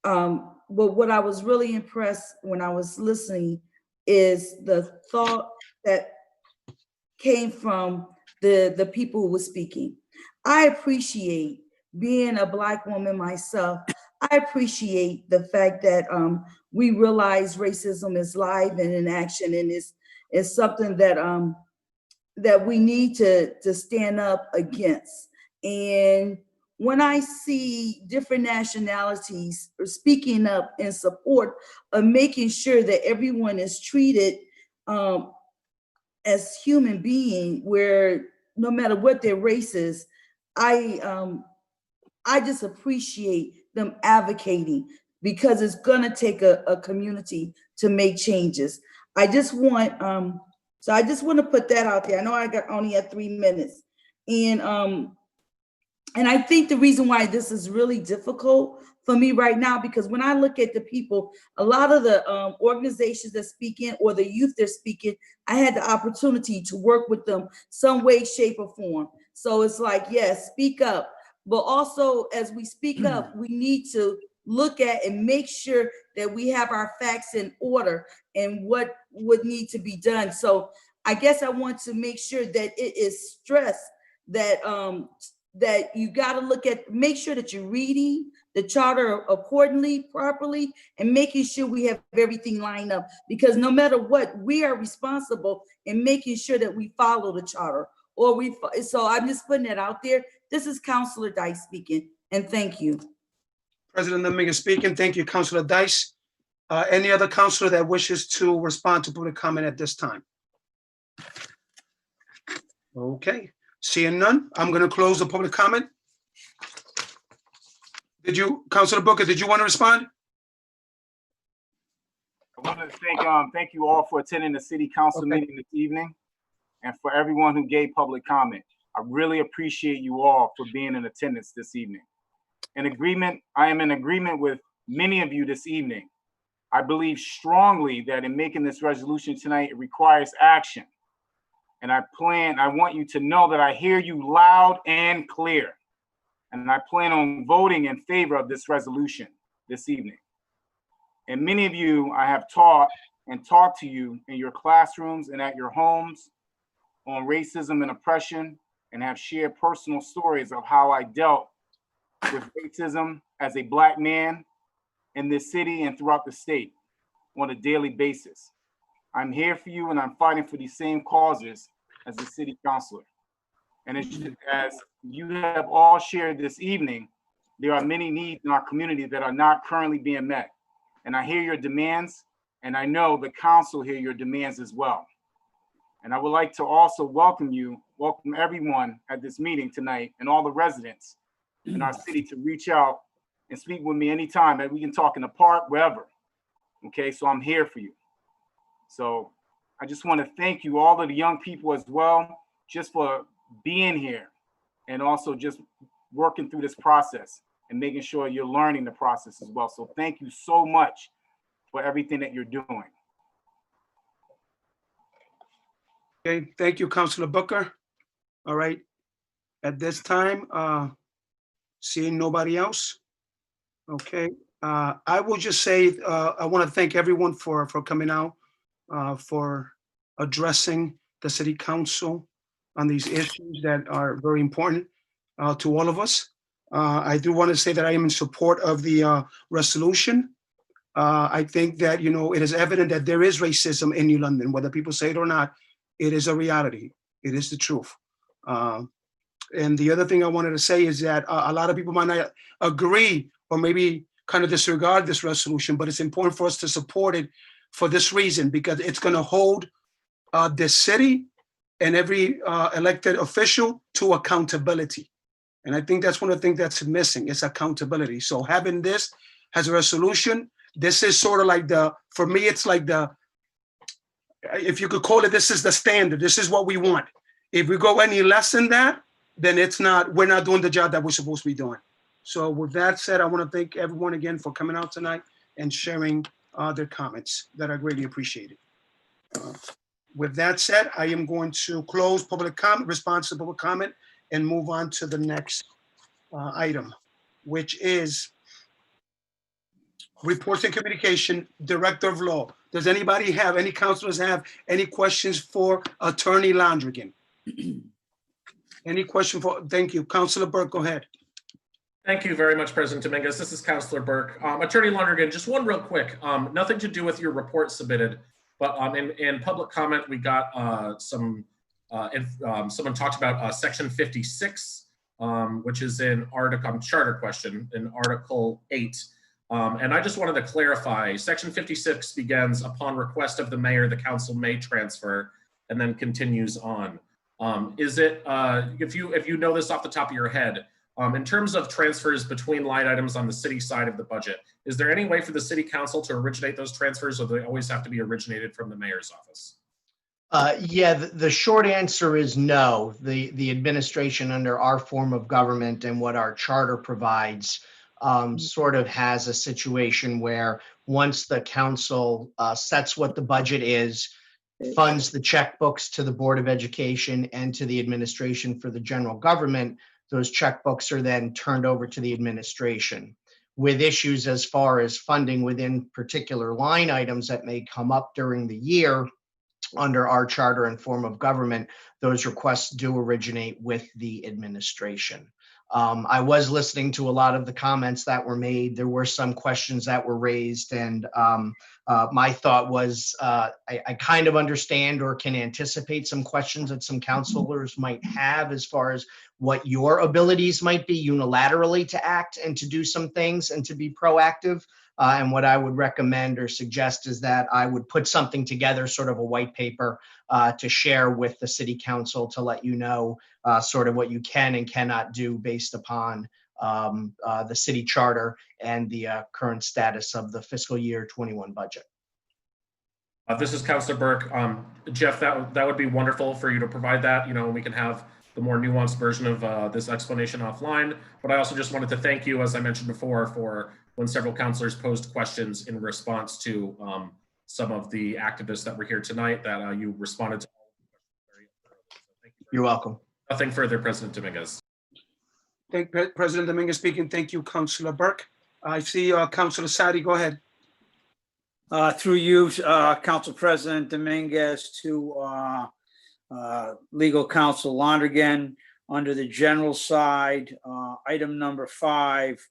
But what I was really impressed when I was listening is the thought that came from the people who were speaking. I appreciate, being a Black woman myself, I appreciate the fact that we realize racism is live and in action, and is something that that we need to stand up against. And when I see different nationalities speaking up in support of making sure that everyone is treated as human being, where no matter what their race is, I just appreciate them advocating, because it's gonna take a community to make changes. I just want to put that out there. I know I only have 3 minutes, and I think the reason why this is really difficult for me right now, because when I look at the people, a lot of the organizations that speak in, or the youth that speak in, I had the opportunity to work with them some way, shape, or form. So it's like, yes, speak up, but also as we speak up, we need to look at and make sure that we have our facts in order and what would need to be done. So I guess I want to make sure that it is stressed that that you got to look at, make sure that you're reading the charter accordingly, properly, and making sure we have everything lined up. Because no matter what, we are responsible in making sure that we follow the charter. So I'm just putting it out there. This is Councilor Dice speaking, and thank you. President Dominguez speaking. Thank you, Councilor Dice. Any other councilor that wishes to respond to public comment at this time? Okay, seeing none, I'm going to close the public comment. Councilor Booker, did you want to respond? I want to thank you all for attending the city council meeting this evening, and for everyone who gave public comment. I really appreciate you all for being in attendance this evening. I am in agreement with many of you this evening. I believe strongly that in making this resolution tonight, it requires action. And I want you to know that I hear you loud and clear. And I plan on voting in favor of this resolution this evening. And many of you I have taught and talked to you in your classrooms and at your homes on racism and oppression, and have shared personal stories of how I dealt with racism as a Black man in this city and throughout the state on a daily basis. I'm here for you, and I'm fighting for these same causes as a city councilor. And as you have all shared this evening, there are many needs in our community that are not currently being met. And I hear your demands, and I know the council hear your demands as well. And I would like to also welcome everyone at this meeting tonight, and all the residents in our city to reach out and speak with me anytime, and we can talk in the park, wherever. Okay, so I'm here for you. So I just want to thank you, all of the young people as well, just for being here and also just working through this process and making sure you're learning the process as well. So thank you so much for everything that you're doing. Okay, thank you, Councilor Booker. All right, at this time, seeing nobody else. Okay, I will just say, I want to thank everyone for coming out, for addressing the city council on these issues that are very important to all of us. I do want to say that I am in support of the resolution. I think that, it is evident that there is racism in New London, whether people say it or not. It is a reality. It is the truth. And the other thing I wanted to say is that a lot of people might not agree or maybe kind of disregard this resolution, but it's important for us to support it for this reason, because it's going to hold the city and every elected official to accountability. And I think that's one of the things that's missing, is accountability. So having this as a resolution, this is sort of like for me, it's like if you could call it, this is the standard. This is what we want. If we go any less than that, then we're not doing the job that we're supposed to be doing. So with that said, I want to thank everyone again for coming out tonight and sharing their comments that are greatly appreciated. With that said, I am going to close public comment, response to public comment, and move on to the next item, which is reports and communication, Director of Law. Does any councilors have any questions for Attorney Londrigan? Any question thank you. Councilor Burke, go ahead. Thank you very much, President Dominguez. This is Councilor Burke. Attorney Londrigan, just one real quick, nothing to do with your report submitted, but in public comment, we got someone talked about section 56, which is in charter question in Article 8. And I just wanted to clarify, section 56 begins upon request of the mayor, the council may transfer, and then continues on. Is it, if you know this off the top of your head, in terms of transfers between line items on the city side of the budget, is there any way for the city council to originate those transfers, or do they always have to be originated from the mayor's office? Yeah, the short answer is no. The administration under our form of government and what our charter provides sort of has a situation where once the council sets what the budget is, funds the checkbooks to the Board of Education and to the administration for the general government, those checkbooks are then turned over to the administration. With issues as far as funding within particular line items that may come up during the year, under our charter and form of government, those requests do originate with the administration. I was listening to a lot of the comments that were made. There were some questions that were raised, and my thought was I kind of understand or can anticipate some questions that some counselors might have as far as what your abilities might be unilaterally to act and to do some things and to be proactive. And what I would recommend or suggest is that I would put something together, sort of a white paper to share with the city council to let you know sort of what you can and cannot do based upon the city charter and the current status of the fiscal year 21 budget. This is Councilor Burke. Jeff, that would be wonderful for you to provide that. We can have the more nuanced version of this explanation offline. But I also just wanted to thank you, as I mentioned before, for when several councilors posed questions in response to some of the activists that were here tonight, that you responded to. You're welcome. Nothing further, President Dominguez. President Dominguez speaking. Thank you, Councilor Burke. I see Councilor Sadi. Go ahead. Through you, Council President Dominguez, to Legal Counsel Londrigan, under the general side, item number 5,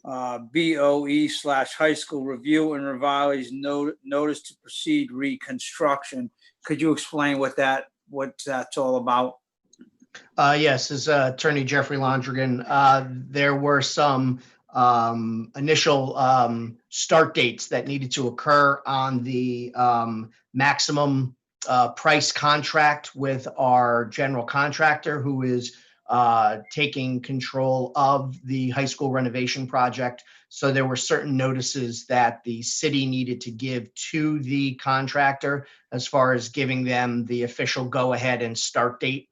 BOE/high school review and revise notice to proceed reconstruction. Could you explain what that's all about? Yes, as Attorney Jeffrey Londrigan, there were some initial start dates that needed to occur on the maximum price contract with our general contractor, who is taking control of the high school renovation project. So there were certain notices that the city needed to give to the contractor as far as giving them the official go-ahead and start date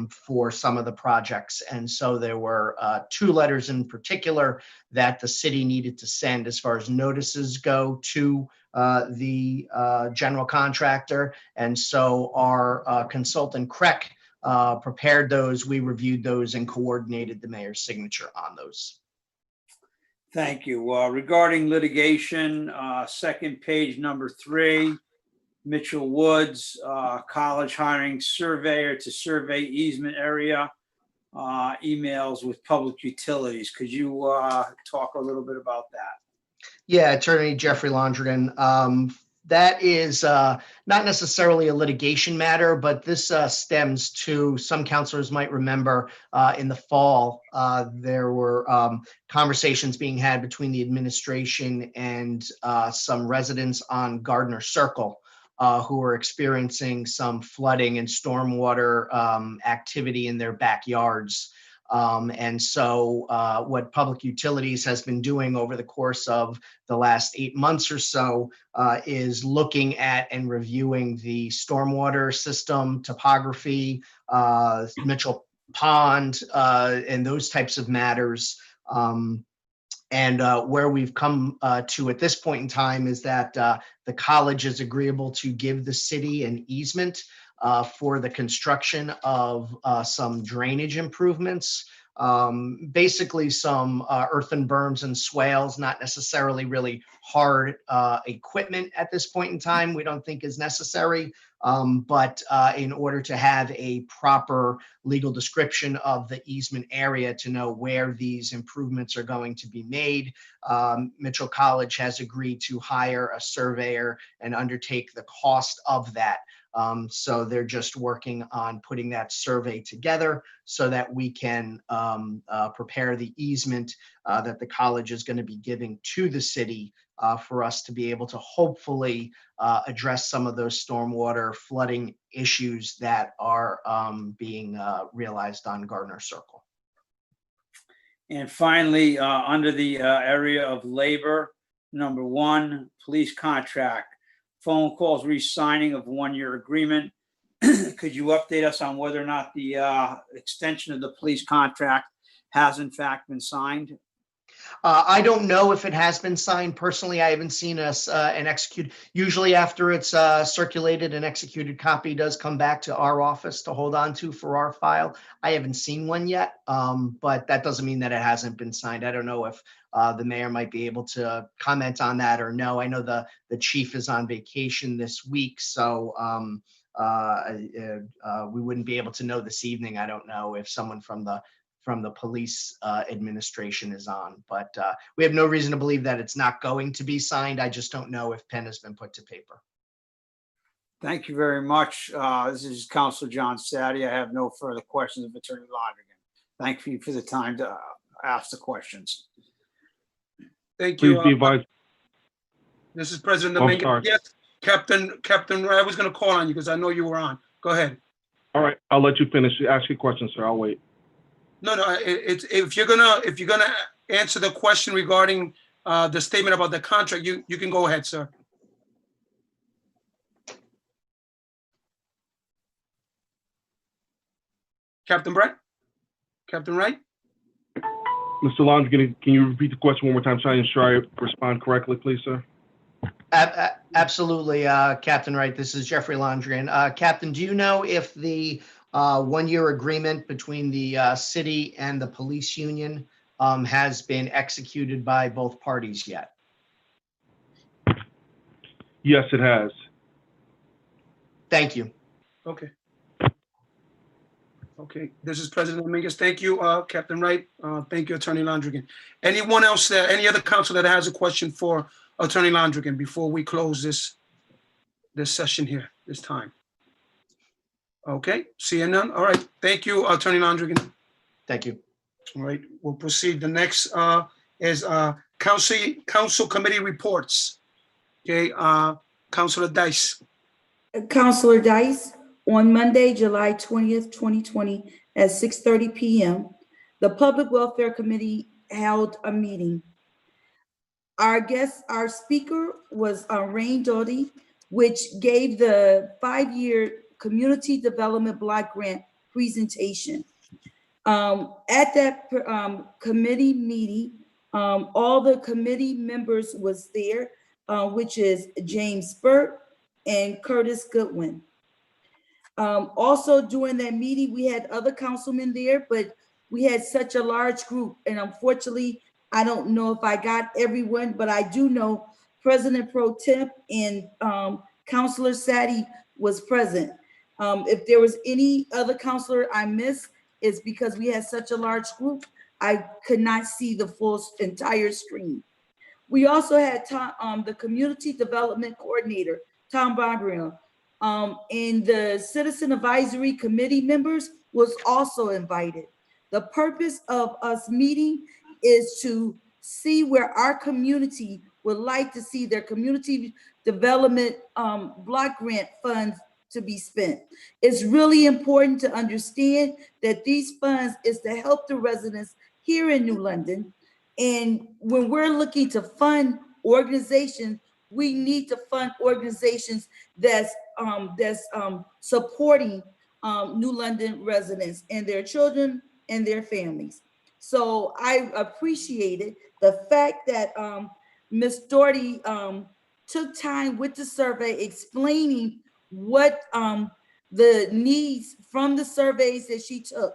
for some of the projects. And so there were 2 letters in particular that the city needed to send as far as notices go to the general contractor. And so our consultant Craig prepared those, we reviewed those and coordinated the mayor's signature on those. Thank you. Regarding litigation, second page, number 3, Mitchell Woods, college hiring surveyor to survey easement area, emails with public utilities. Could you talk a little bit about that? Yeah, Attorney Jeffrey Londrigan. That is not necessarily a litigation matter, but this stems to, some councilors might remember in the fall, there were conversations being had between the administration and some residents on Gardner Circle who were experiencing some flooding and stormwater activity in their backyards. And so what Public Utilities has been doing over the course of the last 8 months or so is looking at and reviewing the stormwater system, topography, Mitchell Pond, and those types of matters. And where we've come to at this point in time is that the college is agreeable to give the city an easement for the construction of some drainage improvements, basically some earthen berms and swales, not necessarily really hard equipment at this point in time, we don't think is necessary. But in order to have a proper legal description of the easement area to know where these improvements are going to be made, Mitchell College has agreed to hire a surveyor and undertake the cost of that. So they're just working on putting that survey together so that we can prepare the easement that the college is going to be giving to the city for us to be able to hopefully address some of those stormwater flooding issues that are being realized on Gardner Circle. And finally, under the area of labor, number 1, police contract, phone calls, re-signing of 1-year agreement. Could you update us on whether or not the extension of the police contract has in fact been signed? I don't know if it has been signed. Personally, I haven't seen an execute. Usually after it's circulated, an executed copy does come back to our office to hold on to for our file. I haven't seen one yet, but that doesn't mean that it hasn't been signed. I don't know if the mayor might be able to comment on that or no. I know the chief is on vacation this week, so we wouldn't be able to know this evening. I don't know if someone from from the police administration is on. But we have no reason to believe that it's not going to be signed. I just don't know if pen has been put to paper. Thank you very much. This is Councilor John Sadi. I have no further questions of Attorney Lonergan. Thank you for the time to ask the questions. Thank you. Please be advised. This is President Oh, Dominguez. sorry. Yes, Captain, I was going to call on you because I know you were on. Go ahead. All right, I'll let you finish. Ask your question, sir. I'll wait. No, it's if you're gonna answer the question regarding the statement about the contract, you can go ahead, sir. Captain Brett? Captain Wright? Mr. Lonergan, can you repeat the question one more time so I ensure I respond correctly, please, sir? Absolutely, Captain Wright. This is Jeffrey Londrian. Captain, do you know if the one-year agreement between the city and the police union has been executed by both parties yet? Yes, it has. Thank you. Okay. Okay, this is President Dominguez. Thank you, Captain Wright. Thank you, Attorney Londrigan. Anyone else, any other council that has a question for Attorney Londrigan before we close this session here, this time? Okay, seeing none. All right, thank you, Attorney Londrigan. Thank you. All right, we'll proceed. The next is council committee reports. Okay, Councilor Dice. Councilor Dice, on Monday, July 20th, 2020, at 6:30 p.m., the Public Welfare Committee held a meeting. Our speaker was Rain Doty, which gave the 5-year Community Development Block Grant presentation. At that committee meeting, all the committee members was there, which is James Burt and Curtis Goodwin. Also during that meeting, we had other councilmen there, but we had such a large group, and unfortunately, I don't know if I got everyone, but I do know President Pro Temp and Councilor Sadi was present. If there was any other councilor I missed, it's because we had such a large group, I could not see the full entire screen. We also had the Community Development Coordinator, Tom Barbriel, and the Citizen Advisory Committee members was also invited. The purpose of us meeting is to see where our community would like to see their community development block grant funds to be spent. It's really important to understand that these funds is to help the residents here in New London. And when we're looking to fund organizations, we need to fund organizations that's supporting New London residents and their children and their families. So I appreciated the fact that Ms. Doherty took time with the survey explaining what the needs from the surveys that she took.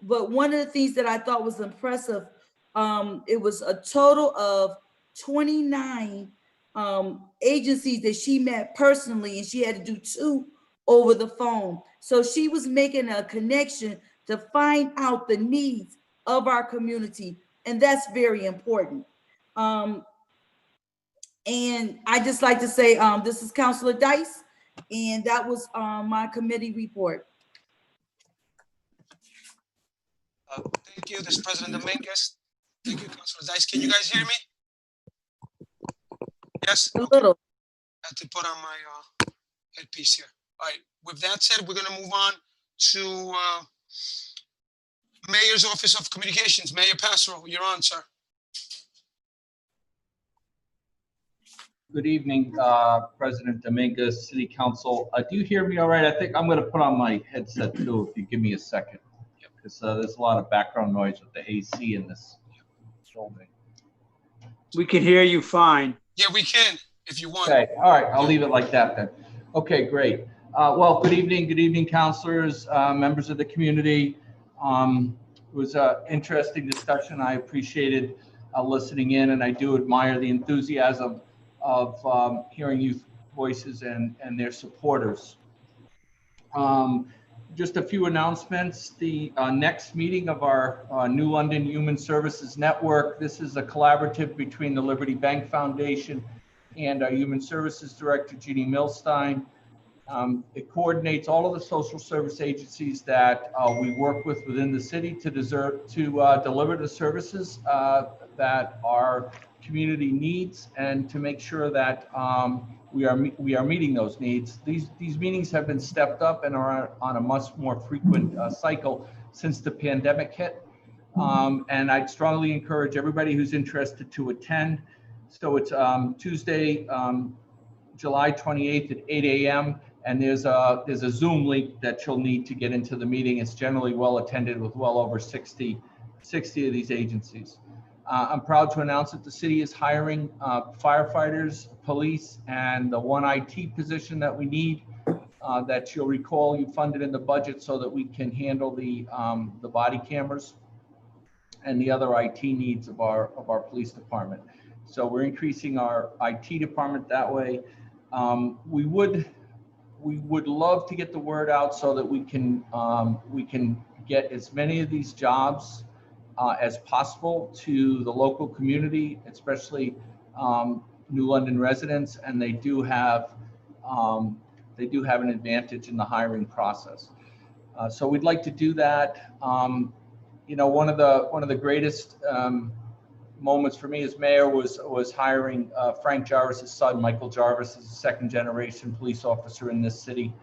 But one of the things that I thought was impressive, it was a total of 29 agencies that she met personally, and she had to do 2 over the phone. So she was making a connection to find out the needs of our community, and that's very important. And I just like to say, this is Councilor Dice, and that was my committee report. Thank you. This is President Dominguez. Thank you, Councilor Dice. Can you guys hear me? Yes? A little. I have to put on my headpiece here. All right. With that said, we're going to move on to Mayor's Office of Communications. Mayor Passero, you're on, sir. Good evening, President Dominguez, City Council. Do you hear me all right? I think I'm going to put on my headset too, if you give me a second. Because there's a lot of background noise with the AC in this building. We can hear you fine. Yeah, we can, if you want. Okay, all right, I'll leave it like that then. Okay, great. Well, good evening, councilors, members of the community. It was an interesting discussion. I appreciated listening in, and I do admire the enthusiasm of hearing youth voices and their supporters. Just a few announcements. The next meeting of our New London Human Services Network. This is a collaborative between the Liberty Bank Foundation and our Human Services Director, Jeannie Milstein. It coordinates all of the social service agencies that we work with within the city to deliver the services that our community needs, and to make sure that we are meeting those needs. These meetings have been stepped up and are on a much more frequent cycle since the pandemic hit. And I'd strongly encourage everybody who's interested to attend. So it's Tuesday, July 28th at 8 a.m. And there's a Zoom link that you'll need to get into the meeting. It's generally well attended with well over 60 of these agencies. I'm proud to announce that the city is hiring firefighters, police, and the one IT position that we need that you'll recall you funded in the budget so that we can handle the body cameras and the other IT needs of our police department. So we're increasing our IT department that way. We would love to get the word out so that we can get as many of these jobs as possible to the local community, especially New London residents, and they do have an advantage in the hiring process. So we'd like to do that. You know, one of the greatest moments for me as mayor was hiring Frank Jarvis's son, Michael Jarvis, as a second-generation police officer in this city,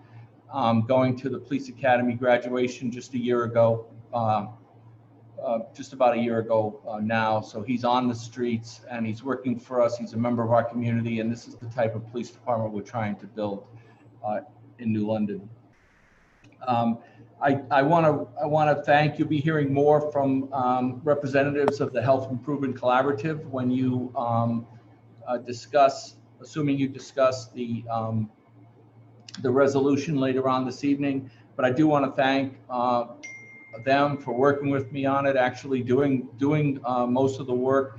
going to the police academy graduation just a year ago. Just about a year ago now. So he's on the streets and he's working for us. He's a member of our community, and this is the type of police department we're trying to build in New London. I want to thank. You'll be hearing more from representatives of the Health Improvement Collaborative when you discuss, assuming you discuss the resolution later on this evening. But I do want to thank them for working with me on it, actually doing most of the work.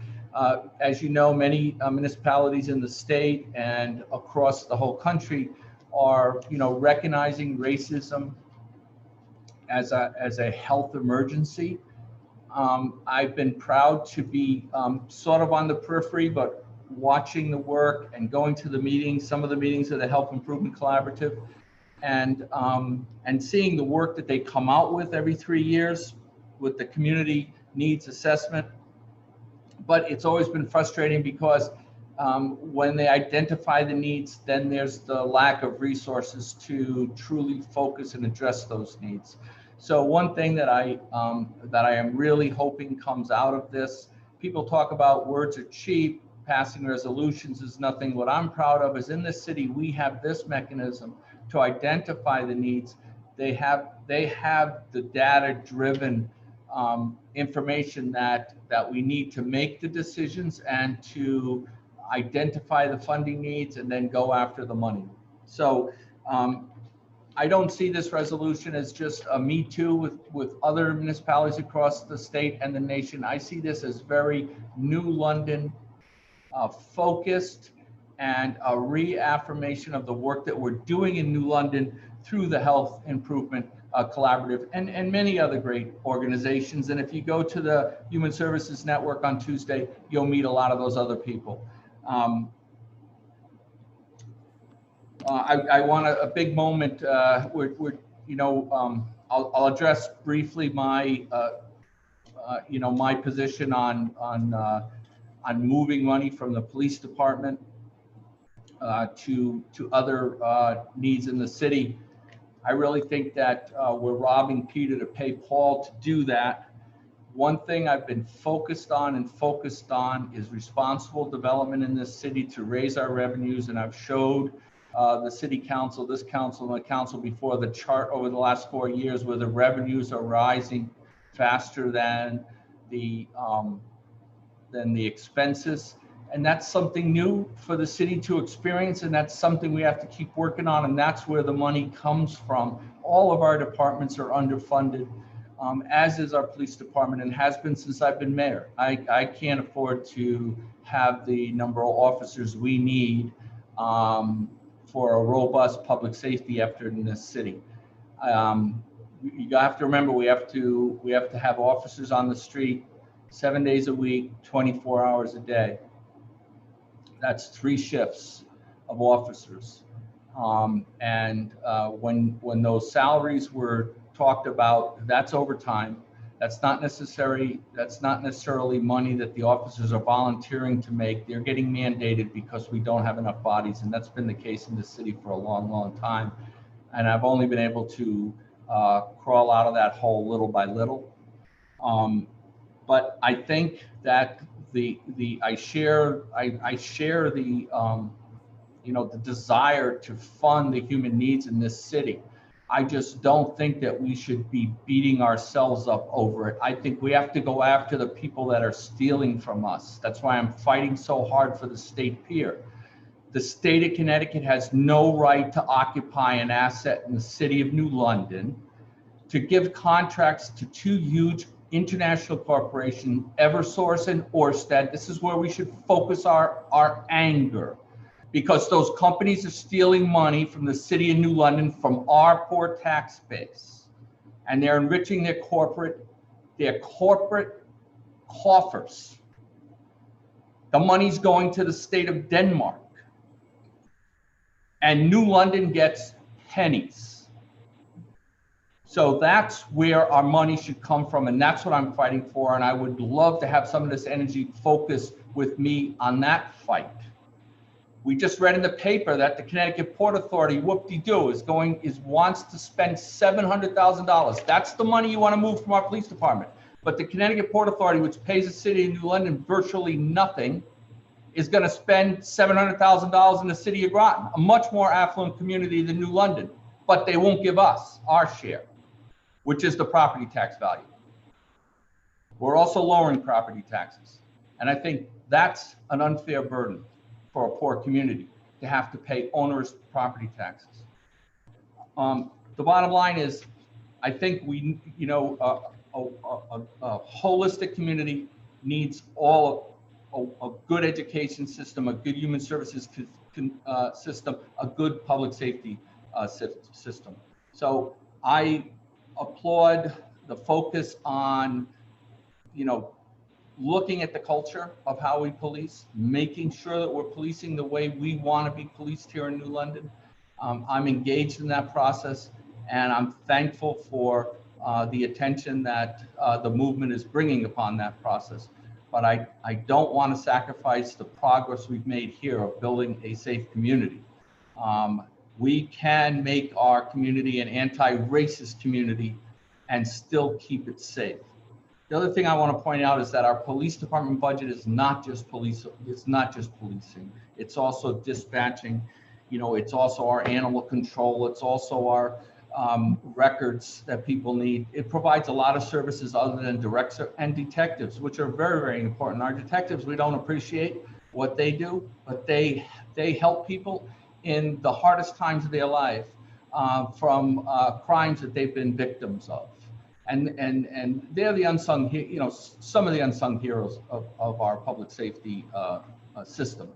As you know, many municipalities in the state and across the whole country are, recognizing racism as a health emergency. I've been proud to be sort of on the periphery, but watching the work and going to the meetings, some of the meetings of the Health Improvement Collaborative, and seeing the work that they come out with every 3 years with the community needs assessment. But it's always been frustrating because when they identify the needs, then there's the lack of resources to truly focus and address those needs. So one thing that I am really hoping comes out of this, people talk about words are cheap, passing resolutions is nothing. What I'm proud of is in this city, we have this mechanism to identify the needs. They have the data-driven information that we need to make the decisions and to identify the funding needs and then go after the money. So I don't see this resolution as just a Me Too with other municipalities across the state and the nation. I see this as very New London focused and a reaffirmation of the work that we're doing in New London through the Health Improvement Collaborative and many other great organizations. And if you go to the Human Services Network on Tuesday, you'll meet a lot of those other people. I want a big moment. I'll address briefly my my position on moving money from the police department to other needs in the city. I really think that we're robbing Peter to pay Paul to do that. One thing I've been focused on is responsible development in this city to raise our revenues, and I've showed the city council, this council, and the council before the chart over the last 4 years where the revenues are rising faster than the expenses. And that's something new for the city to experience, and that's something we have to keep working on, and that's where the money comes from. All of our departments are underfunded, as is our police department, and has been since I've been mayor. I can't afford to have the number of officers we need for a robust public safety effort in this city. you have to remember, we have to have officers on the street 7 days a week, 24 hours a day. That's 3 shifts of officers. When those salaries were talked about, that's overtime. That's not necessarily money that the officers are volunteering to make. They're getting mandated because we don't have enough bodies, and that's been the case in this city for a long, long time. And I've only been able to crawl out of that hole little by little. But I think that I share the the desire to fund the human needs in this city. I just don't think that we should be beating ourselves up over it. I think we have to go after the people that are stealing from us. That's why I'm fighting so hard for the state pier. The state of Connecticut has no right to occupy an asset in the city of New London, to give contracts to 2 huge international corporations, Eversource and Ørsted. This is where we should focus our anger, because those companies are stealing money from the city of New London, from our poor tax base, and they're enriching their corporate coffers. The money's going to the state of Denmark, and New London gets pennies. So that's where our money should come from, and that's what I'm fighting for, and I would love to have some of this energy focus with me on that fight. We just read in the paper that the Connecticut Port Authority, whoop-de-doo, wants to spend $700,000. That's the money you want to move from our police department. But the Connecticut Port Authority, which pays the city of New London virtually nothing, is going to spend $700,000 in the city of Groton, a much more affluent community than New London. But they won't give us our share, which is the property tax value. We're also lowering property taxes. And I think that's an unfair burden for a poor community, to have to pay onerous property taxes. The bottom line is, I think a holistic community needs a good education system, a good human services system, a good public safety system. So I applaud the focus on, looking at the culture of how we police, making sure that we're policing the way we want to be policed here in New London. I'm engaged in that process, and I'm thankful for the attention that the movement is bringing upon that process. But I don't want to sacrifice the progress we've made here of building a safe community. We can make our community an anti-racist community and still keep it safe. The other thing I want to point out is that our police department budget is not just police. It's not just policing. It's also dispatching. It's also our animal control. It's also our records that people need. It provides a lot of services other than directs and detectives, which are very, very important. Our detectives, we don't appreciate what they do, but they help people in the hardest times of their life from crimes that they've been victims of. And they're the unsung, some of the unsung heroes of our public safety system.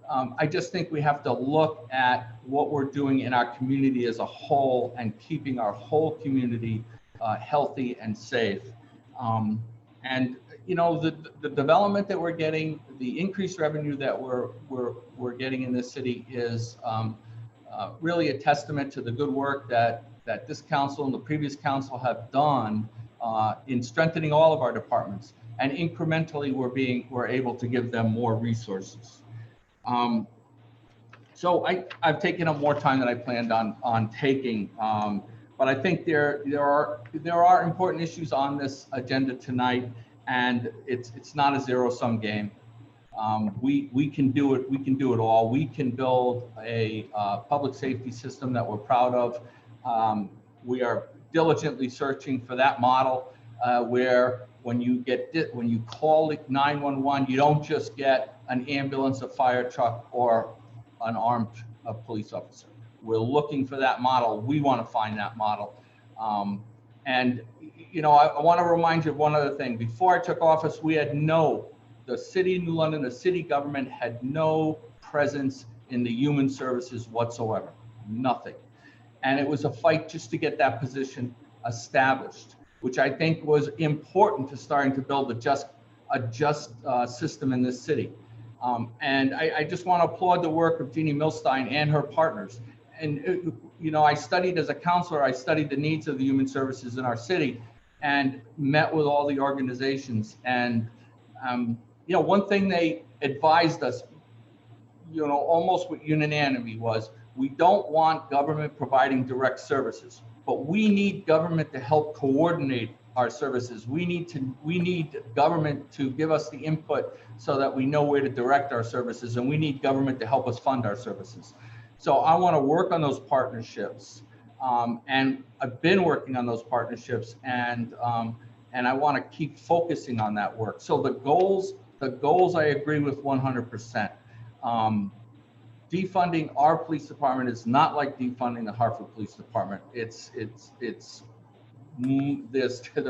I just think we have to look at what we're doing in our community as a whole and keeping our whole community healthy and safe. The development that we're getting, the increased revenue that we're getting in this city is really a testament to the good work that this council and the previous council have done in strengthening all of our departments, and incrementally we're able to give them more resources. So I've taken up more time than I planned on taking, but I think there are important issues on this agenda tonight, and it's not a zero-sum game. We can do it. We can do it all. We can build a public safety system that we're proud of. We are diligently searching for that model where when you call 911, you don't just get an ambulance, a fire truck, or an armed police officer. We're looking for that model. We want to find that model. I want to remind you of one other thing. Before I took office, the city of New London, the city government had no presence in the human services whatsoever, nothing. And it was a fight just to get that position established, which I think was important to starting to build a just system in this city. And I just want to applaud the work of Jeannie Milstein and her partners. And, you know, I studied as a counselor, I studied the needs of the human services in our city and met with all the organizations. And, you know, one thing they advised us, you know, almost with unanimity was, we don't want government providing direct services, but we need government to help coordinate our services. We need government to give us the input so that we know where to direct our services, and we need government to help us fund our services. So I want to work on those partnerships, and I've been working on those partnerships, and I want to keep focusing on that work. So the goals I agree with 100%. Defunding our police department is not like defunding the Hartford Police Department. The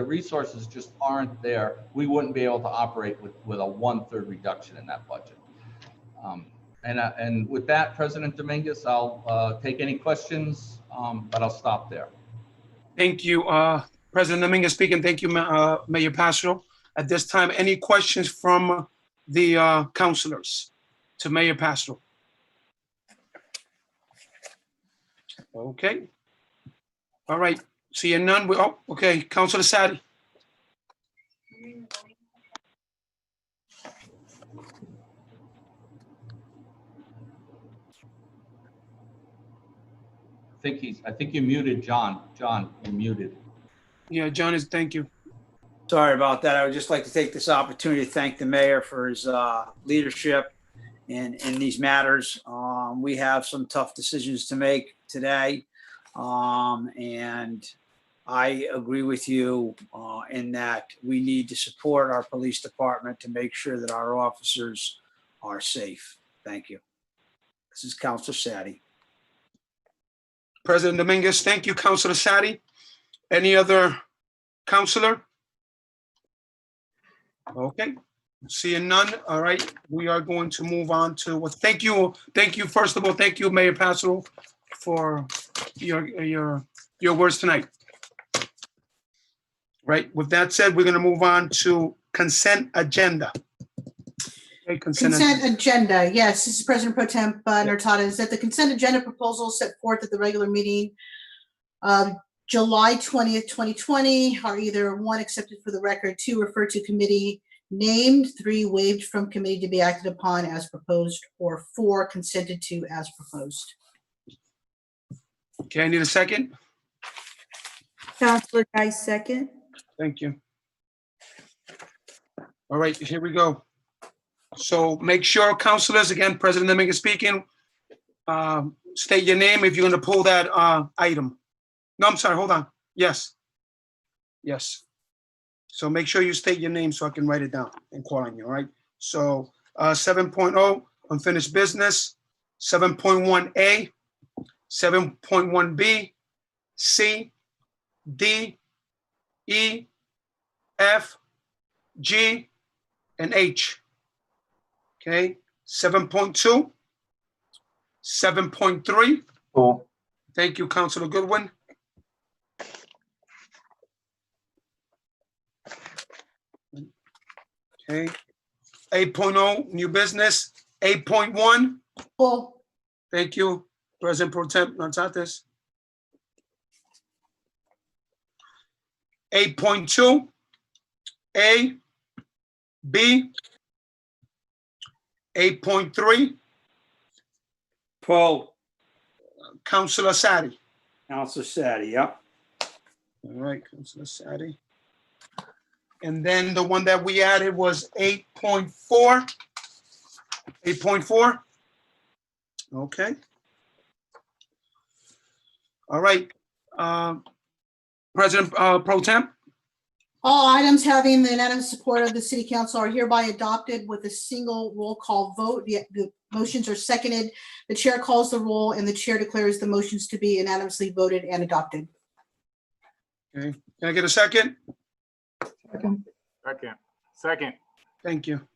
resources just aren't there. We wouldn't be able to operate with a 1/3 reduction in that budget. And with that, President Dominguez, I'll take any questions, but I'll stop there. Thank you, President Dominguez speaking. Thank you, Mayor Pastro. At this time, any questions from the councilors to Mayor Pastro? Okay. All right. Seeing none. Oh, okay. Councilor Sadi. I think you muted John. John, you're muted. Yeah, John is, thank you. Sorry about that. I would just like to take this opportunity to thank the mayor for his leadership in these matters. We have some tough decisions to make today. And I agree with you in that we need to support our police department to make sure that our officers are safe. Thank you. This is Councilor Sadi. President Dominguez, thank you, Councilor Sadi. Any other councilor? Okay, seeing none. All right, we are going to move on to what. Thank you. First of all, thank you, Mayor Pastro, for your words tonight. Right. With that said, we're going to move on to consent agenda. Okay, consent agenda. Yes, this is President Pro Tem Hurtado. Is that the consent agenda proposal set forth at the regular meeting July 20th, 2020 are either 1, accepted for the record, 2, referred to committee named, 3, waived from committee to be acted upon as proposed, or 4, consented to as proposed. Okay, I need a second. Councilor Geis, second. Thank you. All right, here we go. So make sure, councilors, again, President Dominguez speaking, state your name if you're going to pull that item. No, I'm sorry, hold on. Yes. Yes. So make sure you state your name so I can write it down and call on you, all right? So 7.0, unfinished business, 7.1A, 7.1B, C, D, E, F, G, and H. Okay, 7.2, 7.3. Oh. Thank you, Councilor Goodwin. Okay, 8.0, new business, 8.1. Oh. Thank you, President Pro Tem Natsates. 8.2, A, B, 8.3. Paul. Councilor Sadi. Councilor Sadi, yep. All right, Councilor Sadi. And then the one that we added was 8.4. 8.4. Okay. All right. President Pro Tem. All items having the unanimous support of the City Council are hereby adopted with a single roll call vote. The motions are seconded. The chair calls the roll and the chair declares the motions to be unanimously voted and adopted. Okay. Can I get a second? Second. Thank you.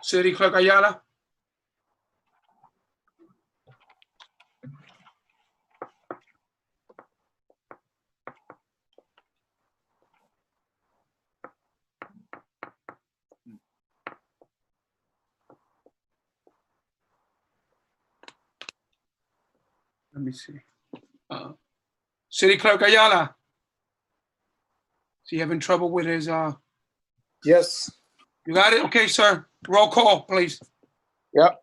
City Clerk Ayala. Let me see. City Clerk Ayala. Is he having trouble with his, Yes. You got it? Okay, sir. Roll call, please. Yep.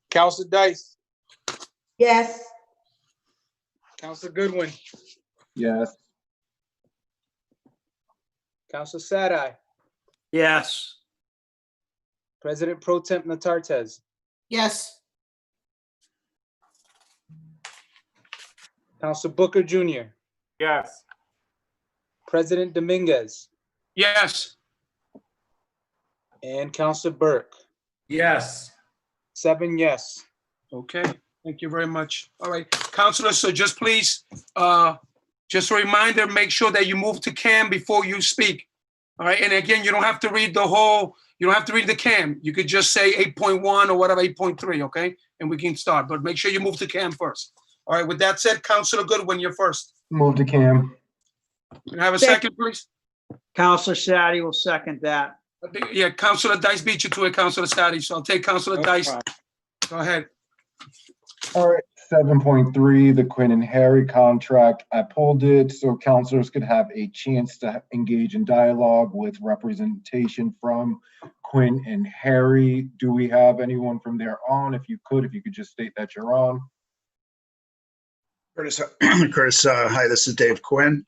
Counselor Dice, Yes. Counselor Goodwin, Yes. Counselor Sadi, Yes. President Pro Temp Natartez, Yes. Counselor Booker Jr., Yes. President Dominguez, Yes. and Counselor Burke. Yes. 7 yes. Okay, thank you very much. All right, Counselor, so just please, just a reminder, make sure that you move to cam before you speak. All right, and again, you don't have to read the whole, you don't have to read the cam. You could just say 8.1 or whatever, 8.3, okay? And we can start, but make sure you move to cam first. All right, with that said, Counselor Goodwin, you're first. Move to cam. Can I have a second, please? Counselor Sadi will second that. Yeah, Counselor Dice beat you to it, Counselor Sadi, so I'll take Counselor No Dice. problem. Go ahead. All right, 7.3, the Quinn and Harry contract. I pulled it so counselors could have a chance to engage in dialogue with representation from Quinn and Harry. Do we have anyone from there on? If you could just state that you're on. Curtis, hi, this is Dave Quinn.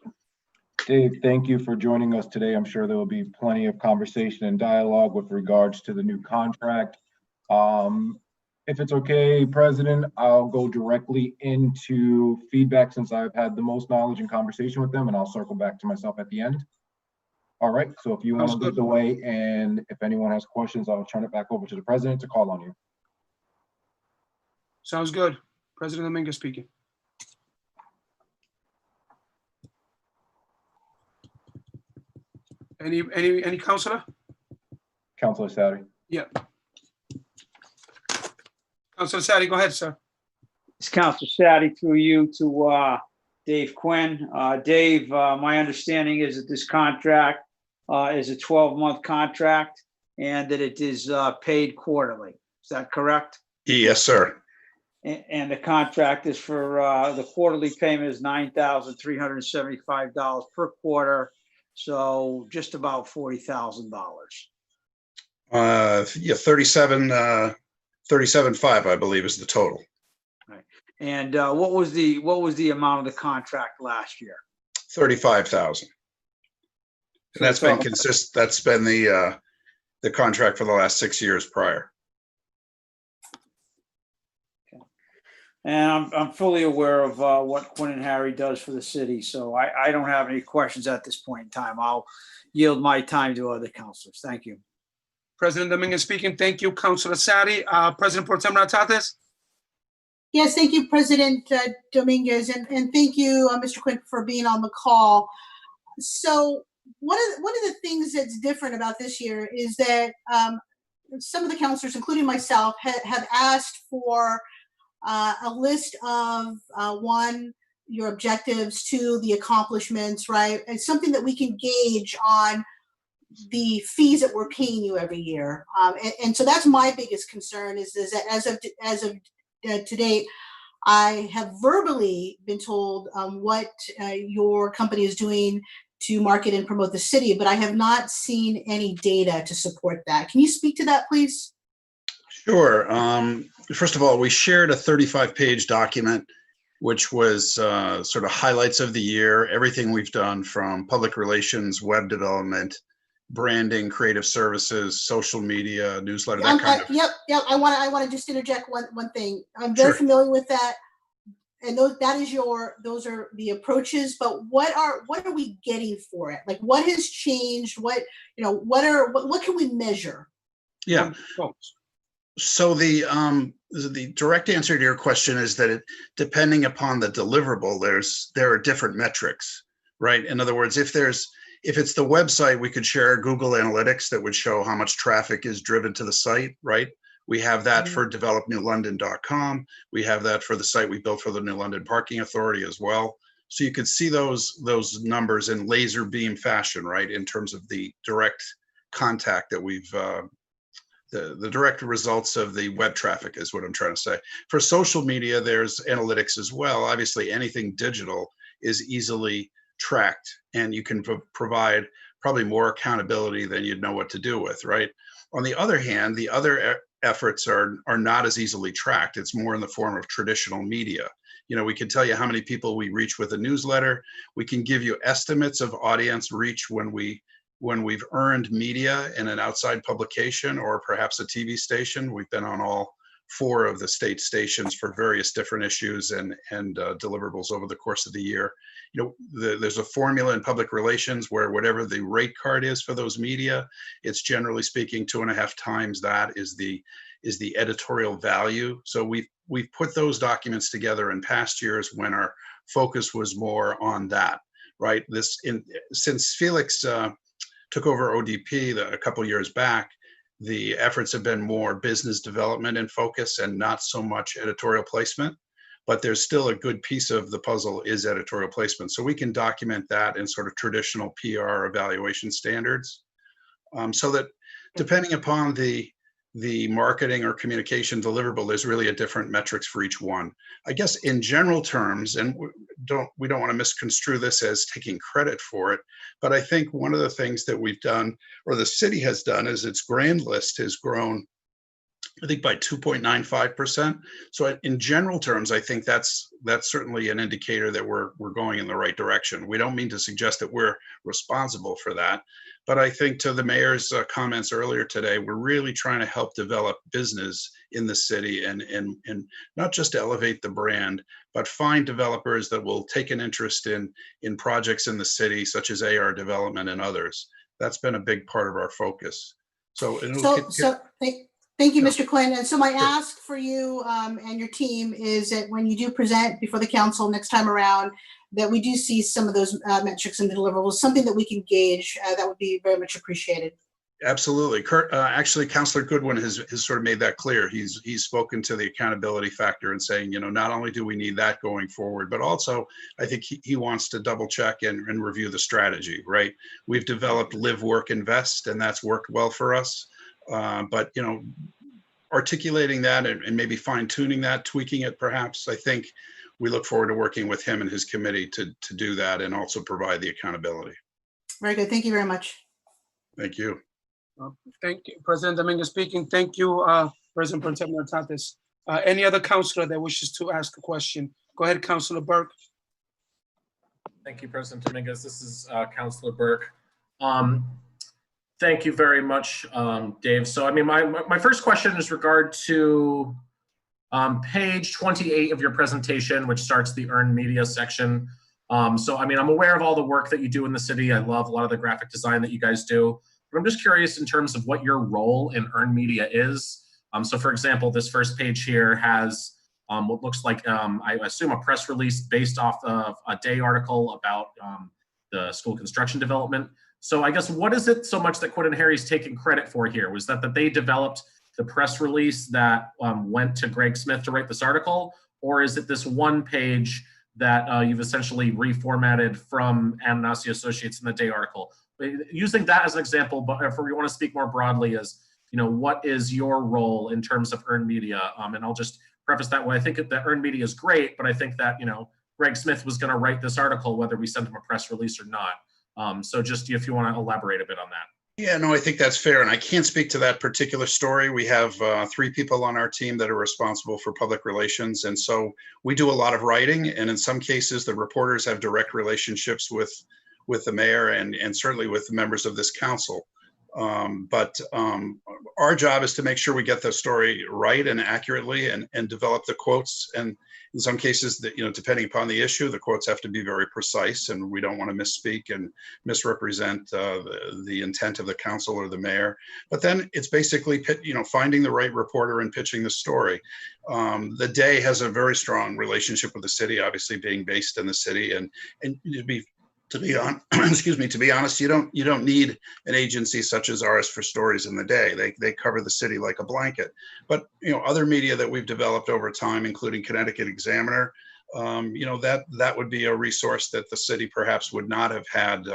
Dave, thank you for joining us today. I'm sure there will be plenty of conversation and dialogue with regards to the new contract. If it's okay, President, I'll go directly into feedback since I've had the most knowledge and conversation with them, and I'll circle back to myself at the end. All right, so if you want to lead the way, and if anyone has questions, I'll turn it back over to the President to call on you. Sounds good. President Dominguez speaking. Any counselor? Counselor Sadi. Yeah. Counselor Sadi, go ahead, sir. It's Counselor Sadi through you to Dave Quinn. Dave, my understanding is that this contract is a 12-month contract and that it is paid quarterly. Is that correct? Yes, sir. And the contract is for the quarterly payment is $9,375 per quarter. So just about $40,000. Yeah, 37.5, I believe, is the total. Right. And what was the amount of the contract last year? 35,000. And that's been consistent. That's been the contract for the last 6 years prior. And I'm fully aware of what Quinn and Harry does for the city, so I don't have any questions at this point in time. I'll yield my time to other counselors. Thank you. President Dominguez speaking. Thank you, Counselor Sadi. President Pro Tem Natartez. Yes, thank you, President Dominguez, and thank you, Mr. Quinn, for being on the call. So one of the things that's different about this year is that some of the counselors, including myself, have asked for a list of your objectives, 2, the accomplishments, right? And something that we can gauge on the fees that we're paying you every year. And so that's my biggest concern is that as of to date, I have verbally been told what your company is doing to market and promote the city, but I have not seen any data to support that. Can you speak to that, please? Sure. First of all, we shared a 35-page document, which was sort of highlights of the year, everything we've done from public relations, web development, branding, creative services, social media, newsletter, that kind of. Yep. I want to just interject one thing. I'm very familiar with that, and those are the approaches. But what are we getting for it? Like, what has changed? What can we measure? Yeah. So the direct answer to your question is that depending upon the deliverable, there are different metrics, right? In other words, if it's the website, we could share Google Analytics that would show how much traffic is driven to the site, right? We have that for developnewlondon.com. We have that for the site we built for the New London Parking Authority as well. So you could see those numbers in laser beam fashion, right? In terms of the direct contact that we've the direct results of the web traffic is what I'm trying to say. For social media, there's analytics as well. Obviously, anything digital is easily tracked, and you can provide probably more accountability than you'd know what to do with, right? On the other hand, the other efforts are not as easily tracked. It's more in the form of traditional media. You know, we can tell you how many people we reach with a newsletter. We can give you estimates of audience reach when we've earned media in an outside publication or perhaps a TV station. We've been on all 4 of the state stations for various different issues and deliverables over the course of the year. You know, there's a formula in public relations where whatever the rate card is for those media, it's generally speaking 2.5 times that is the editorial value. So we've put those documents together in past years when our focus was more on that, right? Since Felix took over ODP a couple years back, the efforts have been more business development in focus and not so much editorial placement, but there's still a good piece of the puzzle is editorial placement. So we can document that in sort of traditional PR evaluation standards, so that depending upon the marketing or communication deliverable, there's really a different metrics for each one. I guess in general terms, and we don't want to misconstrue this as taking credit for it, but I think one of the things that we've done, or the city has done, is its grand list has grown, I think, by 2.95%. So in general terms, I think that's certainly an indicator that we're going in the right direction. We don't mean to suggest that we're responsible for that, but I think to the mayor's comments earlier today, we're really trying to help develop business in the city and not just elevate the brand, but find developers that will take an interest in projects in the city, such as AR development and others. That's been a big part of our focus. Thank you, Mr. Quinn. And so my ask for you and your team is that when you do present before the council next time around, that we do see some of those metrics and deliverables, something that we can gauge. That would be very much appreciated. Absolutely. Actually, Councilor Goodwin has sort of made that clear. He's spoken to the accountability factor and saying, you know, not only do we need that going forward, but also I think he wants to double check and review the strategy, right? We've developed Live, Work, Invest, and that's worked well for us. But, you know, articulating that and maybe fine tuning that, tweaking it perhaps, I think we look forward to working with him and his committee to do that and also provide the accountability. Very good. Thank you very much. Thank you. Thank you, President Dominguez speaking. Thank you, President Pro Tem Martantes. Any other councilor that wishes to ask a question? Go ahead, Councilor Burke. Thank you, President Dominguez. This is Councilor Burke. Thank you very much, Dave. So, I mean, my first question is regard to page 28 of your presentation, which starts the earned media section. So, I mean, I'm aware of all the work that you do in the city. I love a lot of the graphic design that you guys do. But I'm just curious in terms of what your role in earned media is. So, for example, this first page here has what looks like, I assume, a press release based off of a Day article about the school construction development. So I guess what is it so much that Quinn and Harry's taking credit for here? Was that they developed the press release that went to Greg Smith to write this article? Or is it this one page that you've essentially reformatted from Ananasi Associates in the Day article? Using that as an example, but if we want to speak more broadly as, you know, what is your role in terms of earned media? And I'll just preface that way. I think that earned media is great, but I think that, you know, Greg Smith was going to write this article whether we sent him a press release or not. So just if you want to elaborate a bit on that. Yeah, no, I think that's fair. And I can't speak to that particular story. We have 3 people on our team that are responsible for public relations. And so we do a lot of writing. And in some cases, the reporters have direct relationships with the mayor and certainly with the members of this council. But our job is to make sure we get the story right and accurately and develop the quotes. And in some cases, that, you know, depending upon the issue, the quotes have to be very precise, and we don't want to misspeak and misrepresent the intent of the council or the mayor. But then it's basically, you know, finding the right reporter and pitching the story. The Day has a very strong relationship with the city, obviously being based in the city, and to be honest, you don't need an agency such as ours for stories in the Day. They cover the city like a blanket. But, you know, other media that we've developed over time, including Connecticut Examiner, you know, that would be a resource that the city perhaps would not have had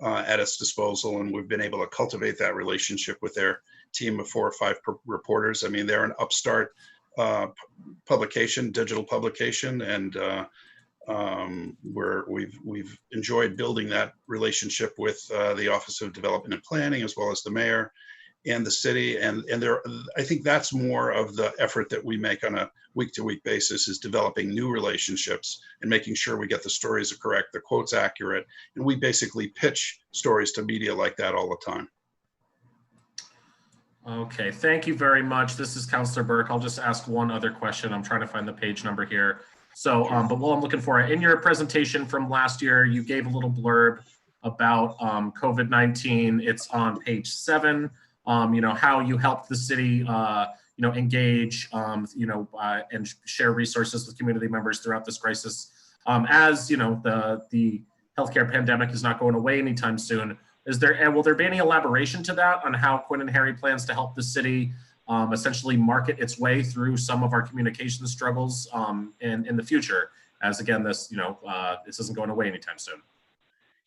at its disposal, and we've been able to cultivate that relationship with their team of 4 or 5 reporters. I mean, they're an upstart publication, digital publication, and we've enjoyed building that relationship with the Office of Development and Planning, as well as the mayor and the city. And I think that's more of the effort that we make on a week-to-week basis, is developing new relationships and making sure we get the stories correct, the quotes accurate. And we basically pitch stories to media like that all the time. Okay, thank you very much. This is Councilor Burke. I'll just ask one other question. I'm trying to find the page number here. So, but while I'm looking for it, in your presentation from last year, you gave a little blurb about COVID-19. It's on page 7. You know, how you helped the city, you know, engage, you know, and share resources with community members throughout this crisis. As you know, the healthcare pandemic is not going away anytime soon. Will there be any elaboration to that on how Quinn and Harry plans to help the city essentially market its way through some of our communication struggles in the future? As again, this, you know, this isn't going away anytime soon.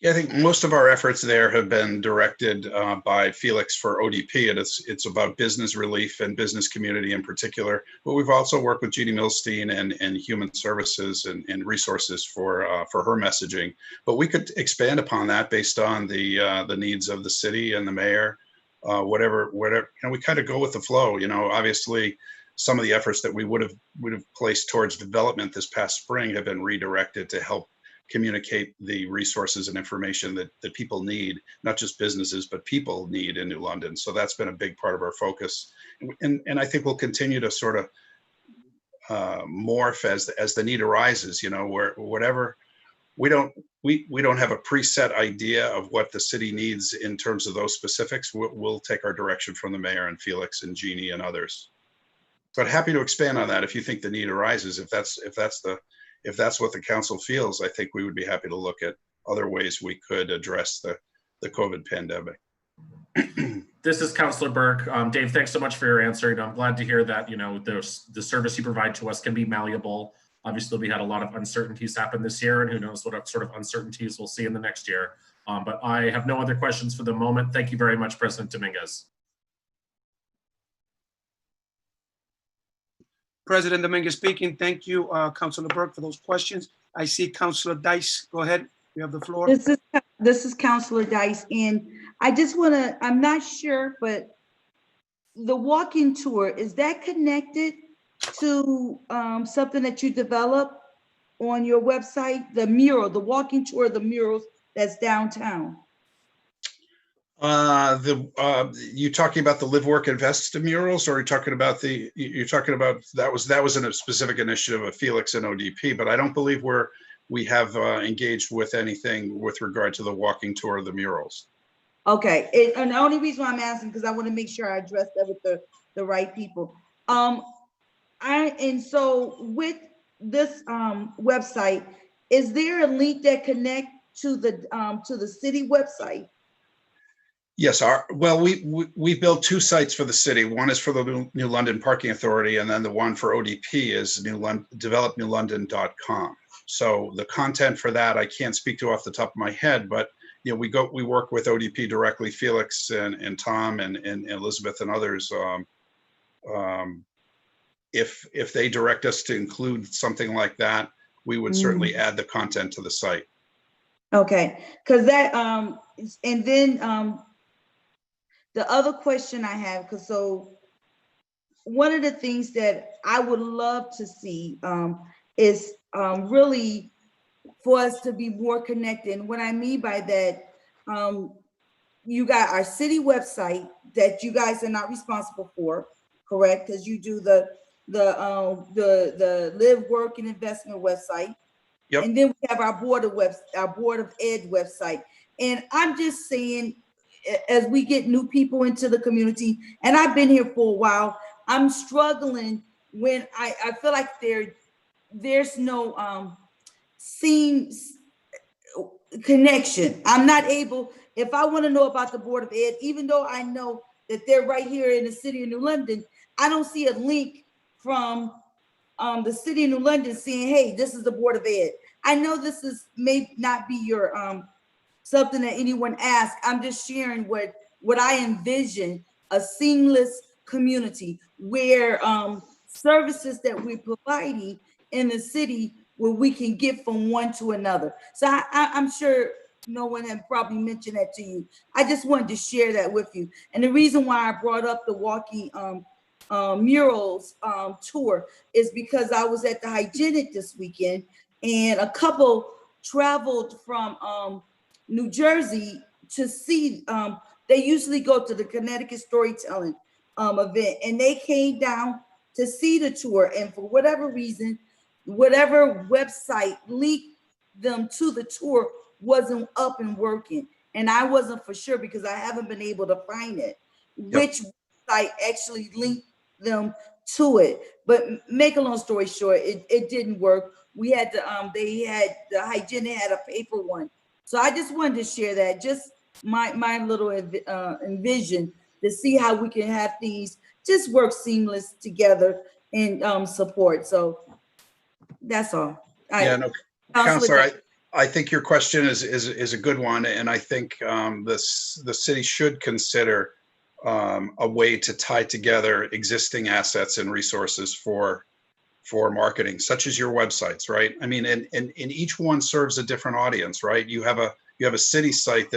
Yeah, I think most of our efforts there have been directed by Felix for ODP, and it's about business relief and business community in particular. But we've also worked with Jeannie Milstein and Human Services and Resources for her messaging. But we could expand upon that based on the needs of the city and the mayor. Whatever, you know, we kind of go with the flow. You know, obviously, some of the efforts that we would have placed towards development this past spring have been redirected to help communicate the resources and information that people need, not just businesses, but people need in New London. So that's been a big part of our focus. And I think we'll continue to sort of morph as the need arises, you know, where whatever, we don't have a preset idea of what the city needs in terms of those specifics. We'll take our direction from the mayor and Felix and Jeannie and others. But happy to expand on that if you think the need arises. If that's what the council feels, I think we would be happy to look at other ways we could address the COVID pandemic. This is Councilor Burke. Dave, thanks so much for your answer. And I'm glad to hear that, you know, the service you provide to us can be malleable. Obviously, we had a lot of uncertainties happen this year, and who knows what sort of uncertainties we'll see in the next year. But I have no other questions for the moment. Thank you very much, President Dominguez. President Dominguez speaking. Thank you, Councilor Burke, for those questions. I see Councilor Dice. Go ahead. You have the floor. This is Councilor Dice, and I just want to, I'm not sure, but the walking tour, is that connected to something that you developed on your website? The mural, the walking tour of the murals that's downtown. You talking about the Live, Work, Invest murals, or are you talking about that was in a specific initiative of Felix and ODP, but I don't believe we have engaged with anything with regard to the walking tour of the murals. Okay, and the only reason why I'm asking, because I want to make sure I address that with the right people. And so with this website, is there a link that connect to the city website? Yes, we built 2 sites for the city. One is for the New London Parking Authority, and then the one for ODP is developnewlondon.com. So the content for that I can't speak to off the top of my head, but you know, we work with ODP directly, Felix and Tom and Elizabeth and others. If they direct us to include something like that, we would certainly add the content to the site. Okay, because that and then the other question I have, because so one of the things that I would love to see is really for us to be more connected. And what I mean by that, you got our city website that you guys are not responsible for, correct? Because you do the Live, Work, and Investment website. Yep. And then we have our Board of Ed website. And I'm just saying, as we get new people into the community, and I've been here for a while, I'm struggling when I feel like there's no seems connection. I'm not able, if I want to know about the Board of Ed, even though I know that they're right here in the city of New London, I don't see a link from the city of New London saying, hey, this is the Board of Ed. I know this may not be your something that anyone asked. I'm just sharing what I envision, a seamless community where services that we're providing in the city where we can get from one to another. So I'm sure no one had probably mentioned that to you. I just wanted to share that with you. And the reason why I brought up the walking murals tour is because I was at the Hygienic this weekend, and a couple traveled from New Jersey to see, they usually go to the Connecticut Storytelling event, and they came down to see the tour, and for whatever reason, whatever website linked them to the tour wasn't up and working. And I wasn't for sure because I haven't been able to find it, which site actually linked them to it. But make a long story short, it didn't work. We had to, the Hygienic had a paper one. So I just wanted to share that, just my little envision to see how we can have things just work seamless together and support. So that's all. Yeah, no, Counselor, I think your question is a good one, and I think the city should consider a way to tie together existing assets and resources for marketing, such as your websites, right? I mean, and each one serves a different audience, right? You have a city site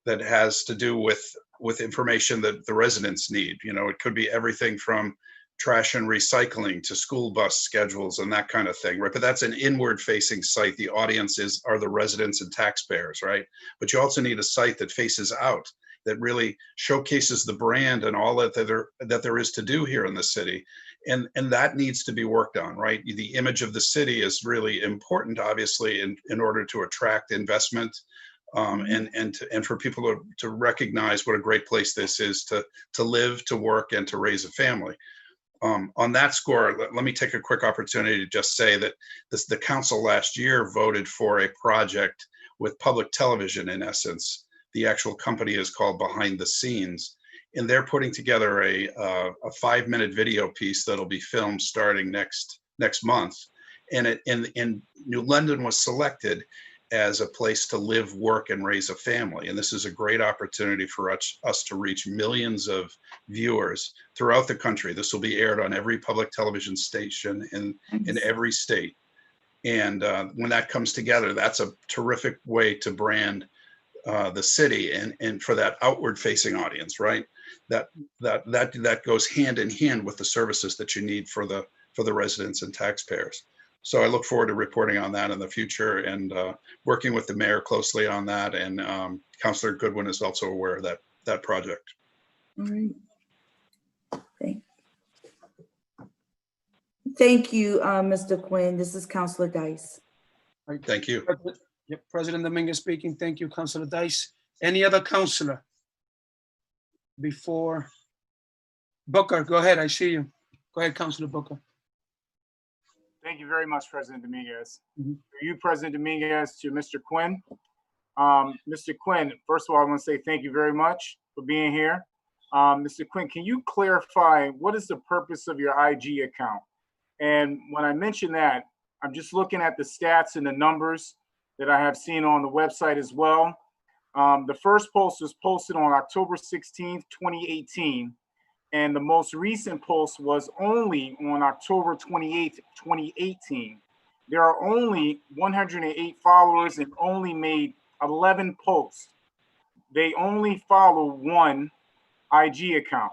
that has to do with information that the residents need. You know, it could be everything from trash and recycling to school bus schedules and that kind of thing, right? But that's an inward facing site. The audience are the residents and taxpayers, right? But you also need a site that faces out, that really showcases the brand and all that there is to do here in the city. And that needs to be worked on, right? The image of the city is really important, obviously, in order to attract investment and for people to recognize what a great place this is to live, to work, and to raise a family. On that score, let me take a quick opportunity to just say that the council last year voted for a project with public television, in essence. The actual company is called Behind the Scenes, and they're putting together a 5-minute video piece that'll be filmed starting next month. And New London was selected as a place to live, work, and raise a family. And this is a great opportunity for us to reach millions of viewers throughout the country. This will be aired on every public television station in every state. And when that comes together, that's a terrific way to brand the city and for that outward facing audience, right? That goes hand in hand with the services that you need for the residents and taxpayers. So I look forward to reporting on that in the future and working with the mayor closely on that. And Councilor Goodwin is also aware of that project. All right. Thank you, Mr. Quinn. This is Councilor Dice. Thank you. President Dominguez speaking. Thank you, Councilor Dice. Any other councilor? Before Booker, go ahead. I see you. Go ahead, Councilor Booker. Thank you very much, President Dominguez. For you, President Dominguez, to Mr. Quinn. Mr. Quinn, first of all, I want to say thank you very much for being here. Mr. Quinn, can you clarify what is the purpose of your IG account? And when I mention that, I'm just looking at the stats and the numbers that I have seen on the website as well. The first post was posted on October 16th, 2018. And the most recent post was only on October 28th, 2018. There are only 108 followers and only made 11 posts. They only follow one IG account.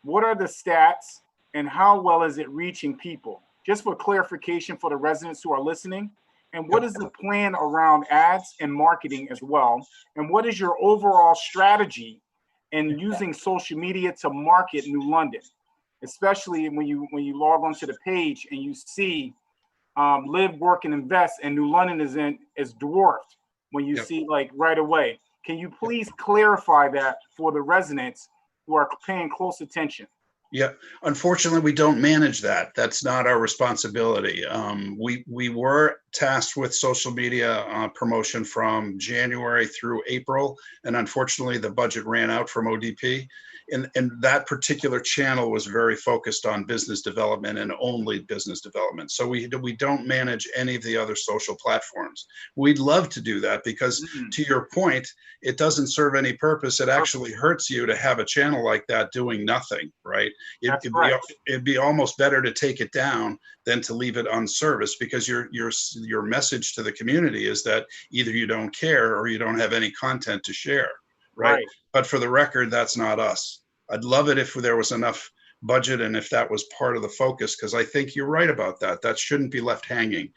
What are the stats and how well is it reaching people? Just for clarification for the residents who are listening. And what is the plan around ads and marketing as well? And what is your overall strategy in using social media to market New London, especially when you log onto the page and you see live, work, and invest, and New London is dwarfed when you see like right away. Can you please clarify that for the residents who are paying close attention? Yeah, unfortunately, we don't manage that. That's not our responsibility. We were tasked with social media promotion from January through April, and unfortunately, the budget ran out from ODP. and that particular channel was very focused on business development and only business development. So we don't manage any of the other social platforms. We'd love to do that because to your point, it doesn't serve any purpose. It actually hurts you to have a channel like that doing nothing, right? It'd be almost better to take it down than to leave it unserviced, because your message to the community is that either you don't care or you don't have any content to share, right? But for the record, that's not us. I'd love it if there was enough budget and if that was part of the focus, because I think you're right about that. That shouldn't be left hanging.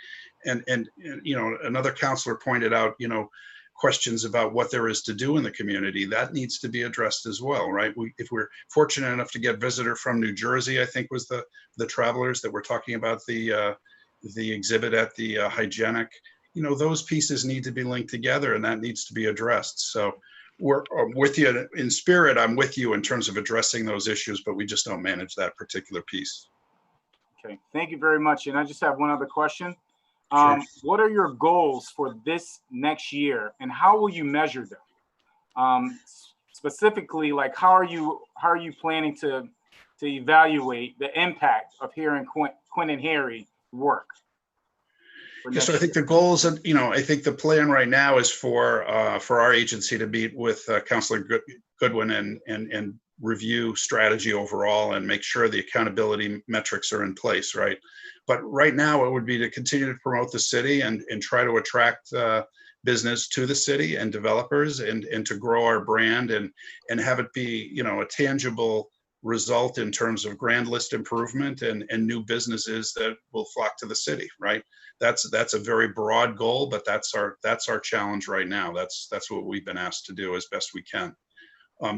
And you know, another counselor pointed out, you know, questions about what there is to do in the community. That needs to be addressed as well, right? If we're fortunate enough to get a visitor from New Jersey, I think was the travelers that were talking about the exhibit at the Hygienic, you know, those pieces need to be linked together and that needs to be addressed. So we're with you in spirit. I'm with you in terms of addressing those issues, but we just don't manage that particular piece. Okay, thank you very much. And I just have one other question. What are your goals for this next year and how will you measure them? Specifically, like how are you planning to evaluate the impact of hearing Quinn and Harry work? Yeah, so I think the goals, and you know, I think the plan right now is for our agency to meet with Councilor Goodwin and review strategy overall and make sure the accountability metrics are in place, right? But right now it would be to continue to promote the city and try to attract business to the city and developers and to grow our brand and have it be, you know, a tangible result in terms of grand list improvement and new businesses that will flock to the city, right? That's a very broad goal, but that's our challenge right now. That's what we've been asked to do as best we can.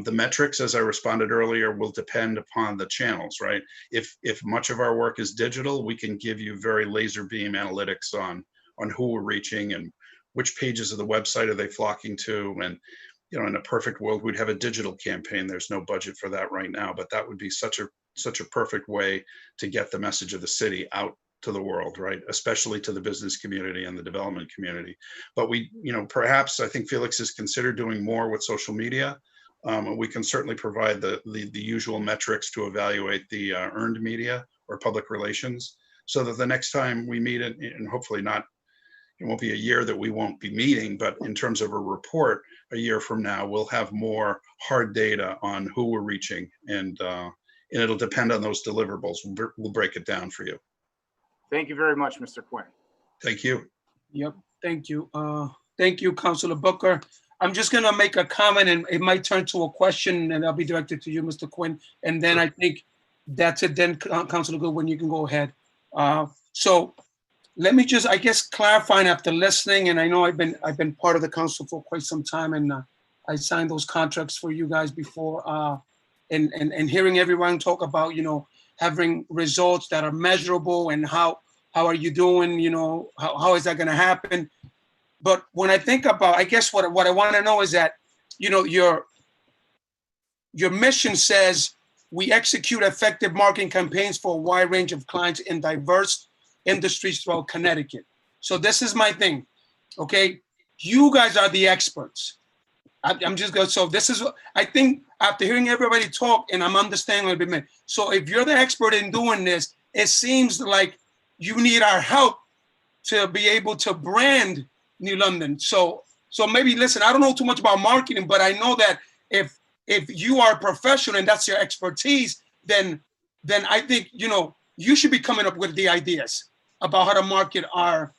The metrics, as I responded earlier, will depend upon the channels, right? If much of our work is digital, we can give you very laser beam analytics on who we're reaching and which pages of the website are they flocking to. And, you know, in a perfect world, we'd have a digital campaign. There's no budget for that right now, but that would be such a perfect way to get the message of the city out to the world, right? Especially to the business community and the development community. But we, you know, perhaps I think Felix has considered doing more with social media. We can certainly provide the usual metrics to evaluate the earned media or public relations, so that the next time we meet, and hopefully not, it won't be a year that we won't be meeting, but in terms of a report a year from now, we'll have more hard data on who we're reaching, and it'll depend on those deliverables. We'll break it down for you. Thank you very much, Mr. Quinn. Thank you. Yep, thank you. Thank you, Councilor Booker. I'm just gonna make a comment and it might turn to a question and I'll be directed to you, Mr. Quinn. And then I think that's it. Then Councilor Goodwin, you can go ahead. So let me just, I guess, clarifying after listening, and I know I've been part of the council for quite some time, and I signed those contracts for you guys before, and hearing everyone talk about, you know, having results that are measurable and how are you doing, you know, how is that going to happen? But when I think about, I guess what I want to know is that, you know, your mission says we execute effective marketing campaigns for a wide range of clients in diverse industries throughout Connecticut. So this is my thing, okay? You guys are the experts. I'm just going, so this is, I think after hearing everybody talk and I'm understanding a little bit more. So if you're the expert in doing this, it seems like you need our help to be able to brand New London. So maybe, listen, I don't know too much about marketing, but I know that if you are a professional and that's your expertise, then I think, you know, you should be coming up with the ideas about how to market our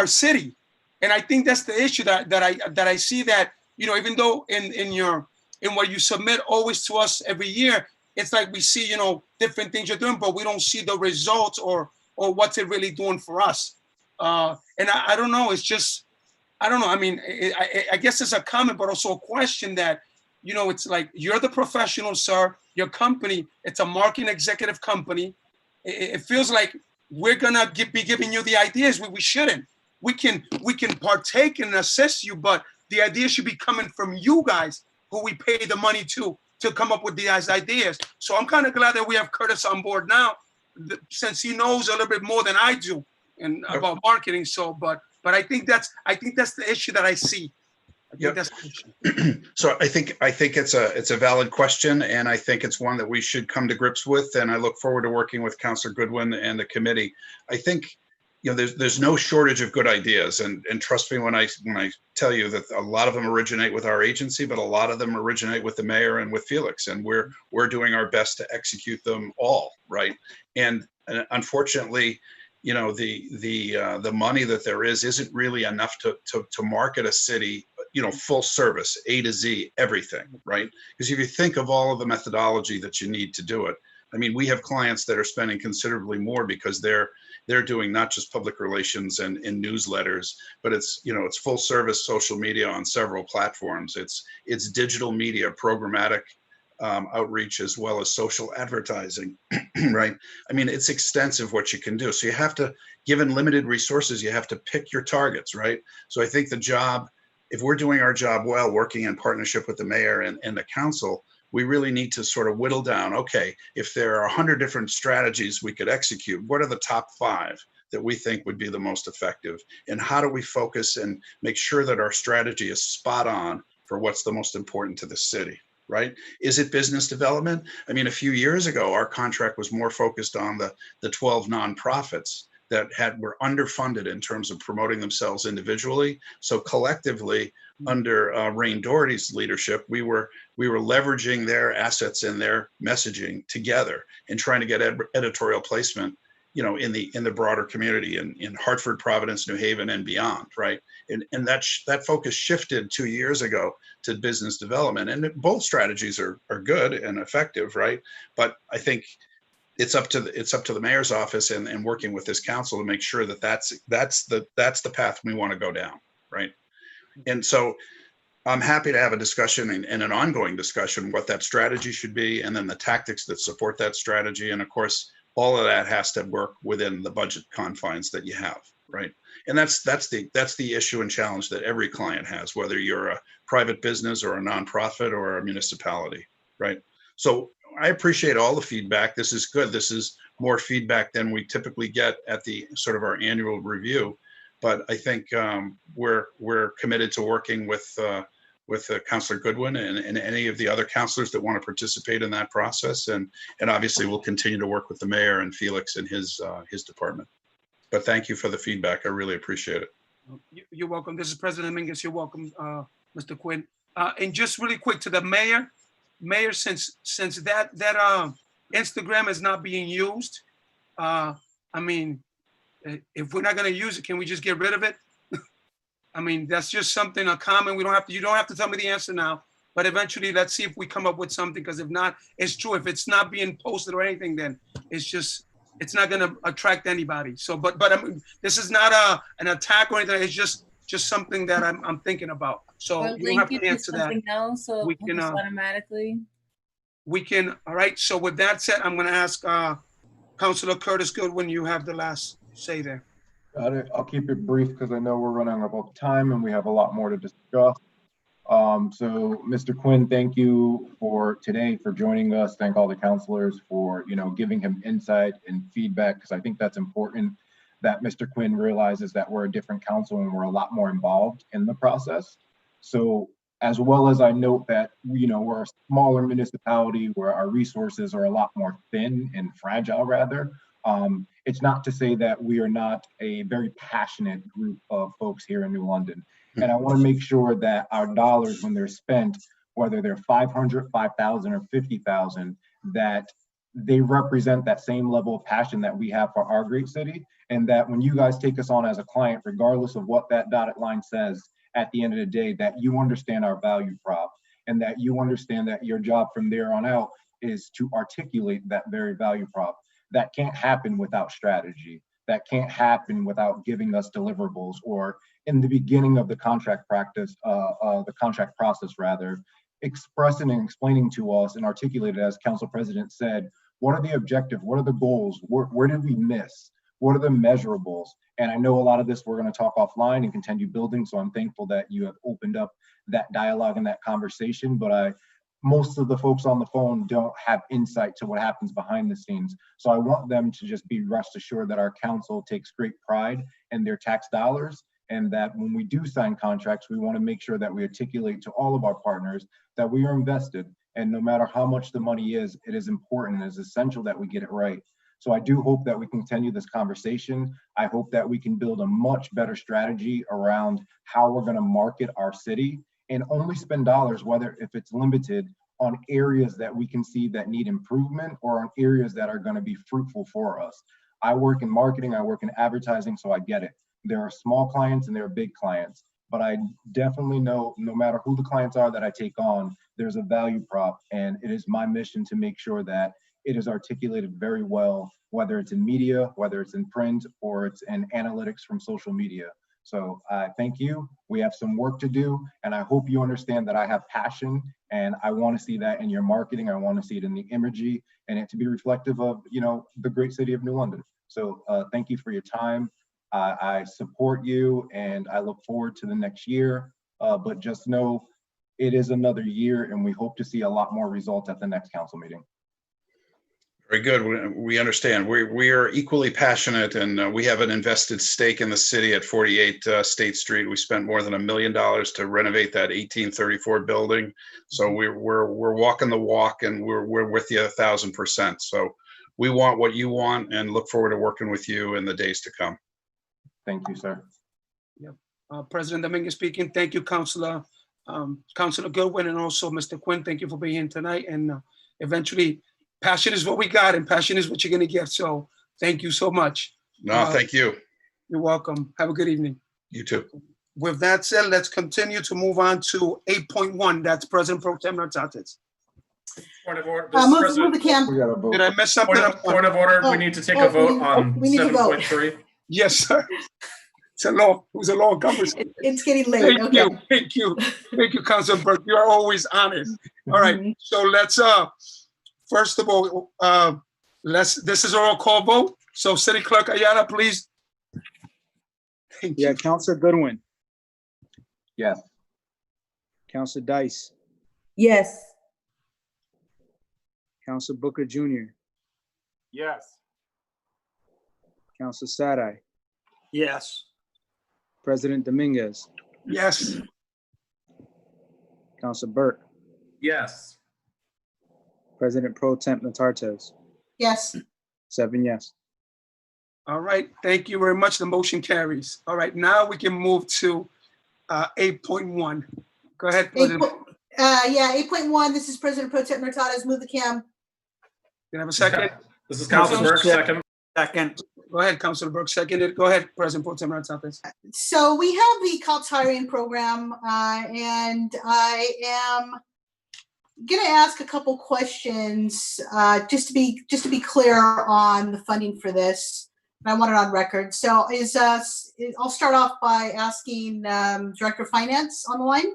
city. And I think that's the issue that I see, that, you know, even though in what you submit always to us every year, it's like we see, you know, different things you're doing, but we don't see the results or what's it really doing for us. And I don't know, it's just, I don't know. I mean, I guess it's a comment, but also a question that, you know, it's like, you're the professional, sir. Your company, it's a marketing executive company. It feels like we're gonna be giving you the ideas. We shouldn't. We can partake and assist you, but the idea should be coming from you guys, who we pay the money to come up with these ideas. So I'm kind of glad that we have Curtis on board now, since he knows a little bit more than I do and about marketing. So, but I think that's the issue that I see. Yep. So I think it's a valid question, and I think it's one that we should come to grips with. And I look forward to working with Councilor Goodwin and the committee. I think, there's no shortage of good ideas, and trust me when I tell you that a lot of them originate with our agency, but a lot of them originate with the mayor and with Felix, and we're doing our best to execute them all, right? And unfortunately, the money that there isn't really enough to market a city, full service, A to Z, everything, right? Because if you think of all of the methodology that you need to do it, I mean, we have clients that are spending considerably more because they're doing not just public relations and newsletters, but it's full service social media on several platforms. It's digital media, programmatic outreach, as well as social advertising, right? I mean, it's extensive what you can do. So you have to, given limited resources, you have to pick your targets, right? So I think the job, if we're doing our job well, working in partnership with the mayor and the council, we really need to sort of whittle down, okay, if there are 100 different strategies we could execute, what are the top 5 that we think would be the most effective? And how do we focus and make sure that our strategy is spot on for what's the most important to the city, right? Is it business development? I mean, a few years ago, our contract was more focused on the 12 nonprofits that were underfunded in terms of promoting themselves individually. So collectively, under Rain Doherty's leadership, we were leveraging their assets and their messaging together and trying to get editorial placement, in the broader community in Hartford, Providence, New Haven, and beyond, right? And that focus shifted 2 years ago to business development, and both strategies are good and effective, right? But I think it's up to the mayor's office and working with this council to make sure that that's the path we want to go down, right? And so I'm happy to have a discussion and an ongoing discussion what that strategy should be, and then the tactics that support that strategy. And of course, all of that has to work within the budget confines that you have, right? And that's the issue and challenge that every client has, whether you're a private business or a nonprofit or a municipality, right? So I appreciate all the feedback. This is good. This is more feedback than we typically get at the sort of our annual review. But I think we're committed to working with Councilor Goodwin and any of the other councilors that want to participate in that process. And obviously we'll continue to work with the mayor and Felix and his department. But thank you for the feedback. I really appreciate it. You're welcome. This is President Mingus. You're welcome, Mr. Quinn. And just really quick to the mayor, since that Instagram is not being used, I mean, if we're not going to use it, can we just get rid of it? I mean, that's just something, a comment. You don't have to tell me the answer now, but eventually let's see if we come up with something, because if not, it's true. If it's not being posted or anything, then it's not going to attract anybody. So, but I mean, this is not an attack or anything. It's just something that I'm thinking about. So you don't have to answer that. Else, so we can automatically. We can. All right. So with that said, I'm going to ask Councilor Curtis Goodwin. You have the last say there. Got it. I'll keep it brief because I know we're running out of time and we have a lot more to discuss. So Mr. Quinn, thank you for today for joining us. Thank all the councilors for, giving him insight and feedback, because I think that's important that Mr. Quinn realizes that we're a different council and we're a lot more involved in the process. So as well as I note that, we're a smaller municipality where our resources are a lot more thin and fragile rather. It's not to say that we are not a very passionate group of folks here in New London. And I want to make sure that our dollars, when they're spent, whether they're 500, 5,000 or 50,000, that they represent that same level of passion that we have for our great city. And that when you guys take us on as a client, regardless of what that dotted line says at the end of the day, that you understand our value prop and that you understand that your job from there on out is to articulate that very value prop. That can't happen without strategy. That can't happen without giving us deliverables, or in the beginning of the contract process rather, expressing and explaining to us and articulated, as Council President said, what are the objectives? What are the goals? Where did we miss? What are the measurables? And I know a lot of this we're going to talk offline and continue building. So I'm thankful that you have opened up that dialogue and that conversation. But most of the folks on the phone don't have insight to what happens behind the scenes. So I want them to just be rest assured that our council takes great pride in their tax dollars and that when we do sign contracts, we want to make sure that we articulate to all of our partners that we are invested. And no matter how much the money is, it is important, it is essential that we get it right. So I do hope that we continue this conversation. I hope that we can build a much better strategy around how we're going to market our city and only spend dollars, whether if it's limited, on areas that we can see that need improvement or on areas that are going to be fruitful for us. I work in marketing, I work in advertising, so I get it. There are small clients and there are big clients, but I definitely know no matter who the clients are that I take on, there's a value prop, and it is my mission to make sure that it is articulated very well, whether it's in media, whether it's in print, or it's in analytics from social media. So thank you. We have some work to do, and I hope you understand that I have passion, and I want to see that in your marketing. I want to see it in the imagery, and it to be reflective of, you know, the great city of New London. So thank you for your time. I support you, and I look forward to the next year. But just know it is another year, and we hope to see a lot more results at the next council meeting. Very good. We understand. We are equally passionate, and we have an invested stake in the city at 48 State Street. We spent more than $1 million to renovate that 1834 building. So we're walking the walk, and we're with you 1,000%. So we want what you want, and look forward to working with you in the days to come. Thank you, sir. Yep. President Dominguez speaking. Thank you, Councilor Goodwin, and also Mr. Quinn. Thank you for being here tonight. And eventually, passion is what we got, and passion is what you're going to get. So thank you so much. No, thank you. You're welcome. Have a good evening. You too. With that said, let's continue to move on to 8.1. That's President Pro Tem Nartates. Point of order. Move the cam. Did I mess something up? Point of order. We need to take a vote on we need to vote. 7.3. Yes, sir. It was a long conversation. It's getting late. Thank you, Councilor Burke. You are always honest. All right, so let's first of all, this is a roll call vote. So City Clerk Ayala, please. Yeah, Councilor Goodwin. Yes. Councilor Dice. Yes. Councilor Booker Jr. Yes. Councilor Sadai. Yes. President Dominguez. Yes. Councilor Burke. Yes. President Pro Temp Nartates. Yes. 7 yes. All right, thank you very much. The motion carries. All right, now we can move to 8.1. Go ahead, President. 8.1. This is President Pro Tem Nartates. Move the cam. Can I have a second? This is Councilor Burke, second. Second. Go ahead, Councilor Burke, seconded. Go ahead, President Pro Tem Nartates. So we have the COPS hiring program, and I am going to ask a couple questions just to be clear on the funding for this. I want it on record. So I'll start off by asking Director of Finance on the line.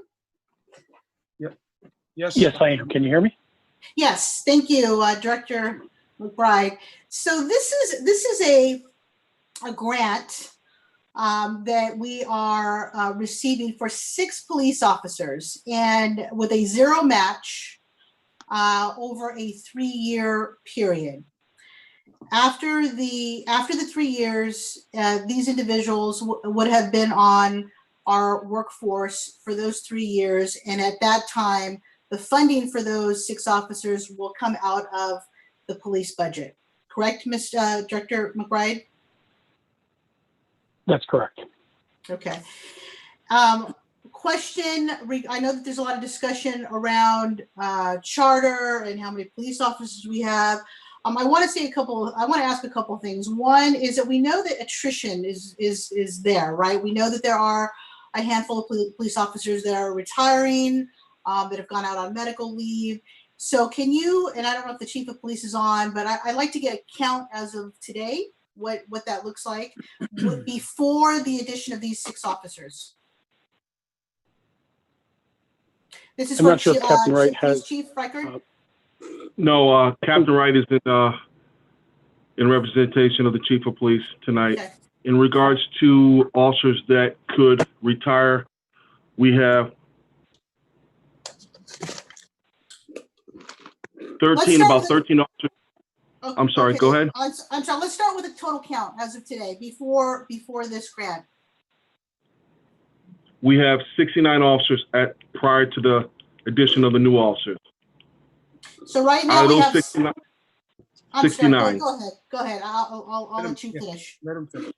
Yep. Yes. Yes, I am. Can you hear me? Yes, thank you, Director McBride. So this is a grant that we are receiving for 6 police officers, and with a zero match over a 3-year period. After the 3 years, these individuals would have been on our workforce for those 3 years, and at that time, the funding for those 6 officers will come out of the police budget. Correct, Mr. Director McBride? That's correct. Okay. Question, I know that there's a lot of discussion around charter and how many police officers we have. I want to ask a couple of things. One is that we know that attrition is there, right? We know that there are a handful of police officers that are retiring, that have gone out on medical leave. So can you, and I don't know if the chief of police is on, but I'd like to get a count as of today, what that looks like before the addition of these 6 officers. This is I'm not sure if Captain Wright has Chief record. No, Captain Wright is in representation of the chief of police tonight. Okay. In regards to officers that could retire, we have 13 officers. Okay, I'm sorry, go ahead. I'm sorry, let's start with a total count as of today, before this grant. we have 69 officers prior to the addition of the new officers. So right Out now of we those have. 69, I'm sorry, 69. go ahead, go ahead. I'll let you finish. Let him finish.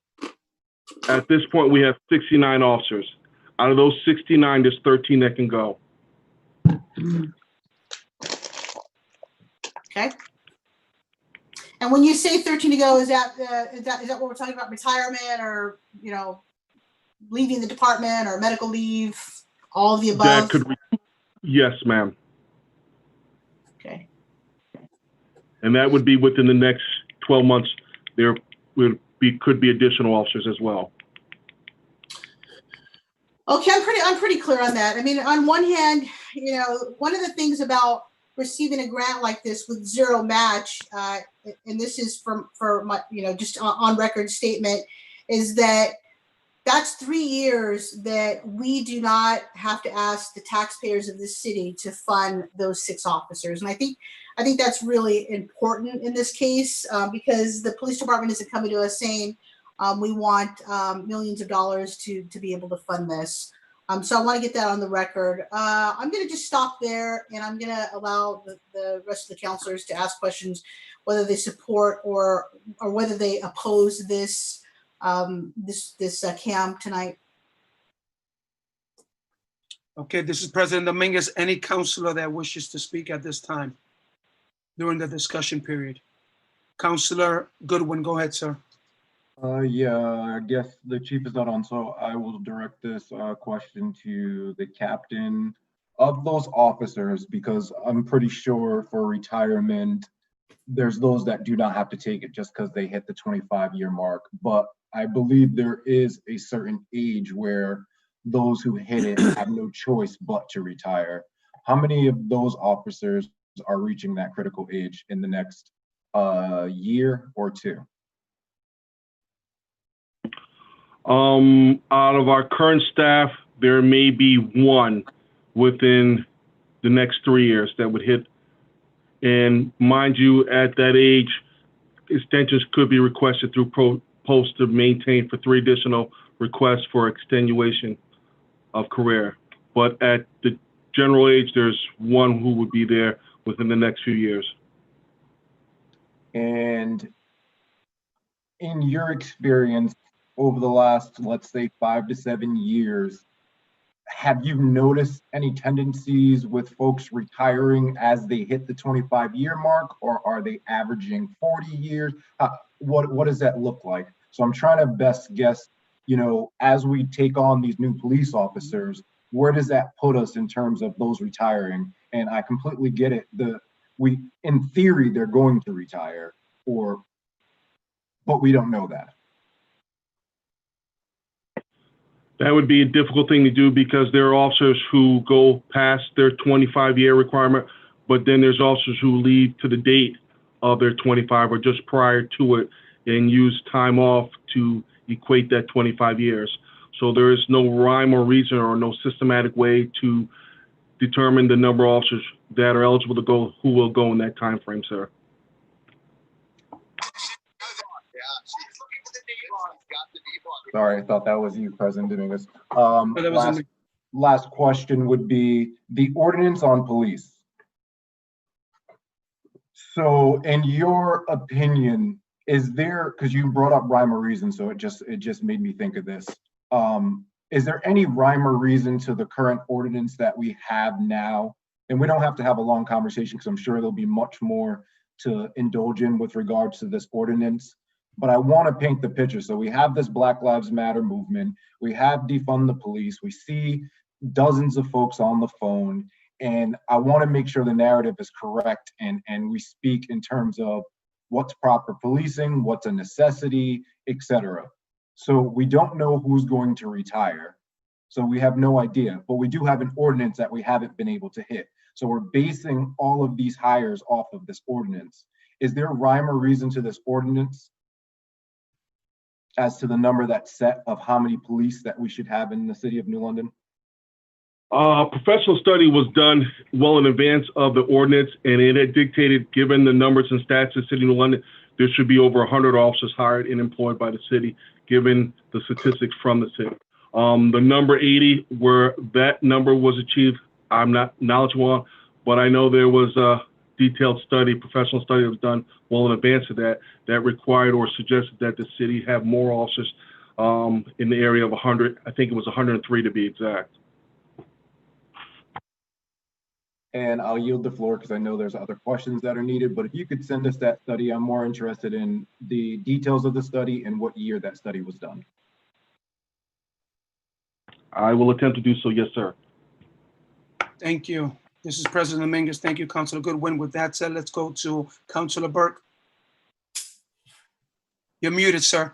At this point, we have 69 officers. Out of those 69, there's 13 that can go. Okay. And when you say 13 to go, is that what we're talking about? Retirement, or leaving the department, or medical leave, all of the above? That could, yes, ma'am. Okay. And that would be within the next 12 months. There could be additional officers as well. Okay, I'm pretty clear on that. I mean, on one hand, one of the things about receiving a grant like this with zero match, and this is for my, just on record statement, is that that's 3 years that we do not have to ask the taxpayers of this city to fund those 6 officers. And I think that's really important in this case, because the police department isn't coming to us saying, we want millions of dollars to be able to fund this. So I want to get that on the record. I'm going to just stop there, and I'm going to allow the rest of the counselors to ask questions, whether they support or whether they oppose this CAM tonight. Okay, this is President Dominguez. Any counselor that wishes to speak at this time during the discussion period? Counselor Goodwin, go ahead, sir. Yeah, I guess the chief is not on, so I will direct this question to the captain of those officers, because I'm pretty sure for retirement, there's those that do not have to take it just because they hit the 25-year mark. But I believe there is a certain age where those who hit it have no choice but to retire. How many of those officers are reaching that critical age in the next year or two? Out of our current staff, there may be one within the next 3 years that would hit. And mind you, at that age, extensions could be requested through post to maintain for 3 additional requests for extenuation of career. But at the general age, there's one who would be there within the next few years. And in your experience over the last, let's say, 5 to 7 years, have you noticed any tendencies with folks retiring as they hit the 25-year mark, or are they averaging 40 years? What does that look like? So I'm trying to best guess, as we take on these new police officers, where does that put us in terms of those retiring? And I completely get it. In theory, they're going to retire, but we don't know that. That would be a difficult thing to do, because there are officers who go past their 25-year requirement, but then there's officers who leave to the date of their 25 or just prior to it and use time off to equate that 25 years. So there is no rhyme or reason or no systematic way to determine the number of officers that are eligible to go, who will go in that time frame, sir. Sorry, I thought that was you, President Dominguez. Last question would be the ordinance on police. So in your opinion, is there, because you brought up rhyme or reason, so it just made me think of this. Is there any rhyme or reason to the current ordinance that we have now? And we don't have to have a long conversation, because I'm sure there'll be much more to indulge in with regards to this ordinance. But I want to paint the picture. So we have this Black Lives Matter movement. We have defund the police. We see dozens of folks on the phone. And I want to make sure the narrative is correct, and we speak in terms of what's proper policing, what's a necessity, etc. So we don't know who's going to retire. So we have no idea, but we do have an ordinance that we haven't been able to hit. So we're basing all of these hires off of this ordinance. Is there rhyme or reason to this ordinance as to the number that's set of how many police that we should have in the city of New London? Professional study was done well in advance of the ordinance, and it had dictated, given the numbers and stats in the city of New London, there should be over 100 officers hired and employed by the city, given the statistics from the city. The number 80, where that number was achieved, I'm not knowledgeable on, but I know there was a detailed study, professional study that was done well in advance of that, that required or suggested that the city have more officers in the area of 100. I think it was 103 to be exact. And I'll yield the floor because I know there's other questions that are needed, but if you could send us that study, I'm more interested in the details of the study and what year that study was done. I will attempt to do so, yes, sir. Thank you. This is President Dominguez. Thank you, Councilor Goodwin. With that said, let's go to Councilor Burke. You're muted, sir.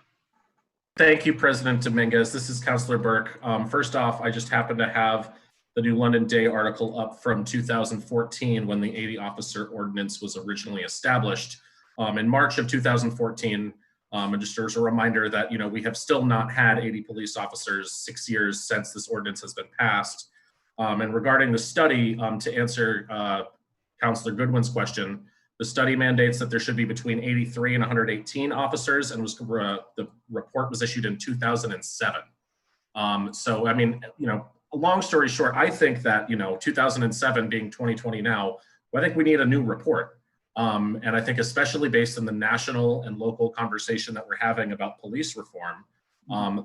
Thank you, President Dominguez. This is Councilor Burke. First off, I just happen to have the New London Day article up from 2014 when the 80 officer ordinance was originally established. In March of 2014, and just as a reminder that, you know, we have still not had 80 police officers 6 years since this ordinance has been passed. And regarding the study, to answer Councilor Goodwin's question, the study mandates that there should be between 83 and 118 officers, and the report was issued in 2007. So, I mean, you know, long story short, I think that, you know, 2007 being 2020 now, I think we need a new report. And I think especially based on the national and local conversation that we're having about police reform,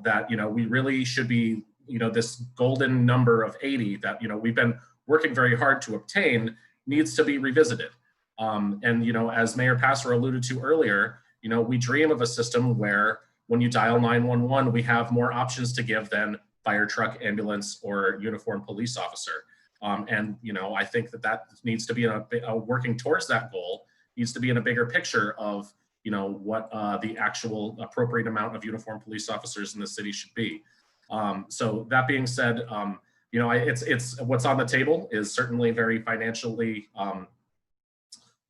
that, you know, we really should be, you know, this golden number of 80 that, you know, we've been working very hard to obtain needs to be revisited. And, you know, as Mayor Passer alluded to earlier, you know, we dream of a system where when you dial 911, we have more options to give than fire truck, ambulance, or uniformed police officer. And, you know, I think that that needs to be working towards that goal, needs to be in a bigger picture of, you know, what the actual appropriate amount of uniformed police officers in the city should be. So that being said, you know, it's what's on the table is certainly very financially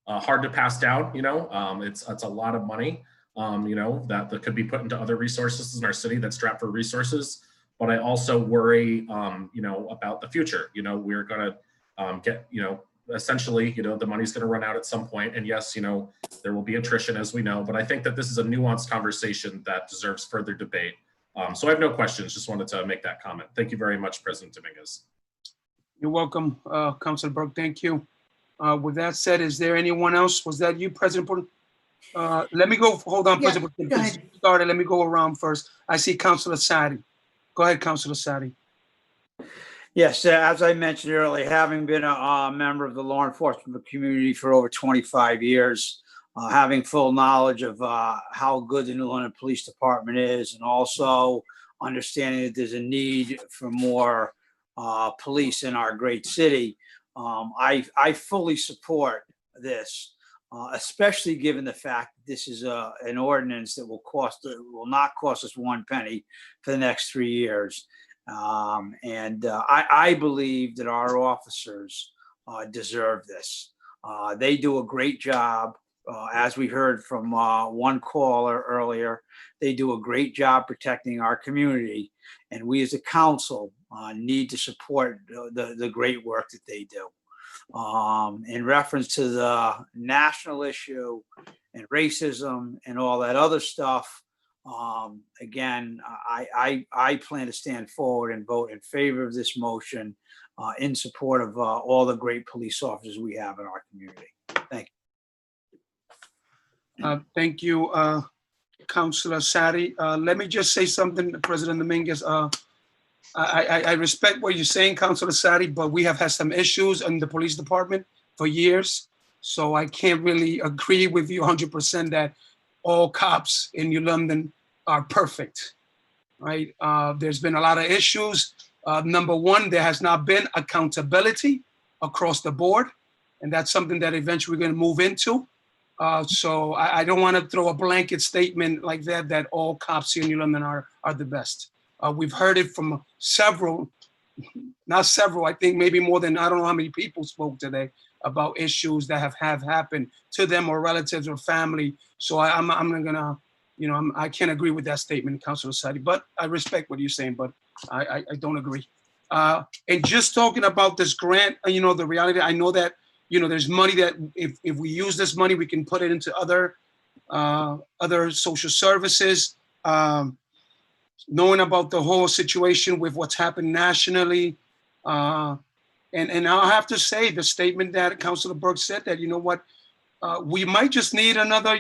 hard to pass down. You know, it's a lot of money, you know, that could be put into other resources in our city that's strapped for resources. But I also worry, you know, about the future. You know, we're going to get, you know, essentially, you know, the money's going to run out at some point. And yes, you know, there will be attrition, as we know. But I think that this is a nuanced conversation that deserves further debate. So I have no questions. Just wanted to make that comment. Thank you very much, President Dominguez. You're welcome, Councilor Burke. Thank you. With that said, is there anyone else? Was that you, President? Let me go. Hold on, President. Started. Let me go around first. I see Councilor Sadi. Go ahead, Councilor Sadi. Yes, as I mentioned earlier, having been a member of the law enforcement community for over 25 years, having full knowledge of how good the New London Police Department is, and also understanding that there's a need for more police in our great city, I fully support this, especially given the fact that this is an ordinance that will not cost us one penny for the next 3 years. I believe that our officers deserve this. They do a great job. As we heard from one caller earlier, they do a great job protecting our community. And we as a council need to support the great work that they do. In reference to the national issue and racism and all that other stuff, again, I plan to stand forward and vote in favor of this motion in support of all the great police officers we have in our community. Thank you. Thank you, Councilor Sadi. Let me just say something, President Dominguez. I respect what you're saying, Councilor Sadi, but we have had some issues in the police department for years. So I can't really agree with you 100% that all cops in New London are perfect, right? There's been a lot of issues. Number one, there has not been accountability across the board. And that's something that eventually we're going to move into. So I don't want to throw a blanket statement like that all cops here in New London are the best. We've heard it from several, not several, I think maybe more than, I don't know how many people spoke today about issues that have happened to them or relatives or family. So I'm not gonna, you know, I can't agree with that statement, Councilor Sadi, but I respect what you're saying, but I don't agree. And just talking about this grant, you know, the reality, I know that, you know, there's money that if we use this money, we can put it into other social services. knowing about the whole situation with what's happened nationally. And I'll have to say the statement that Councilor Burke said that, you know what, we might just need another,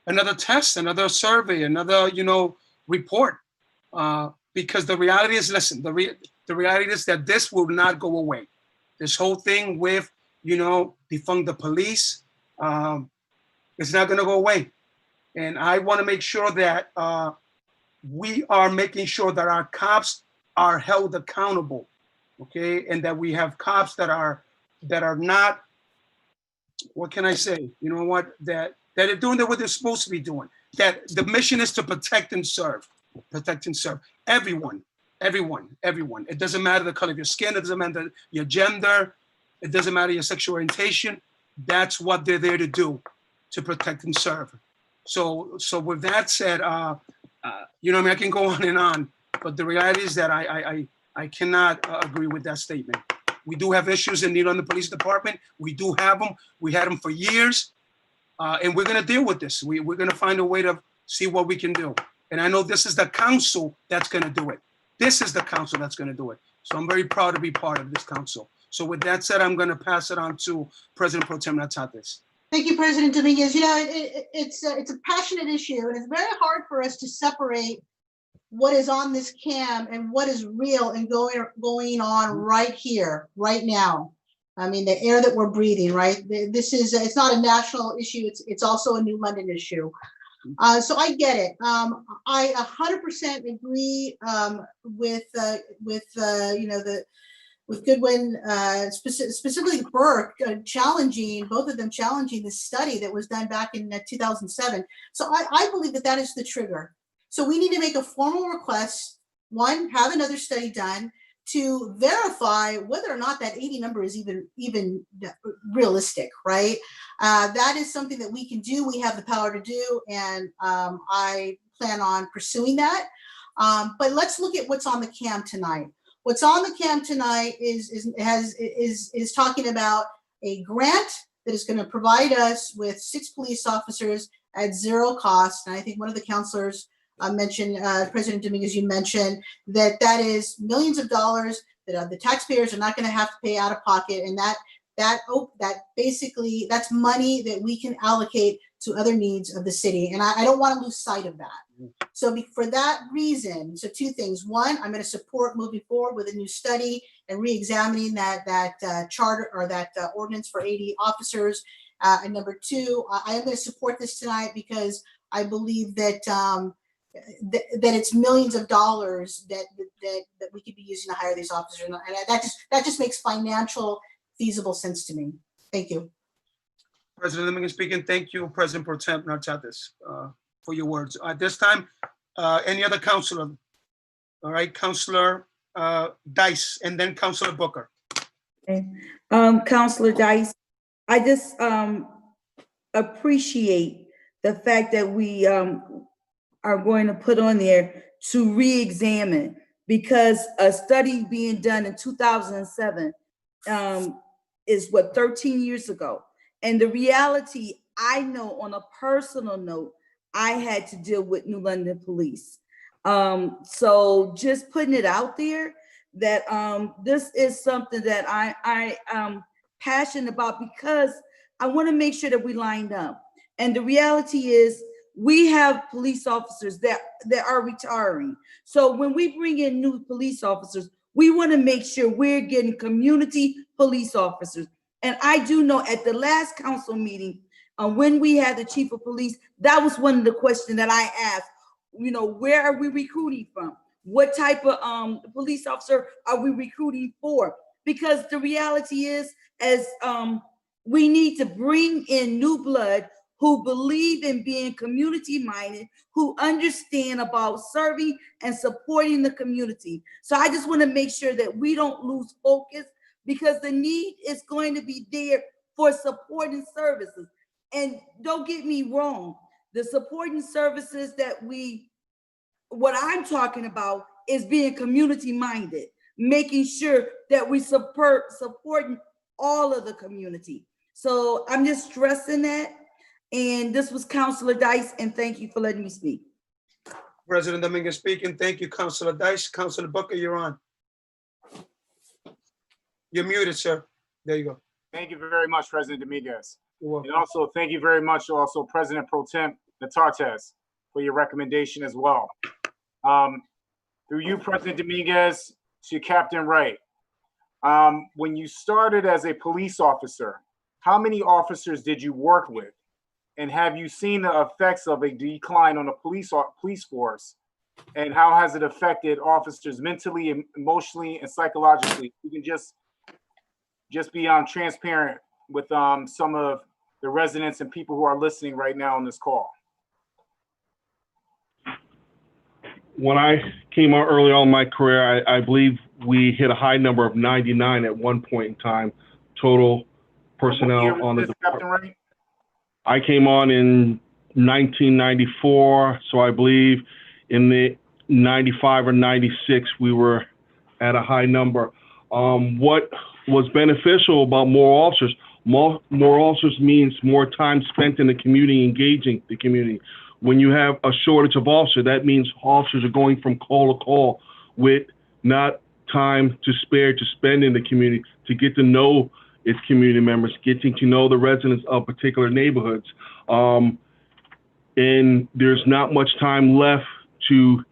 another test, another survey, another, report. Because the reality is, listen, the reality is that this will not go away. This whole thing with, defund the police, it's not going to go away. And I want to make sure that we are making sure that our cops are held accountable, okay? And that we have cops that are not, what can I say? You know what? That are doing what they're supposed to be doing. That the mission is to protect and serve. Protect and serve. Everyone. It doesn't matter the color of your skin. It doesn't matter your gender. It doesn't matter your sexual orientation. That's what they're there to do, to protect and serve. So with that said, I can go on and on, but the reality is that I cannot agree with that statement. We do have issues in New London Police Department. We do have them. We had them for years, and we're going to deal with this. We're going to find a way to see what we can do. And I know this is the council that's going to do it. This is the council that's going to do it. So I'm very proud to be part of this council. So with that said, I'm going to pass it on to President Pro Tem Natsatis. Thank you, President Dominguez. It's a passionate issue, and it's very hard for us to separate what is on this cam and what is real and going on right here, right now. I mean, the air that we're breathing, right? It's not a national issue. It's also a New London issue. So I get it. I 100% agree with Goodwin, specifically Burke, both of them challenging the study that was done back in 2007. So I believe that is the trigger. So we need to make a formal request, one, have another study done to verify whether or not that 80 number is even realistic, right? That is something that we can do. We have the power to do, and I plan on pursuing that. But let's look at what's on the cam tonight. What's on the cam tonight is talking about a grant that is going to provide us with 6 police officers at 0 cost. And I think one of the counselors mentioned, President Dominguez, you mentioned that is millions of dollars that the taxpayers are not going to have to pay out of pocket, and that basically that's money that we can allocate to other needs of the city. And I don't want to lose sight of that. So for that reason, so 2 things. One, I'm going to support moving forward with a new study and re-examining that charter or that ordinance for 80 officers. And number 2, I am going to support this tonight because I believe that it's millions of dollars that we could be using to hire these officers, and that just makes financial feasible sense to me. Thank you. President Dominguez speaking. Thank you, President Pro Tem Natsatis, for your words. At this time, any other councilor? All right, Councilor Dice, and then Councilor Booker. Okay. Councilor Dice, I just appreciate the fact that we are going to put on there to re-examine, because a study being done in 2007 is 13 years ago. And the reality, I know on a personal note, I had to deal with New London Police. So just putting it out there that this is something that I am passionate about, because I want to make sure that we lined up. And the reality is, we have police officers that are retiring. So when we bring in new police officers, we want to make sure we're getting community police officers. And I do know at the last council meeting, when we had the chief of police, that was one of the questions that I asked, where are we recruiting from? What type of police officer are we recruiting for? Because the reality is, we need to bring in new blood who believe in being community-minded, who understand about serving and supporting the community. So I just want to make sure that we don't lose focus, because the need is going to be there for supporting services. And don't get me wrong, the supporting services what I'm talking about is being community-minded, making sure that we supporting all of the community. So I'm just stressing that. And this was Councilor Dice, and thank you for letting me speak. President Dominguez speaking. Thank you, Councilor Dice. Councilor Booker, you're on. You're muted, sir. There you go. Thank you very much, President Dominguez. You're welcome. And also, thank you very much, also President Pro Tem Natartes, for your recommendation as well. Through you, President Dominguez, to Captain Wright. When you started as a police officer, how many officers did you work with? And have you seen the effects of a decline on the police force? And how has it affected officers mentally, emotionally, and psychologically? You can just be transparent with some of the residents and people who are listening right now on this call. When I came out early on in my career, I believe we hit a high number of 99 at one point in time, total personnel on the department. I came on in 1994, so I believe in the 95 or 96, we were at a high number. What was beneficial about more officers means more time spent in the community, engaging the community. When you have a shortage of officers, that means officers are going from call to call with not time to spare to spend in the community, to get to know its community members, getting to know the residents of particular neighborhoods. And there's not much time left to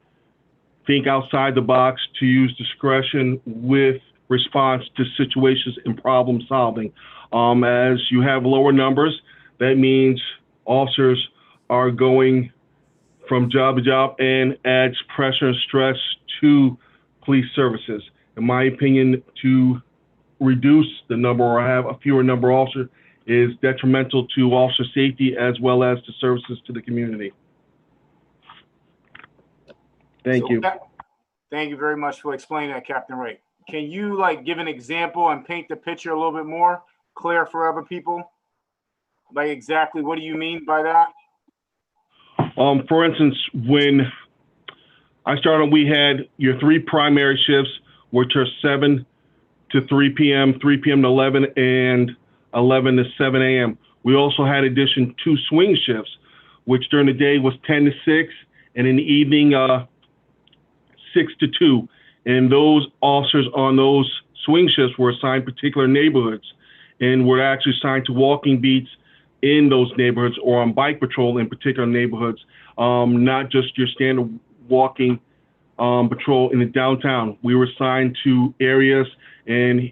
think outside the box, to use discretion with response to situations and problem solving. As you have lower numbers, that means officers are going from job to job and adds pressure and stress to police services. In my opinion, to reduce the number or have a fewer number of officers is detrimental to officer safety as well as to services to the community. Thank you. Thank you very much for explaining that, Captain Wright. Can you give an example and paint the picture a little bit more clear for other people? Like exactly what do you mean by that? For instance, when I started, we had your 3 primary shifts, which are 7 to 3 p.m., 3 p.m. to 11, and 11 to 7 a.m. We also had addition 2 swing shifts, which during the day was 10 to 6, and in the evening, 6 to 2. And those officers on those swing shifts were assigned particular neighborhoods and were actually assigned to walking beats in those neighborhoods or on bike patrol in particular neighborhoods, not just your standard walking patrol in the downtown. We were assigned to areas and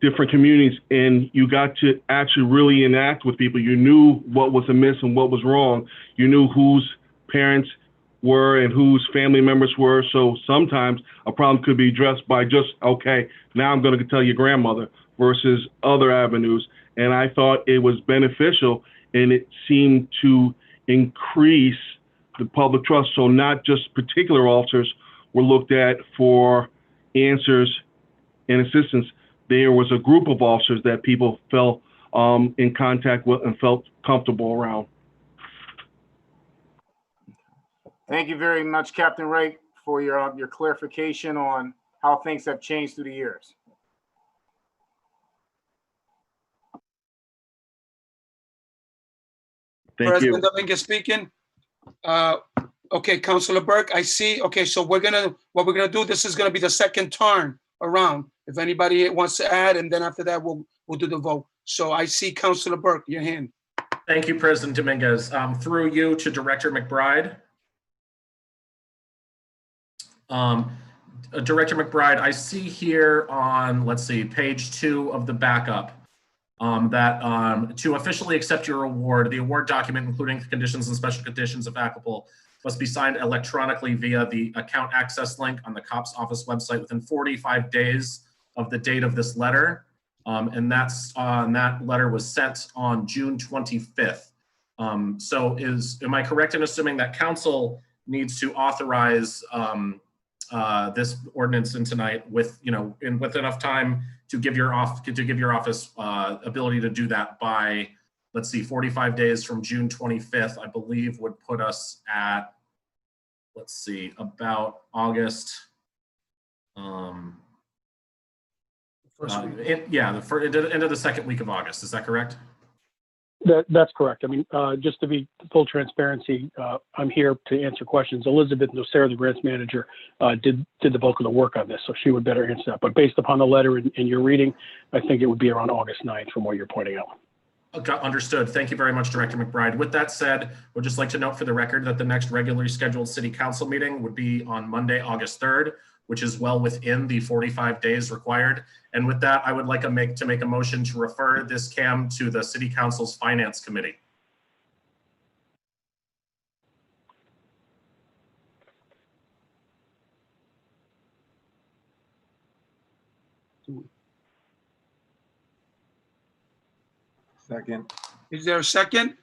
different communities, and you got to actually really enact with people. You knew what was amiss and what was wrong. You knew whose parents were and whose family members were. So sometimes a problem could be addressed by just, okay, now I'm going to tell your grandmother versus other avenues. And I thought it was beneficial, and it seemed to increase the public trust. So not just particular officers were looked at for answers and assistance. There was a group of officers that people felt in contact with and felt comfortable around. Thank you very much, Captain Wright, for your clarification on how things have changed through the years. President Dominguez speaking. Okay, Councilor Burke, I see. Okay, so what we're gonna do, this is gonna be the second turn around. If anybody wants to add, and then after that, we'll do the vote. So I see Councilor Burke, your hand. Thank you, President Dominguez. Through you to Director McBride. Director McBride, I see here on, let's see, page 2 of the backup, that to officially accept your award, the award document, including the conditions and special conditions if applicable, must be signed electronically via the account access link on the COPS office website within 45 days of the date of this letter. And that letter was sent on June 25th. So am I correct in assuming that council needs to authorize this ordinance in tonight with enough time to give your office ability to do that by, let's see, 45 days from June 25th, I believe would put us at, let's see, about August. End of the second week of August. Is that correct? That's correct. I mean, just to be full transparency, I'm here to answer questions. Elizabeth Nocera, the grants manager, did the bulk of the work on this, so she would better answer that. But based upon the letter in your reading, I think it would be around August 9th from what you're pointing out. Okay, understood. Thank you very much, Director McBride. With that said, we'd just like to note for the record that the next regularly scheduled City Council meeting would be on Monday, August 3rd, which is well within the 45 days required. And with that, I would like to make a motion to refer this CAM to the City Council's Finance Committee. Second. Is there a second?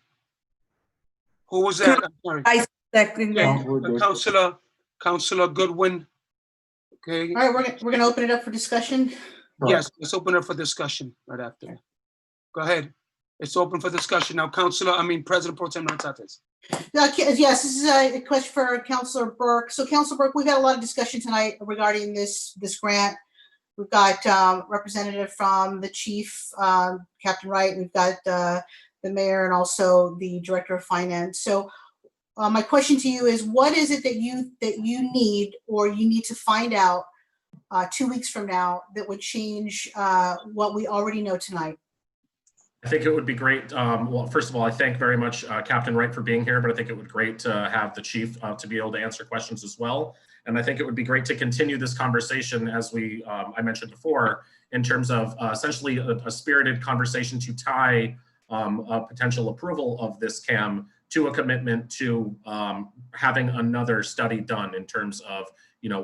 Who was that? I'm sorry. I second. Councilor Goodwin. Okay. All right, we're gonna open it up for discussion. Yes, let's open it up for discussion right after. Go ahead. It's open for discussion now. President Pro Tem Natsates. Yes, this is a question for Councilor Burke. So Councilor Burke, we've had a lot of discussion tonight regarding this grant. We've got representative from the chief, Captain Wright. We've got the mayor and also the director of finance. So my question to you is, what is it that you need or you need to find out 2 weeks from now that would change what we already know tonight? I think it would be great. Well, first of all, I thank very much Captain Wright for being here, but I think it would be great to have the chief to be able to answer questions as well. And I think it would be great to continue this conversation as I mentioned before, in terms of essentially a spirited conversation to tie a potential approval of this CAM to a commitment to having another study done in terms of,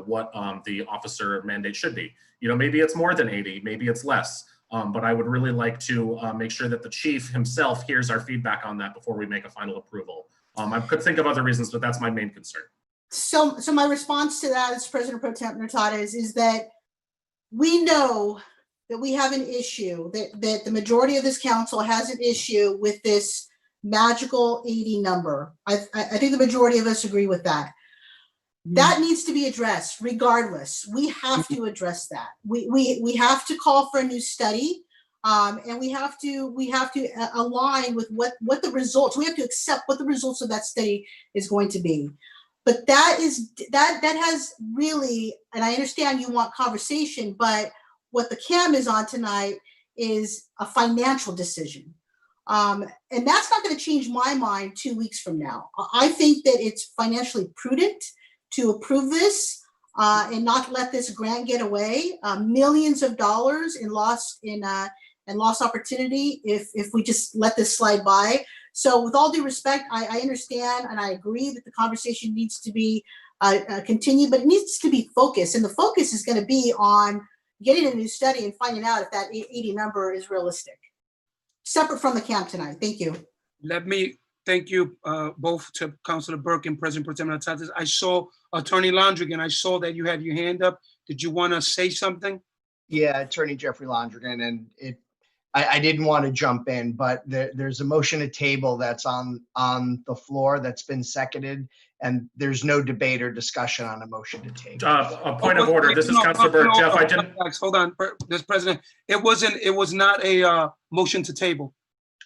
what the officer mandate should be. Maybe it's more than 80, maybe it's less. But I would really like to make sure that the chief himself hears our feedback on that before we make a final approval. I could think of other reasons, but that's my main concern. So my response to that as President Pro Tem Natsates is that we know that we have an issue, that the majority of this council has an issue with this magical 80 number. I think the majority of us agree with that. That needs to be addressed regardless. We have to address that. We have to call for a new study, and we have to align with what the results, we have to accept what the results of that study is going to be. But that has really, and I understand you want conversation, but what the CAM is on tonight is a financial decision. And that's not going to change my mind 2 weeks from now. I think that it's financially prudent to approve this and not let this grant get away. Millions of dollars in lost opportunity if we just let this slide by. So with all due respect, I understand and I agree that the conversation needs to be continued, but it needs to be focused. And the focus is going to be on getting a new study and finding out if that 80 number is realistic. Separate from the CAM tonight. Thank you. Let me thank you both to Councilor Burke and President Pro Tem Natsates. I saw Attorney Londrigan. I saw that you had your hand up. Did you want to say something? Yeah, Attorney Jeffrey Londrigan, and I didn't want to jump in, but there's a motion to table that's on the floor that's been seconded, and there's no debate or discussion on a motion to table. A point of order. This is Councilor Burke. Jeff, I didn't. Hold on, Mr. President. It was not a motion to table.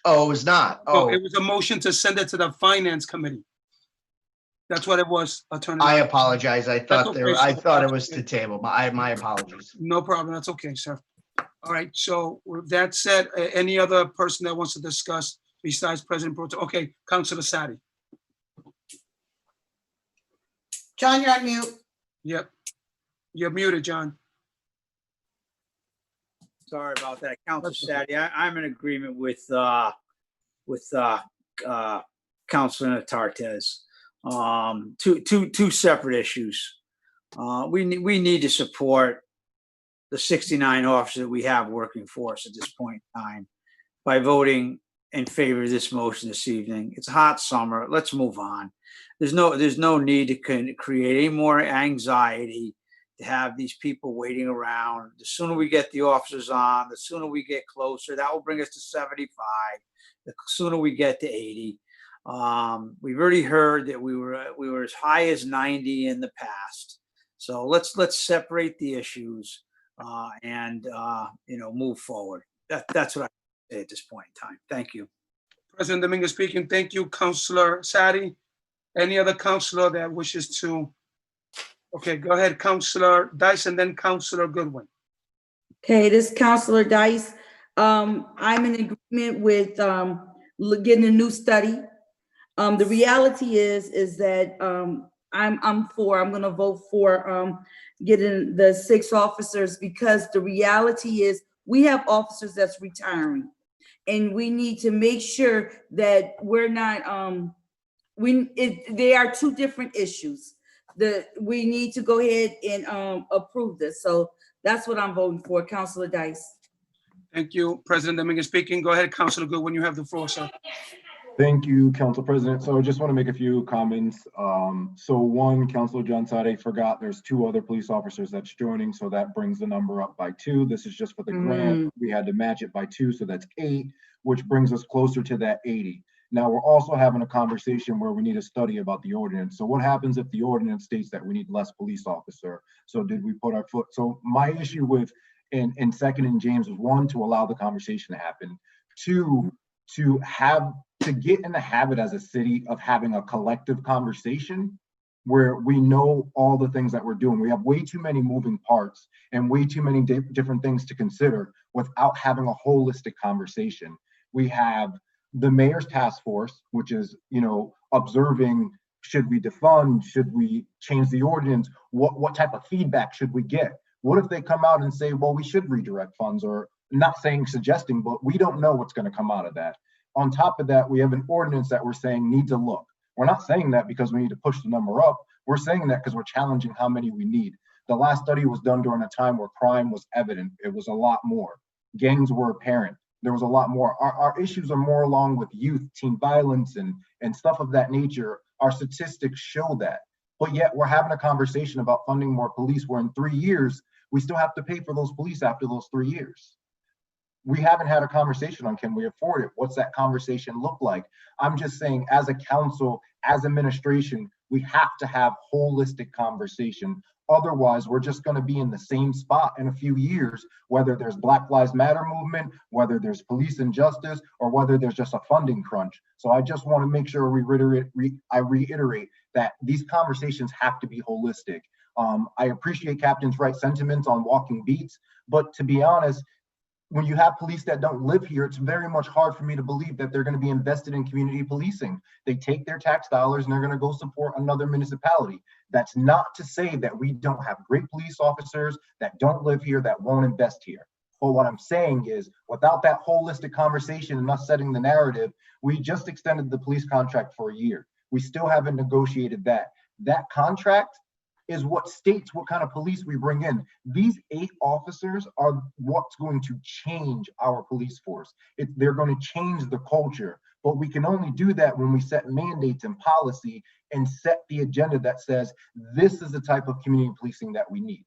Oh, it was not. Oh, it was a motion to send it to the Finance Committee. That's what it was, Attorney. I apologize. I thought okay, I thought it was to table. My apologies. No problem. That's okay, sir. All right. So with that said, any other person that wants to discuss besides President Pro Tem? Okay, Councilor Sadi. John, you're on mute. Yep. You're muted, John. Sorry about that, Councilor Sadi. I'm in agreement with Councilor Natsates. Two separate issues. We need to support the 69 officers that we have working for us at this point in time by voting in favor of this motion this evening. It's a hot summer. Let's move on. There's no need to create any more anxiety to have these people waiting around. The sooner we get the officers on, the sooner we get closer. That will bring us to 75. The sooner we get to 80. We've already heard that we were as high as 90 in the past. So let's separate the issues and move forward. That's what I say at this point in time. Thank you. President Dominguez speaking. Thank you, Councilor Sadi. Any other councilor that wishes to? Okay, go ahead, Councilor Dice, and then Councilor Goodwin. Okay, this Counselor Dice. I'm in agreement with getting a new study. The reality is that I'm gonna vote for getting the 6 officers, because the reality is we have officers that's retiring, and we need to make sure that we're not they are 2 different issues. We need to go ahead and approve this. So that's what I'm voting for, Counselor Dice. Thank you, President Dominguez speaking. Go ahead, Councilor Goodwin. You have the floor, sir. Thank you, Council President. So I just want to make a few comments. So one, Councilor John Sade forgot there's 2 other police officers that's joining, so that brings the number up by 2. This is just for the grant. We had to match it by 2, so that's 8, which brings us closer to that 80. Now, we're also having a conversation where we need a study about the ordinance. So what happens if the ordinance states that we need less police officer? So did we put our foot? So my issue with in seconding James was, 1, to allow the conversation to happen. 2, to get in the habit as a city of having a collective conversation where we know all the things that we're doing. We have way too many moving parts and way too many different things to consider without having a holistic conversation. We have the mayor's task force, which is, observing, should we defund, should we change the ordinance, what type of feedback should we get? What if they come out and say, well, we should redirect funds, or not suggesting, but we don't know what's going to come out of that. On top of that, we have an ordinance that we're saying needs a look. We're not saying that because we need to push the number up. We're saying that because we're challenging how many we need. The last study was done during a time where crime was evident. It was a lot more. Gangs were apparent. There was a lot more. Our issues are more along with youth, teen violence, and stuff of that nature. Our statistics show that. But yet we're having a conversation about funding more police, where in 3 years, we still have to pay for those police after those 3 years. We haven't had a conversation on, can we afford it? What's that conversation look like? I'm just saying, as a council, as administration, we have to have holistic conversation. Otherwise, we're just going to be in the same spot in a few years, whether there's Black Lives Matter movement, whether there's police injustice, or whether there's just a funding crunch. So I just want to make sure I reiterate that these conversations have to be holistic. I appreciate Captain Wright's sentiments on walking beats, but to be honest, when you have police that don't live here, it's very much hard for me to believe that they're going to be invested in community policing. They take their tax dollars and they're going to go support another municipality. That's not to say that we don't have great police officers that don't live here, that won't invest here. But what I'm saying is, without that holistic conversation and us setting the narrative, we just extended the police contract for a year. We still haven't negotiated that. That contract is what states what kind of police we bring in. These 8 officers are what's going to change our police force. They're going to change the culture, but we can only do that when we set mandates and policy and set the agenda that says, this is the type of community policing that we need.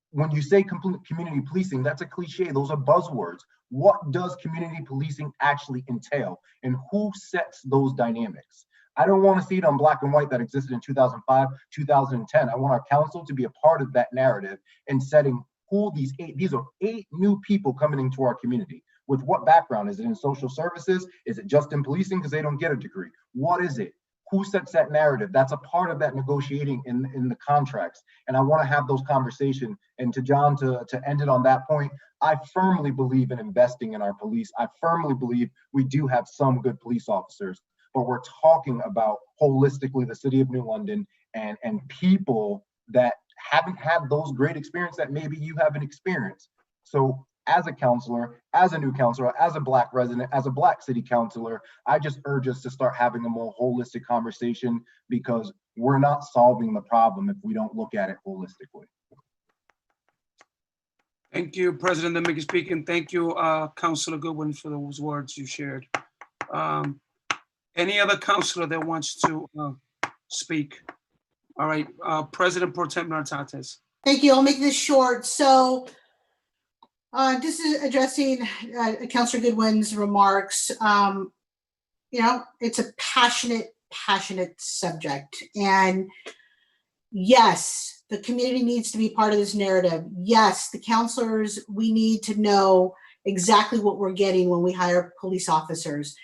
When you say community policing, that's a cliche. Those are buzzwords. What does community policing actually entail, and who sets those dynamics? I don't want to see it on black and white that existed in 2005, 2010. I want our council to be a part of that narrative and setting who these are 8 new people coming into our community. With what background? Is it in social services? Is it just in policing because they don't get a degree? What is it? Who sets that narrative? That's a part of that negotiating in the contracts. And I want to have those conversations. And to John, to end it on that point, I firmly believe in investing in our police. I firmly believe we do have some good police officers. But we're talking about holistically the city of New London and people that haven't had those great experiences that maybe you haven't experienced. So as a counselor, as a new counselor, as a Black resident, as a Black city councilor, I just urge us to start having a more holistic conversation, because we're not solving the problem if we don't look at it holistically. Thank you, President Dominguez speaking. Thank you, Councilor Goodwin, for those words you shared. Any other councilor that wants to speak? All right, President Pro Tem Nartates. Thank you. I'll make this short. So this is addressing Councilor Goodwin's remarks. It's a passionate subject. And yes, the community needs to be part of this narrative. Yes, the councilors, we need to know exactly what we're getting when we hire police officers.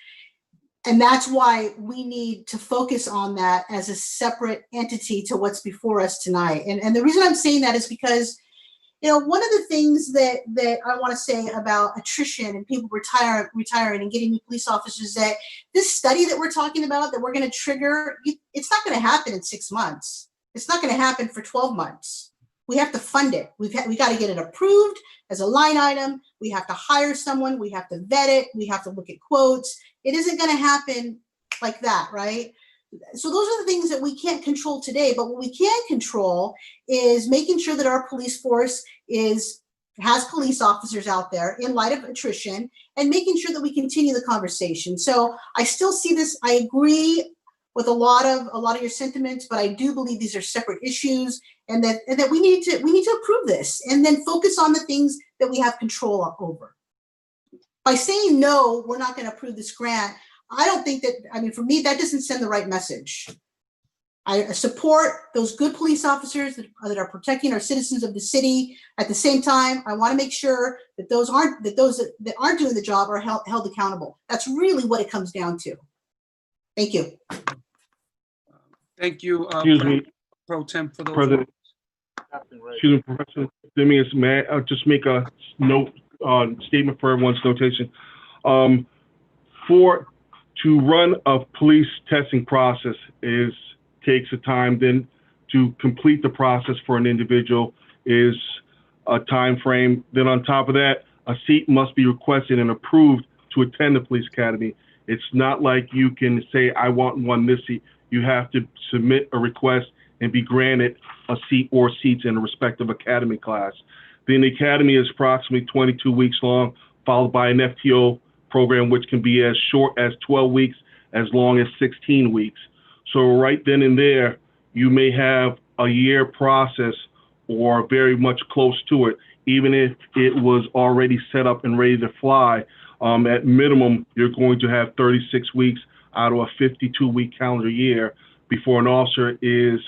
And that's why we need to focus on that as a separate entity to what's before us tonight. And the reason I'm saying that is because, you know, one of the things that I want to say about attrition and people retiring and getting new police officers is that this study that we're talking about, that we're going to trigger, it's not going to happen in 6 months. It's not going to happen for 12 months. We have to fund it. We got to get it approved as a line item. We have to hire someone. We have to vet it. We have to look at quotes. It isn't going to happen like that, right? So those are the things that we can't control today. But what we can control is making sure that our police force has police officers out there in light of attrition, and making sure that we continue the conversation. So I still see this. I agree with a lot of your sentiments, but I do believe these are separate issues, and that we need to approve this and then focus on the things that we have control over. By saying no, we're not going to approve this grant, I don't think that, I mean, for me, that doesn't send the right message. I support those good police officers that are protecting our citizens of the city. At the same time, I want to make sure that those that aren't doing the job are held accountable. That's really what it comes down to. Thank you. Thank you, Excuse me, Pro Tem, for those. President. Excuse me, Professor Dominguez, may I just make a note, statement for everyone's notation? To run a police testing process takes a time. Then to complete the process for an individual is a time frame. Then on top of that, a seat must be requested and approved to attend the police academy. It's not like you can say, I want this seat. You have to submit a request and be granted a seat or seats in a respective academy class. Then the academy is approximately 22 weeks long, followed by an FTO program, which can be as short as 12 weeks, as long as 16 weeks. So right then and there, you may have a year process or very much close to it, even if it was already set up and ready to fly. At minimum, you're going to have 36 weeks out of a 52-week calendar year before an officer is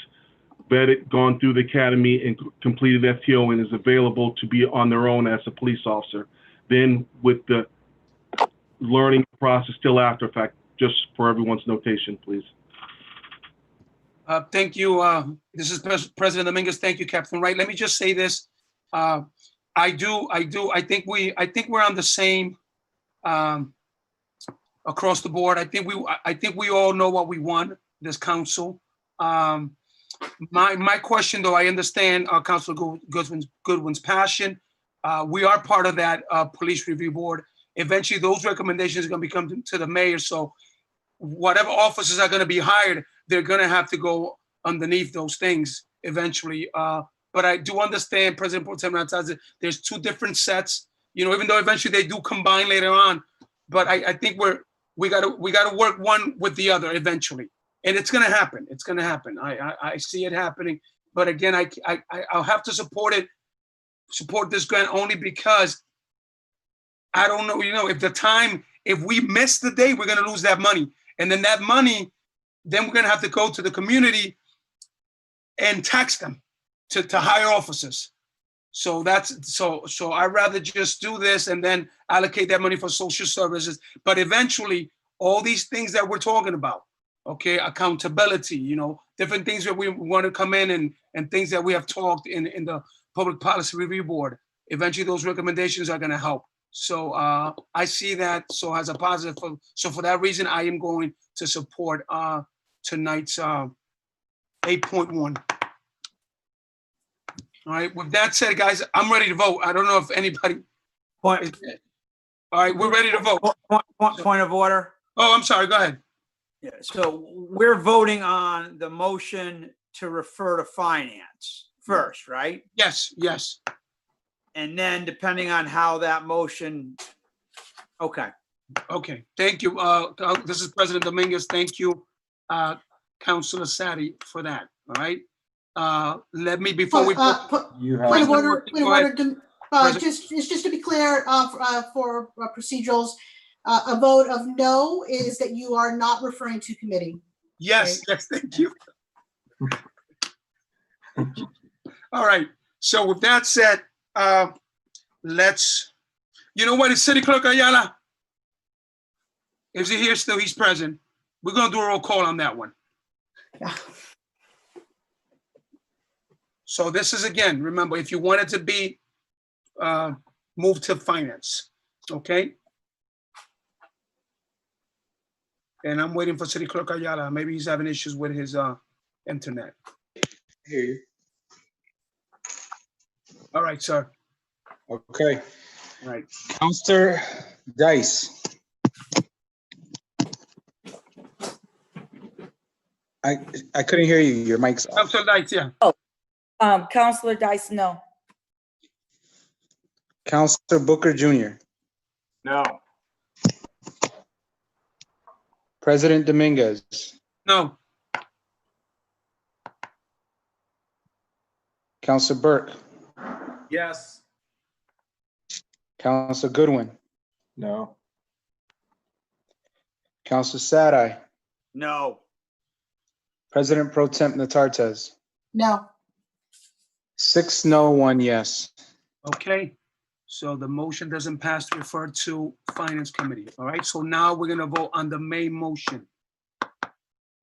vetted, gone through the academy, and completed FTO and is available to be on their own as a police officer. Then with the learning process still after effect, just for everyone's notation, please. Thank you. This is President Dominguez. Thank you, Captain Wright. Let me just say this. I think we're on the same across the board. I think we all know what we want, this council. My question, though, I understand Councilor Goodwin's passion. We are part of that police review board. Eventually, those recommendations are going to become to the mayor. So whatever officers are going to be hired, they're going to have to go underneath those things eventually. But I do understand, President Pro Tem Natazzi, there's two different sets, even though eventually they do combine later on. But I think we got to work one with the other eventually. And it's going to happen. It's going to happen. I see it happening. But again, I'll have to support this grant only because I don't know, if we miss the day, we're going to lose that money. And then that money, then we're going to have to go to the community and tax them to hire officers. So so I'd rather just do this and then allocate that money for social services. But eventually, all these things that we're talking about, okay, accountability, different things that we want to come in and things that we have talked in the Public Policy Review Board, eventually those recommendations are going to help. So I see that as a positive. So for that reason, I am going to support tonight's 8.1. All right. With that said, guys, I'm ready to vote. I don't know if anybody. All right, we're ready to vote. Point of order. Oh, I'm sorry. Go ahead. Yeah, so we're voting on the motion to refer to finance first, right? Yes. And then depending on how that motion, okay. Okay, thank you. This is President Dominguez. Thank you, Councilor Sadi, for that. All right. Let me, before we vote. Point of order. Just to be clear, for procedurals, a vote of no is that you are not referring to committee. Yes, right? yes, thank you. All right. So with that said, let's, you know what, is City Clerk Ayala? Is he here still? He's present. We're gonna do a roll call on that one. So this is, again, remember, if you want it to be moved to finance, okay? And I'm waiting for City Clerk Ayala. Maybe he's having issues with his internet. Hear you. All right, sir. Okay. All right. Counselor Dice. I couldn't hear you. Your mic's off. Counselor Dice, yeah. Counselor Dice, no. Counselor Booker Jr. No. President Dominguez. No. Counselor Burke. Yes. Counselor Goodwin. No. Counselor Sadai. No. President Pro Temp Natartez. No. 6 no, 1 yes. Okay, so the motion doesn't pass to refer to Finance Committee. All right, so now we're gonna vote on the main motion. All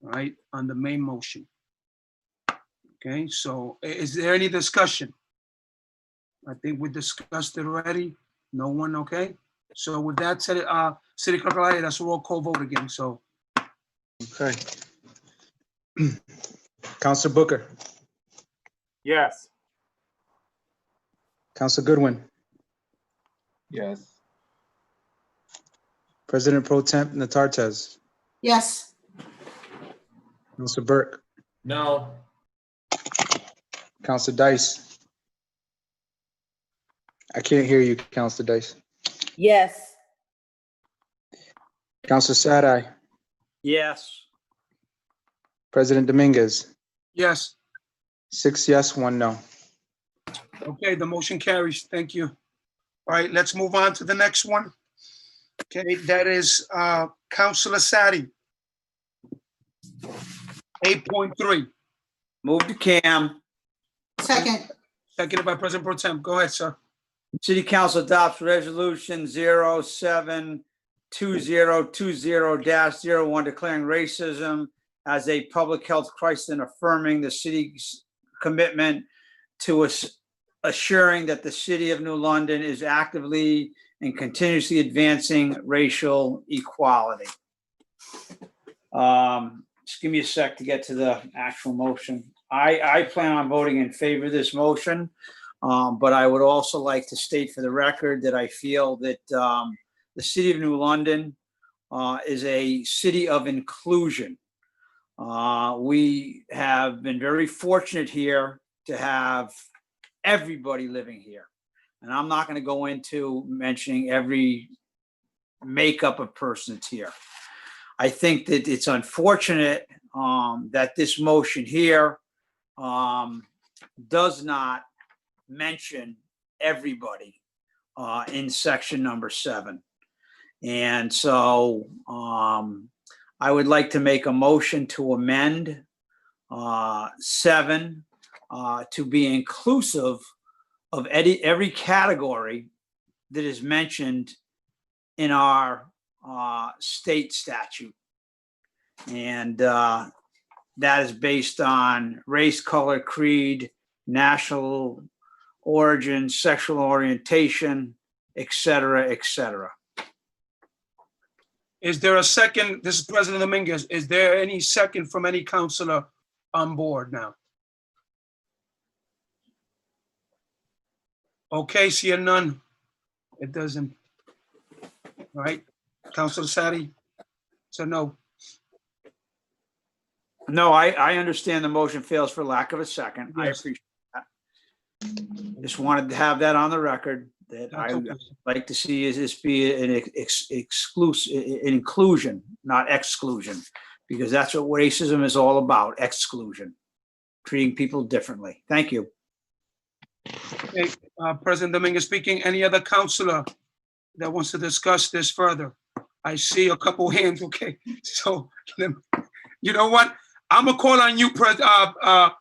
right, on the main motion. Okay, so is there any discussion? I think we discussed it already. No one, okay? So with that said, City Clerk Ayala, that's a roll call vote again, so. Okay. Counselor Booker. Yes. Counselor Goodwin. Yes. President Pro Temp Natartez. Yes. Counselor Burke. No. Counselor Dice. I can't hear you, Counselor Dice. Yes. Counselor Sadai. Yes. President Dominguez. Yes, 6 yes, 1 no. okay, the motion carries. Thank you. All right, let's move on to the next one. Okay, that is Councilor Sadi. 8.3. Move to Cam. Second. Seconded by President Pro Tem. Go ahead, sir. City Council adopts resolution 072020-01 declaring racism as a public health crisis and affirming the city's commitment to assuring that the city of New London is actively and continuously advancing racial equality. Just give me a sec to get to the actual motion. I plan on voting in favor of this motion, but I would also like to state for the record that I feel that the city of New London is a city of inclusion. We have been very fortunate here to have everybody living here. And I'm not going to go into mentioning every makeup of person that's here. I think that it's unfortunate that this motion here does not mention everybody in section number 7. And so I would like to make a motion to amend 7 to be inclusive of every category that is mentioned in our state statute. And that is based on race, color, creed, national origin, sexual orientation, et cetera, et cetera. Is there a second? This is President Dominguez. Is there any second from any councilor on board now? Okay, seeing none. It doesn't. All right, Councilor Sadi. So no. No, I understand the motion fails for lack of a second. I Yes. appreciate that. I just wanted to have that on the record that That's I okay. would like to see is this be an inclusion, not exclusion, because that's what racism is all about, exclusion, treating people differently. Thank you. Okay, President Dominguez speaking. Any other councilor that wants to discuss this further? I see a couple hands. Okay, so you know what? I'm gonna call on you,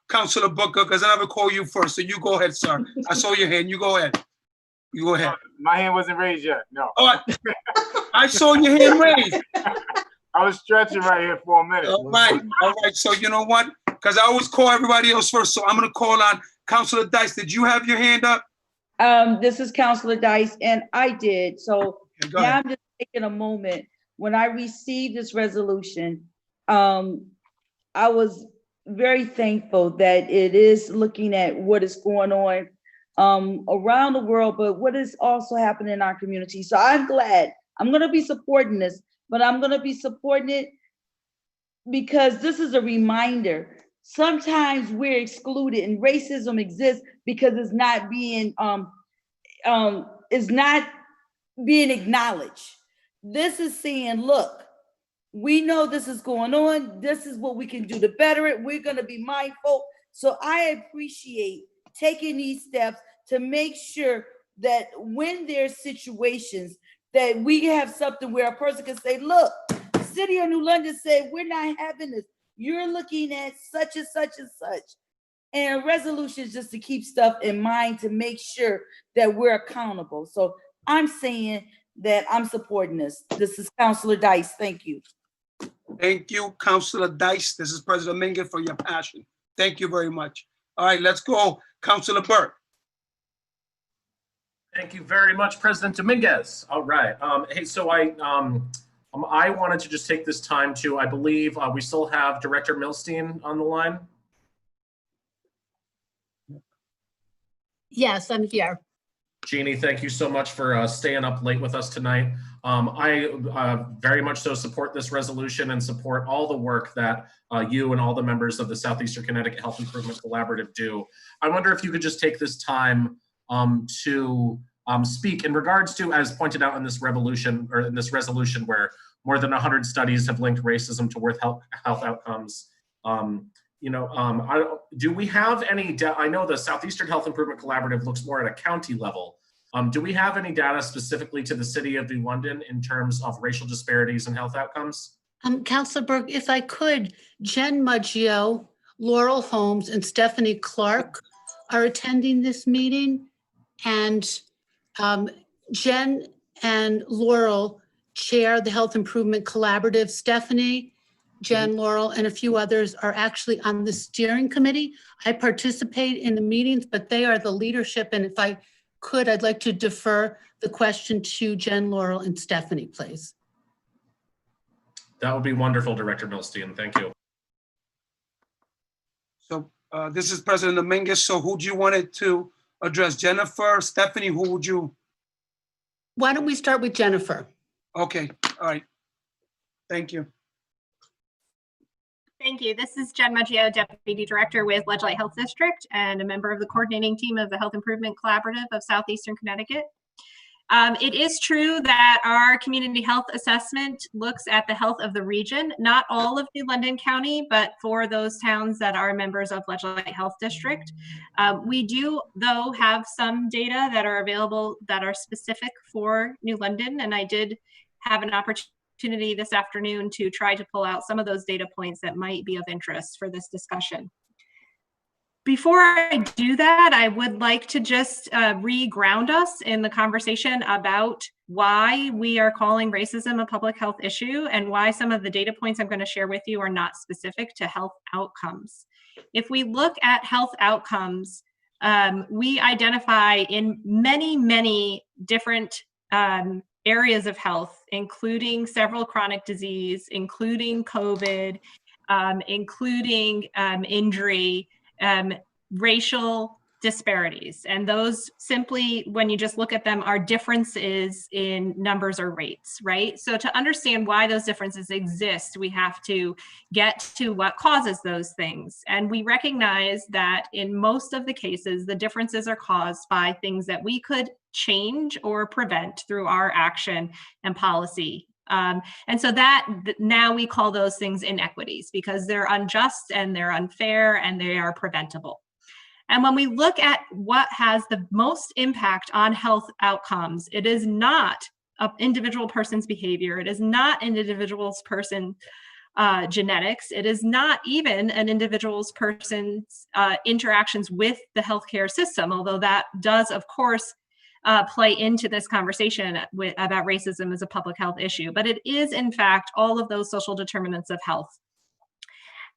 Councilor Booker, because I never call you first. So you go ahead, sir. I saw your hand. You go ahead. You go ahead. My hand wasn't raised yet. No. All right. I saw your hand raised. I was stretching right here for a minute. All right. So you know what? Because I always call everybody else first. So I'm going to call on Councilor Dice. Did you have your hand up? This is Councilor Dice, and I did. So go now ahead. I'm just taking a moment. When I received this resolution, I was very thankful that it is looking at what is going on around the world, but what is also happening in our community. So I'm glad. I'm going to be supporting this, but I'm going to be supporting it because this is a reminder. Sometimes we're excluded, and racism exists because it's not being acknowledged. This is saying, look, we know this is going on. This is what we can do to better it. We're going to be mindful. So I appreciate taking these steps to make sure that when there's situations that we have something where a person can say, look, the city of New London said, we're not having this. You're looking at such and such and such. And resolutions just to keep stuff in mind to make sure that we're accountable. So I'm saying that I'm supporting this. This is Councilor Dice. Thank you. Thank you, Councilor Dice. This is President Mingus for your passion. Thank you very much. All right, let's go. Councilor Burke. Thank you very much, President Dominguez. All right. Hey, so I wanted to just take this time to, I believe we still have Director Milstein on the line. Yes, I'm here. Jeannie, thank you so much for staying up late with us tonight. I very much so support this resolution and support all the work that you and all the members of the Southeastern Connecticut Health Improvement Collaborative do. I wonder if you could just take this time to speak in regards to, as pointed out in this revolution or in this resolution, where more than 100 studies have linked racism to worse health outcomes. Do we have any, I know the Southeastern Health Improvement Collaborative looks more at a county level. Do we have any data specifically to the city of New London in terms of racial disparities in health outcomes? Councilor Burke, if I could, Jen Maggio, Laurel Holmes, and Stephanie Clark are attending this meeting. And Jen and Laurel chair the Health Improvement Collaborative. Stephanie, Jen, Laurel, and a few others are actually on the steering committee. I participate in the meetings, but they are the leadership. And if I could, I'd like to defer the question to Jen, Laurel, and Stephanie, please. That would be wonderful, Director Milstein. Thank you. So this is President Dominguez. So who do you want it to address? Jennifer, Stephanie, who would you? Why don't we start with Jennifer? Okay, all right. Thank you. Thank you. This is Jen Maggio, Deputy Director with Ledgely Health District and a member of the coordinating team of the Health Improvement Collaborative of Southeastern Connecticut. It is true that our community health assessment looks at the health of the region, not all of New London County, but for those towns that are members of Ledgely Health District. We do, though, have some data that are available that are specific for New London, and I did have an opportunity this afternoon to try to pull out some of those data points that might be of interest for this discussion. Before I do that, I would like to just re-ground us in the conversation about why we are calling racism a public health issue and why some of the data points I'm going to share with you are not specific to health outcomes. If we look at health outcomes, we identify in many, many different areas of health, including several chronic disease, including COVID, including injury, racial disparities. And those simply, when you just look at them, are differences in numbers or rates, right? So to understand why those differences exist, we have to get to what causes those things. And we recognize that in most of the cases, the differences are caused by things that we could change or prevent through our action and policy. And so that now we call those things inequities because they're unjust and they're unfair and they are preventable. And when we look at what has the most impact on health outcomes, it is not an individual person's behavior. It is not an individual's person genetics. It is not even an individual's person's interactions with the healthcare system, although that does, of course, play into this conversation about racism as a public health issue, but it is in fact all of those social determinants of health.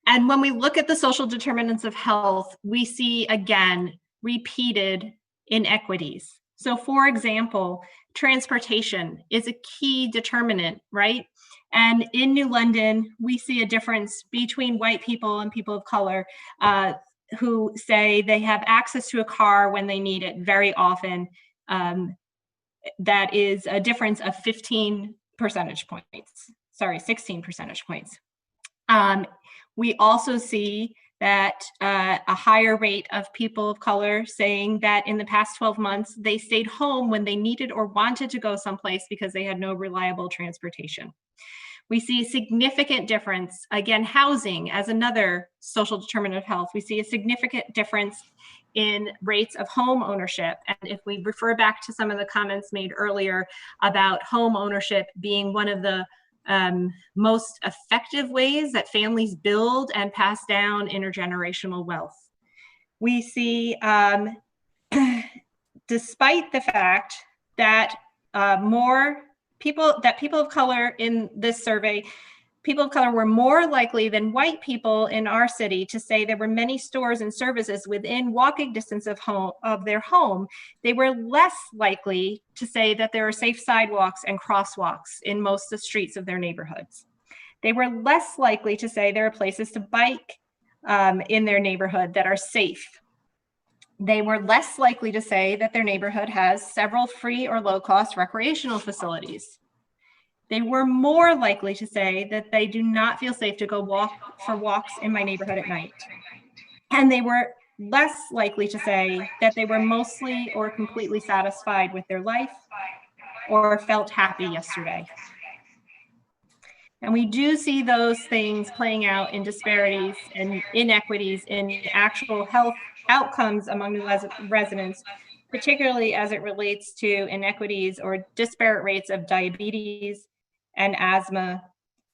And when we look at the social determinants of health, we see again repeated inequities. So for example, transportation is a key determinant, right? And in New London, we see a difference between white people and people of color who say they have access to a car when they need it very often. That is a difference of 15 percentage points. Sorry, 16 percentage points. We also see that a higher rate of people of color saying that in the past 12 months, they stayed home when they needed or wanted to go someplace because they had no reliable transportation. We see a significant difference, again, housing as another social determinant of health. We see a significant difference in rates of home ownership. And if we refer back to some of the comments made earlier about home ownership being one of the most effective ways that families build and pass down intergenerational wealth. We see, despite the fact that people of color in this survey, people of color were more likely than white people in our city to say there were many stores and services within walking distance of their home. They were less likely to say that there are safe sidewalks and crosswalks in most of the streets of their neighborhoods. They were less likely to say there are places to bike in their neighborhood that are safe. They were less likely to say that their neighborhood has several free or low-cost recreational facilities. They were more likely to say that they do not feel safe to go for walks in my neighborhood at night. And they were less likely to say that they were mostly or completely satisfied with their life or felt happy yesterday. And we do see those things playing out in disparities and inequities in actual health outcomes among new residents, particularly as it relates to inequities or disparate rates of diabetes and asthma,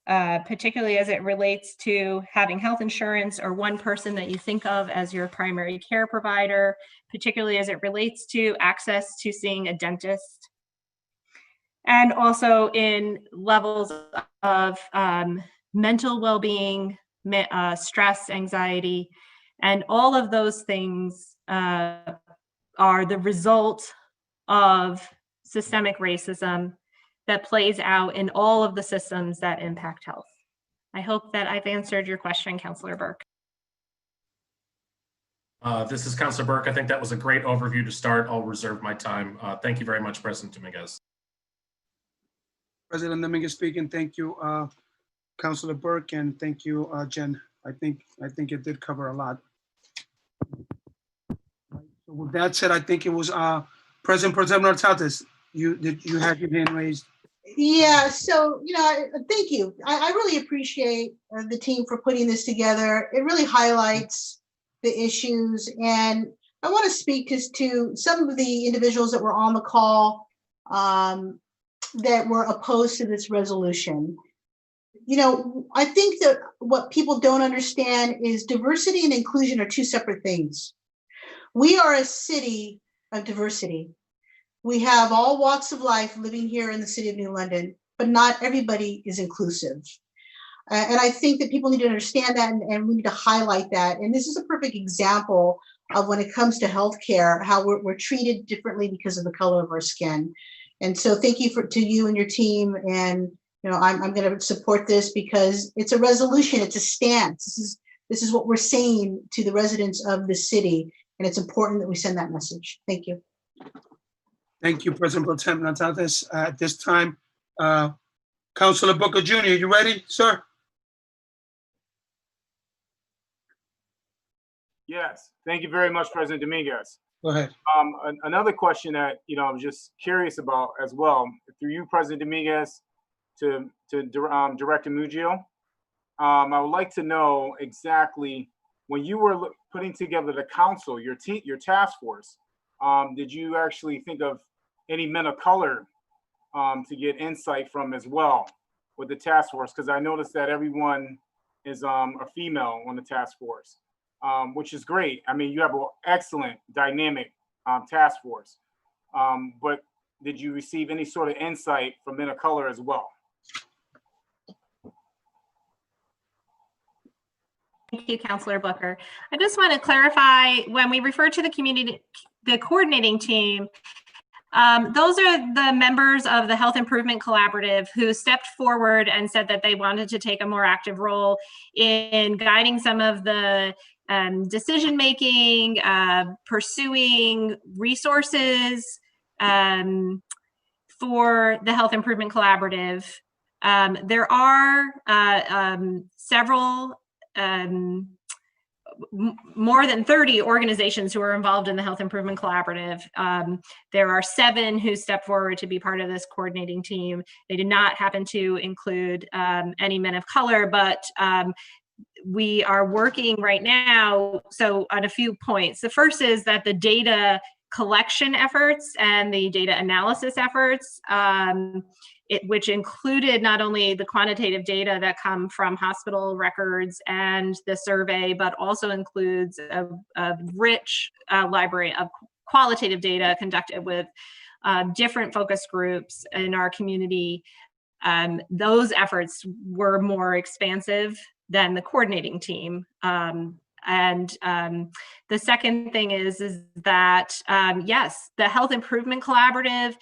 particularly as it relates to having health insurance or one person that you think of as your primary care provider, particularly as it relates to access to seeing a dentist. And also in levels of mental well-being, stress, anxiety, and all of those things are the result of systemic racism that plays out in all of the systems that impact health. I hope that I've answered your question, Councilor Burke. This is Councilor Burke. I think that was a great overview to start. I'll reserve my time. Thank you very much, President Dominguez. President Dominguez speaking. Thank you, Councilor Burke, and thank you, Jen. I think it did cover a lot. So with that said, I think it was President Pro Tem Nartates. You had your hand raised. Yeah, so, thank you. I really appreciate the team for putting this together. It really highlights the issues. And I want to speak to some of the individuals that were on the call that were opposed to this resolution. I think that what people don't understand is diversity and inclusion are two separate things. We are a city of diversity. We have all walks of life living here in the city of New London, but not everybody is inclusive. And I think that people need to understand that, and we need to highlight that. And this is a perfect example of when it comes to healthcare, how we're treated differently because of the color of our skin. And so thank you to you and your team. And I'm going to support this because it's a resolution, it's a stance. This is what we're saying to the residents of the city, and it's important that we send that message. Thank you. Thank you, President Pro Tem Nartates. At this time, Councilor Booker Jr., you ready, sir? Yes, thank you very much, President Dominguez. Go ahead. Another question that I'm just curious about as well, through you, President Dominguez, to Director Muggio. I would like to know exactly when you were putting together the council, your task force. Did you actually think of any men of color to get insight from as well with the task force? Because I noticed that everyone is a female on the task force, which is great. I mean, you have an excellent dynamic task force. But did you receive any sort of insight from Men of Color as well? Thank you, Councilor Booker. I just want to clarify, when we refer to the coordinating team, those are the members of the Health Improvement Collaborative who stepped forward and said that they wanted to take a more active role in guiding some of the decision-making, pursuing resources for the Health Improvement Collaborative. There are several more than 30 organizations who are involved in the Health Improvement Collaborative. There are 7 who stepped forward to be part of this coordinating team. They did not happen to include any men of color, but we are working right now. So on a few points, the first is that the data collection efforts and the data analysis efforts, which included not only the quantitative data that come from hospital records and the survey, but also includes a rich library of qualitative data conducted with different focus groups in our community. Those efforts were more expansive than the coordinating team. The second thing is that, yes, the Health Improvement Collaborative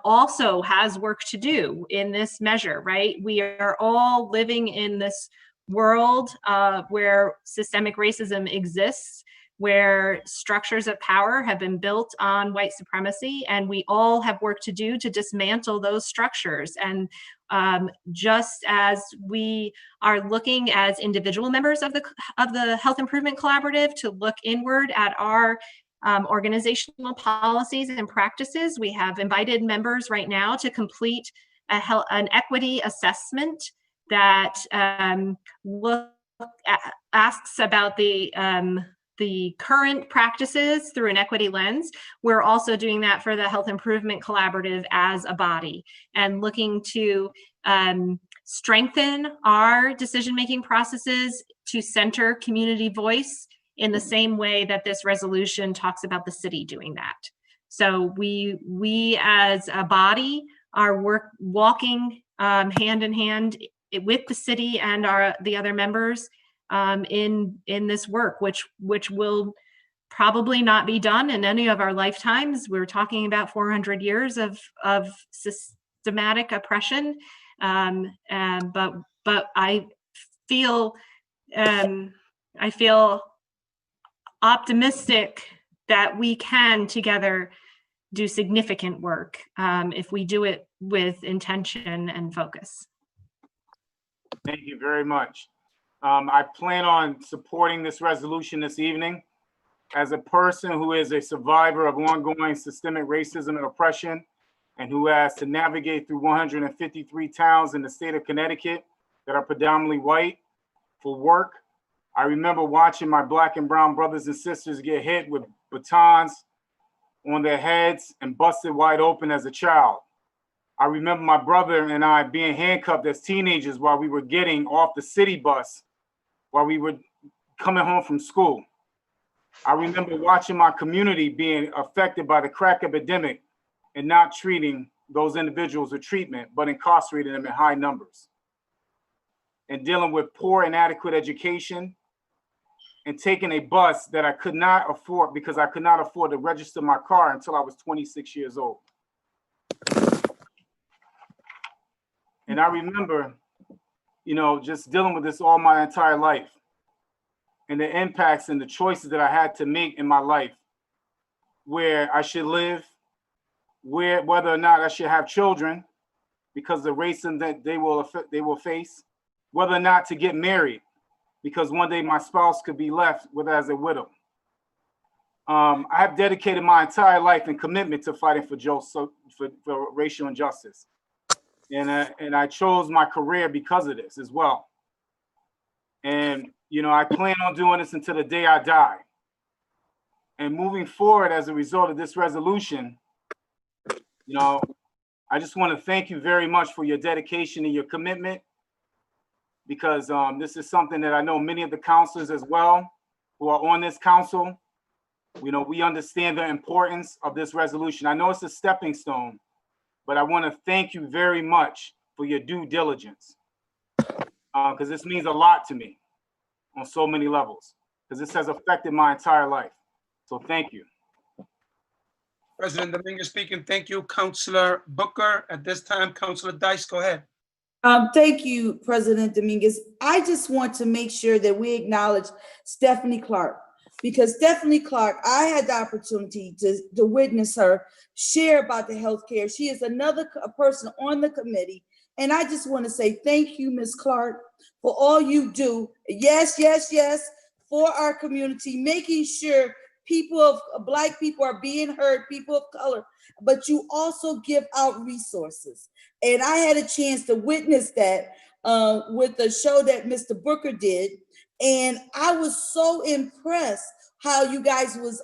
also has work to do in this measure, right? We are all living in this world where systemic racism exists, where structures of power have been built on white supremacy, and we all have work to do to dismantle those structures. And just as we are looking as individual members of the Health Improvement Collaborative to look inward at our organizational policies and practices, we have invited members right now to complete an equity assessment that asks about the current practices through an equity lens. We're also doing that for the Health Improvement Collaborative as a body, and looking to strengthen our decision-making processes to center community voice in the same way that this resolution talks about the city doing that. So we as a body are walking hand in hand with the city and the other members in this work, which will probably not be done in any of our lifetimes. We're talking about 400 years of systematic oppression, but I feel optimistic that we can together do significant work if we do it with intention and focus. Thank you very much. I plan on supporting this resolution this evening. As a person who is a survivor of ongoing systemic racism and oppression, and who has to navigate through 153 towns in the state of Connecticut that are predominantly white for work, I remember watching my Black and brown brothers and sisters get hit with batons on their heads and busted wide open as a child. I remember my brother and I being handcuffed as teenagers while we were getting off the city bus while we were coming home from school. I remember watching my community being affected by the crack epidemic and not treating those individuals with treatment, but incarcerating them in high numbers. And dealing with poor, inadequate education, and taking a bus that I could not afford because I could not afford to register my car until I was 26 years old. And I remember, just dealing with this all my entire life, and the impacts and the choices that I had to make in my life, where I should live, whether or not I should have children because of the racism that they will face, whether or not to get married because one day my spouse could be left with as a widow. I have dedicated my entire life and commitment to fighting for racial injustice. And I chose my career because of this as well. And, I plan on doing this until the day I die. And moving forward as a result of this resolution, I just want to thank you very much for your dedication and your commitment, because this is something that I know many of the counselors as well who are on this council You know, we understand the importance of this resolution. I know it's a stepping stone, but I want to thank you very much for your due diligence, because this means a lot to me on so many levels, because this has affected my entire life. So thank you. President Dominguez speaking. Thank you, Councilor Booker. At this time, Councilor Dice, go ahead. Thank you, President Dominguez. I just want to make sure that we acknowledge Stephanie Clark, because Stephanie Clark, I had the opportunity to witness her share about the healthcare. She is another person on the committee. And I just want to say thank you, Ms. Clark, for all you do. Yes, yes, yes, for our community, making sure Black people are being heard, people of color, but you also give out resources. And I had a chance to witness that with the show that Mr. Booker did. And I was so impressed how you guys was,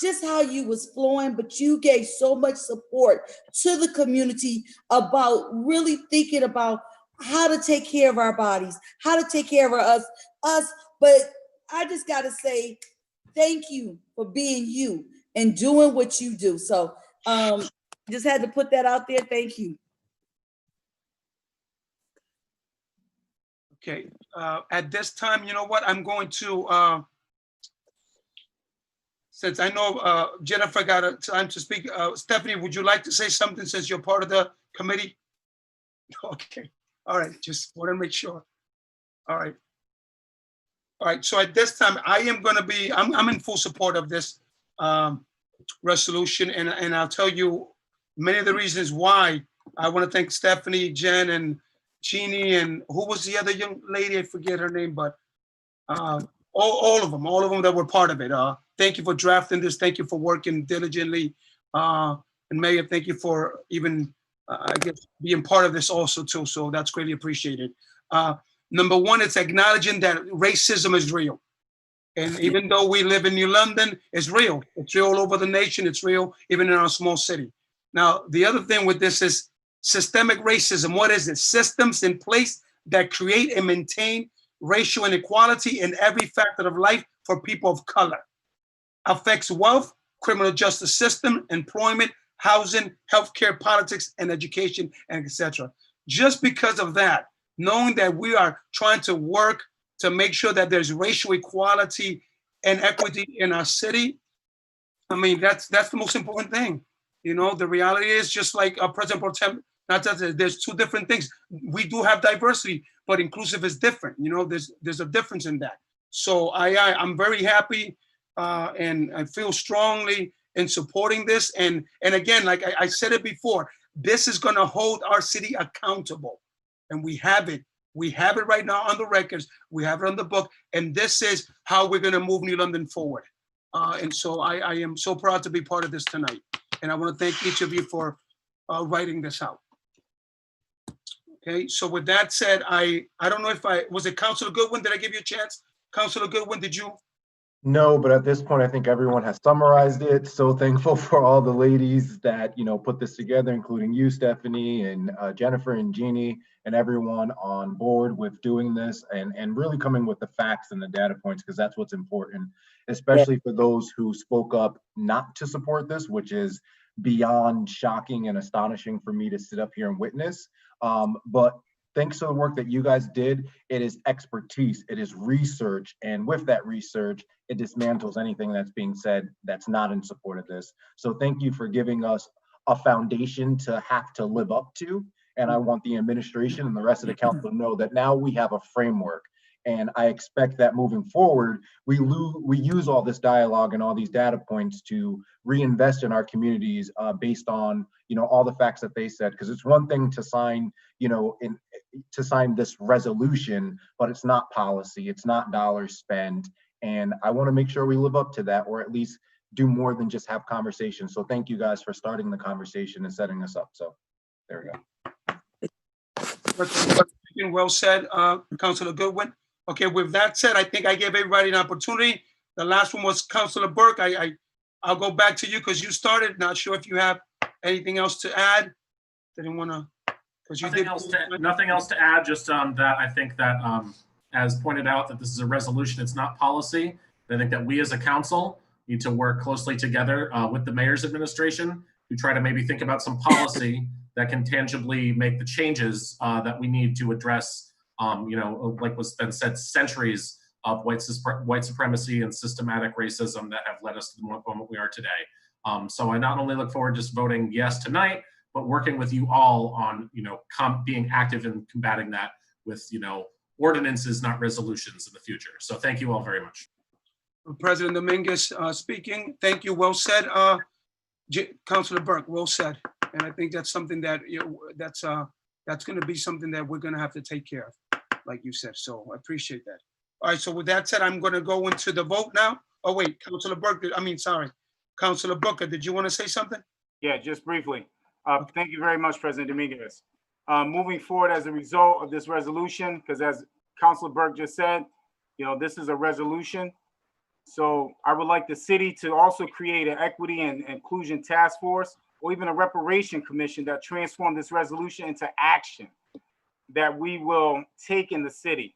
just how you was flowing, but you gave so much support to the community about really thinking about how to take care of our bodies, how to take care of us. But I just got to say, thank you for being you and doing what you do. So just had to put that out there. Thank you. Okay, at this time, you know what, I'm going to, since I know Jennifer got a time to speak, Stephanie, would you like to say something since you're part of the committee? Okay, all right, just want to make sure. All right. All right, so at this time, I am going to be, I'm in full support of this resolution, and I'll tell you many of the reasons why. I want to thank Stephanie, Jen, and Jeannie, and who was the other young lady? I forget her name, but all of them that were part of it. Thank you for drafting this. Thank you for working diligently. And Mayor, thank you for even, I guess, being part of this also too. So that's greatly appreciated. Number one, it's acknowledging that racism is real. And even though we live in New London, it's real. It's real all over the nation. It's real even in our small city. Now, the other thing with this is systemic racism. What is it? Systems in place that create and maintain racial inequality in every facet of life for people of color. Affects wealth, criminal justice system, employment, housing, healthcare, politics, and education, and etc. Just because of that, knowing that we are trying to work to make sure that there's racial equality and equity in our city, I mean, that's the most important thing. You know, the reality is just like President Pro Tem, not that there's two different things. We do have diversity, but inclusive is different. You know, there's a difference in that. So I'm very happy and I feel strongly in supporting this. And again, like I said it before, this is going to hold our city accountable. And we have it. We have it right now on the records. We have it on the book. And this is how we're going to move New London forward. And so I am so proud to be part of this tonight. And I want to thank each of you for writing this out. Okay, so with that said, I don't know if was it Councilor Goodwin? Did I give you a chance? Councilor Goodwin, did you? No, but at this point, I think everyone has summarized it. So thankful for all the ladies that, you know, put this together, including you, Stephanie, and Jennifer and Jeannie, and everyone on board with doing this and really coming with the facts and the data points, because that's what's important, especially for those who spoke up not to support this, which is beyond shocking and astonishing for me to sit up here and witness. But thanks to the work that you guys did, it is expertise, it is research, and with that research, it dismantles anything that's being said that's not in support of this. So thank you for giving us a foundation to have to live up to. And I want the administration and the rest of the council to know that now we have a framework. And I expect that moving forward, we use all this dialogue and all these data points to reinvest in our communities based on, you know, all the facts that they said. Because it's one thing to sign, you know, to sign this resolution, but it's not policy, it's not dollars spent. And I want to make sure we live up to that, or at least do more than just have conversations. So thank you guys for starting the conversation and setting us up. So there we go. Well said, Councilor Goodwin. Okay, with that said, I think I gave everybody an opportunity. The last one was Councilor Burke. I'll go back to you because you started. Not sure if you have anything else to add. Didn't want to, because you did. Nothing else to add. Just that I think that as pointed out, that this is a resolution. It's not policy. I think that we as a council need to work closely together with the mayor's administration to try to maybe think about some policy that can tangibly make the changes that we need to address, like was been said, centuries of white supremacy and systematic racism that have led us to the moment we are today. So I not only look forward to just voting yes tonight, but working with you all on, being active in combating that with, ordinances, not resolutions in the future. So thank you all very much. President Dominguez speaking. Thank you. Well said, Councilor Burke. Well said. And I think that's something that that's going to be something that we're going to have to take care of, like you said. So I appreciate that. All right. So with that said, I'm going to go into the vote now. Oh wait, Councilor Burke. Councilor Booker. Did you want to say something? Yeah, just briefly. Thank you very much, President Dominguez. Moving forward as a result of this resolution, because as Councilor Burke just said, this is a resolution. So I would like the city to also create an equity and inclusion task force, or even a reparation commission that transform this resolution into action that we will take in the city.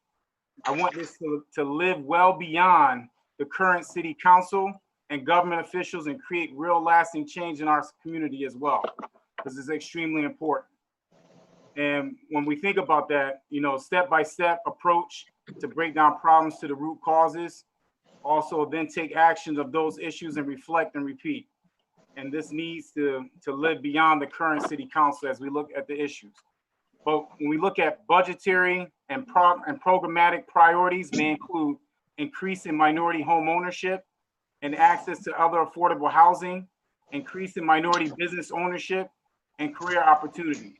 I want this to live well beyond the current city council and government officials and create real lasting change in our community as well, because it's extremely important. And when we think about that, step-by-step approach to break down problems to the root causes, also then take actions of those issues and reflect and repeat. And this needs to live beyond the current city council as we look at the issues. But when we look at budgetary and programmatic priorities, may include increasing minority home ownership and access to other affordable housing, increasing minority business ownership and career opportunities,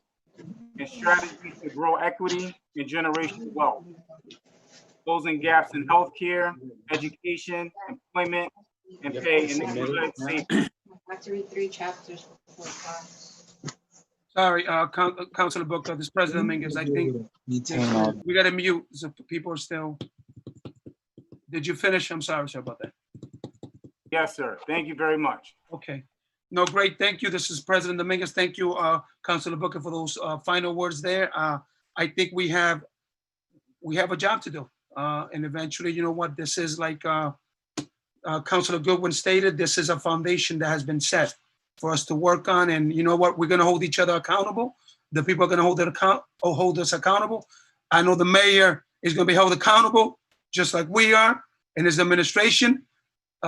and strategies to grow equity and generational wealth, closing gaps in healthcare, education, employment, and pay, and neighborhood safety. I have to read 3 chapters before class. Sorry, Councilor Booker, this President Dominguez, I think we got to mute. So people are still. Did you finish? I'm sorry about that. Yes, sir. Thank you very much. Okay. No, great. Thank you. This is President Dominguez. Thank you, Councilor Booker, for those final words there. I think we have a job to do. And eventually, you know what, this is like Councilor Goodwin stated, this is a foundation that has been set for us to work on. And you know what, we're going to hold each other accountable. The people are going to hold us accountable. I know the mayor is going to be held accountable, just like we are in his administration.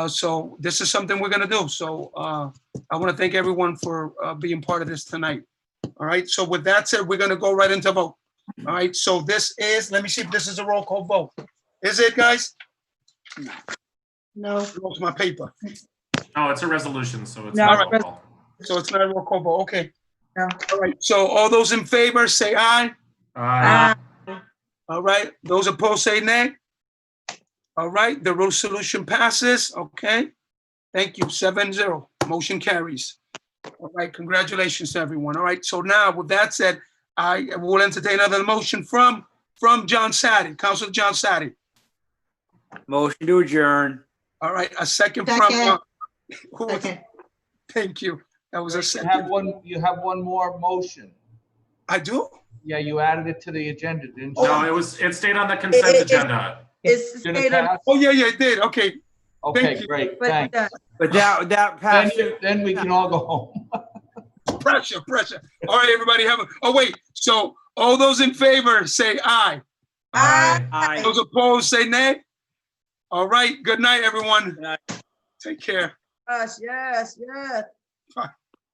So this is something we're going to do. So I want to thank everyone for being part of this tonight. All right. So with that said, we're going to go right into vote. All right. So this is, let me see if this is a roll call vote. Is it, guys? No. Lost my paper. No, it's a resolution, so it's No, not a roll call. So it's not a roll call vote. Okay. No. All right. So all those in favor say aye. Aye. All right. Those opposed say nay. All right. The resolution passes. Okay. Thank you. 7-0. Motion carries. All right. Congratulations to everyone. All right. So now with that said, I will entertain another motion from John Sadi, Councilor John Sadi. Motion to adjourn. All right. A second from. Who was, thank you. That was a second. You have one more motion. I do? Yeah, you added it to the agenda, didn't you? No, it stayed on the consent agenda. It's Did it pass? Oh, yeah, it did. Okay. Okay, Thank you. great, But, thanks. But that passed. Then we can all go home. Pressure. All right, everybody oh, wait. So all those in favor say aye. Aye. Those opposed say nay. All right. Good night, everyone. Good night. Take care. Yes. Bye.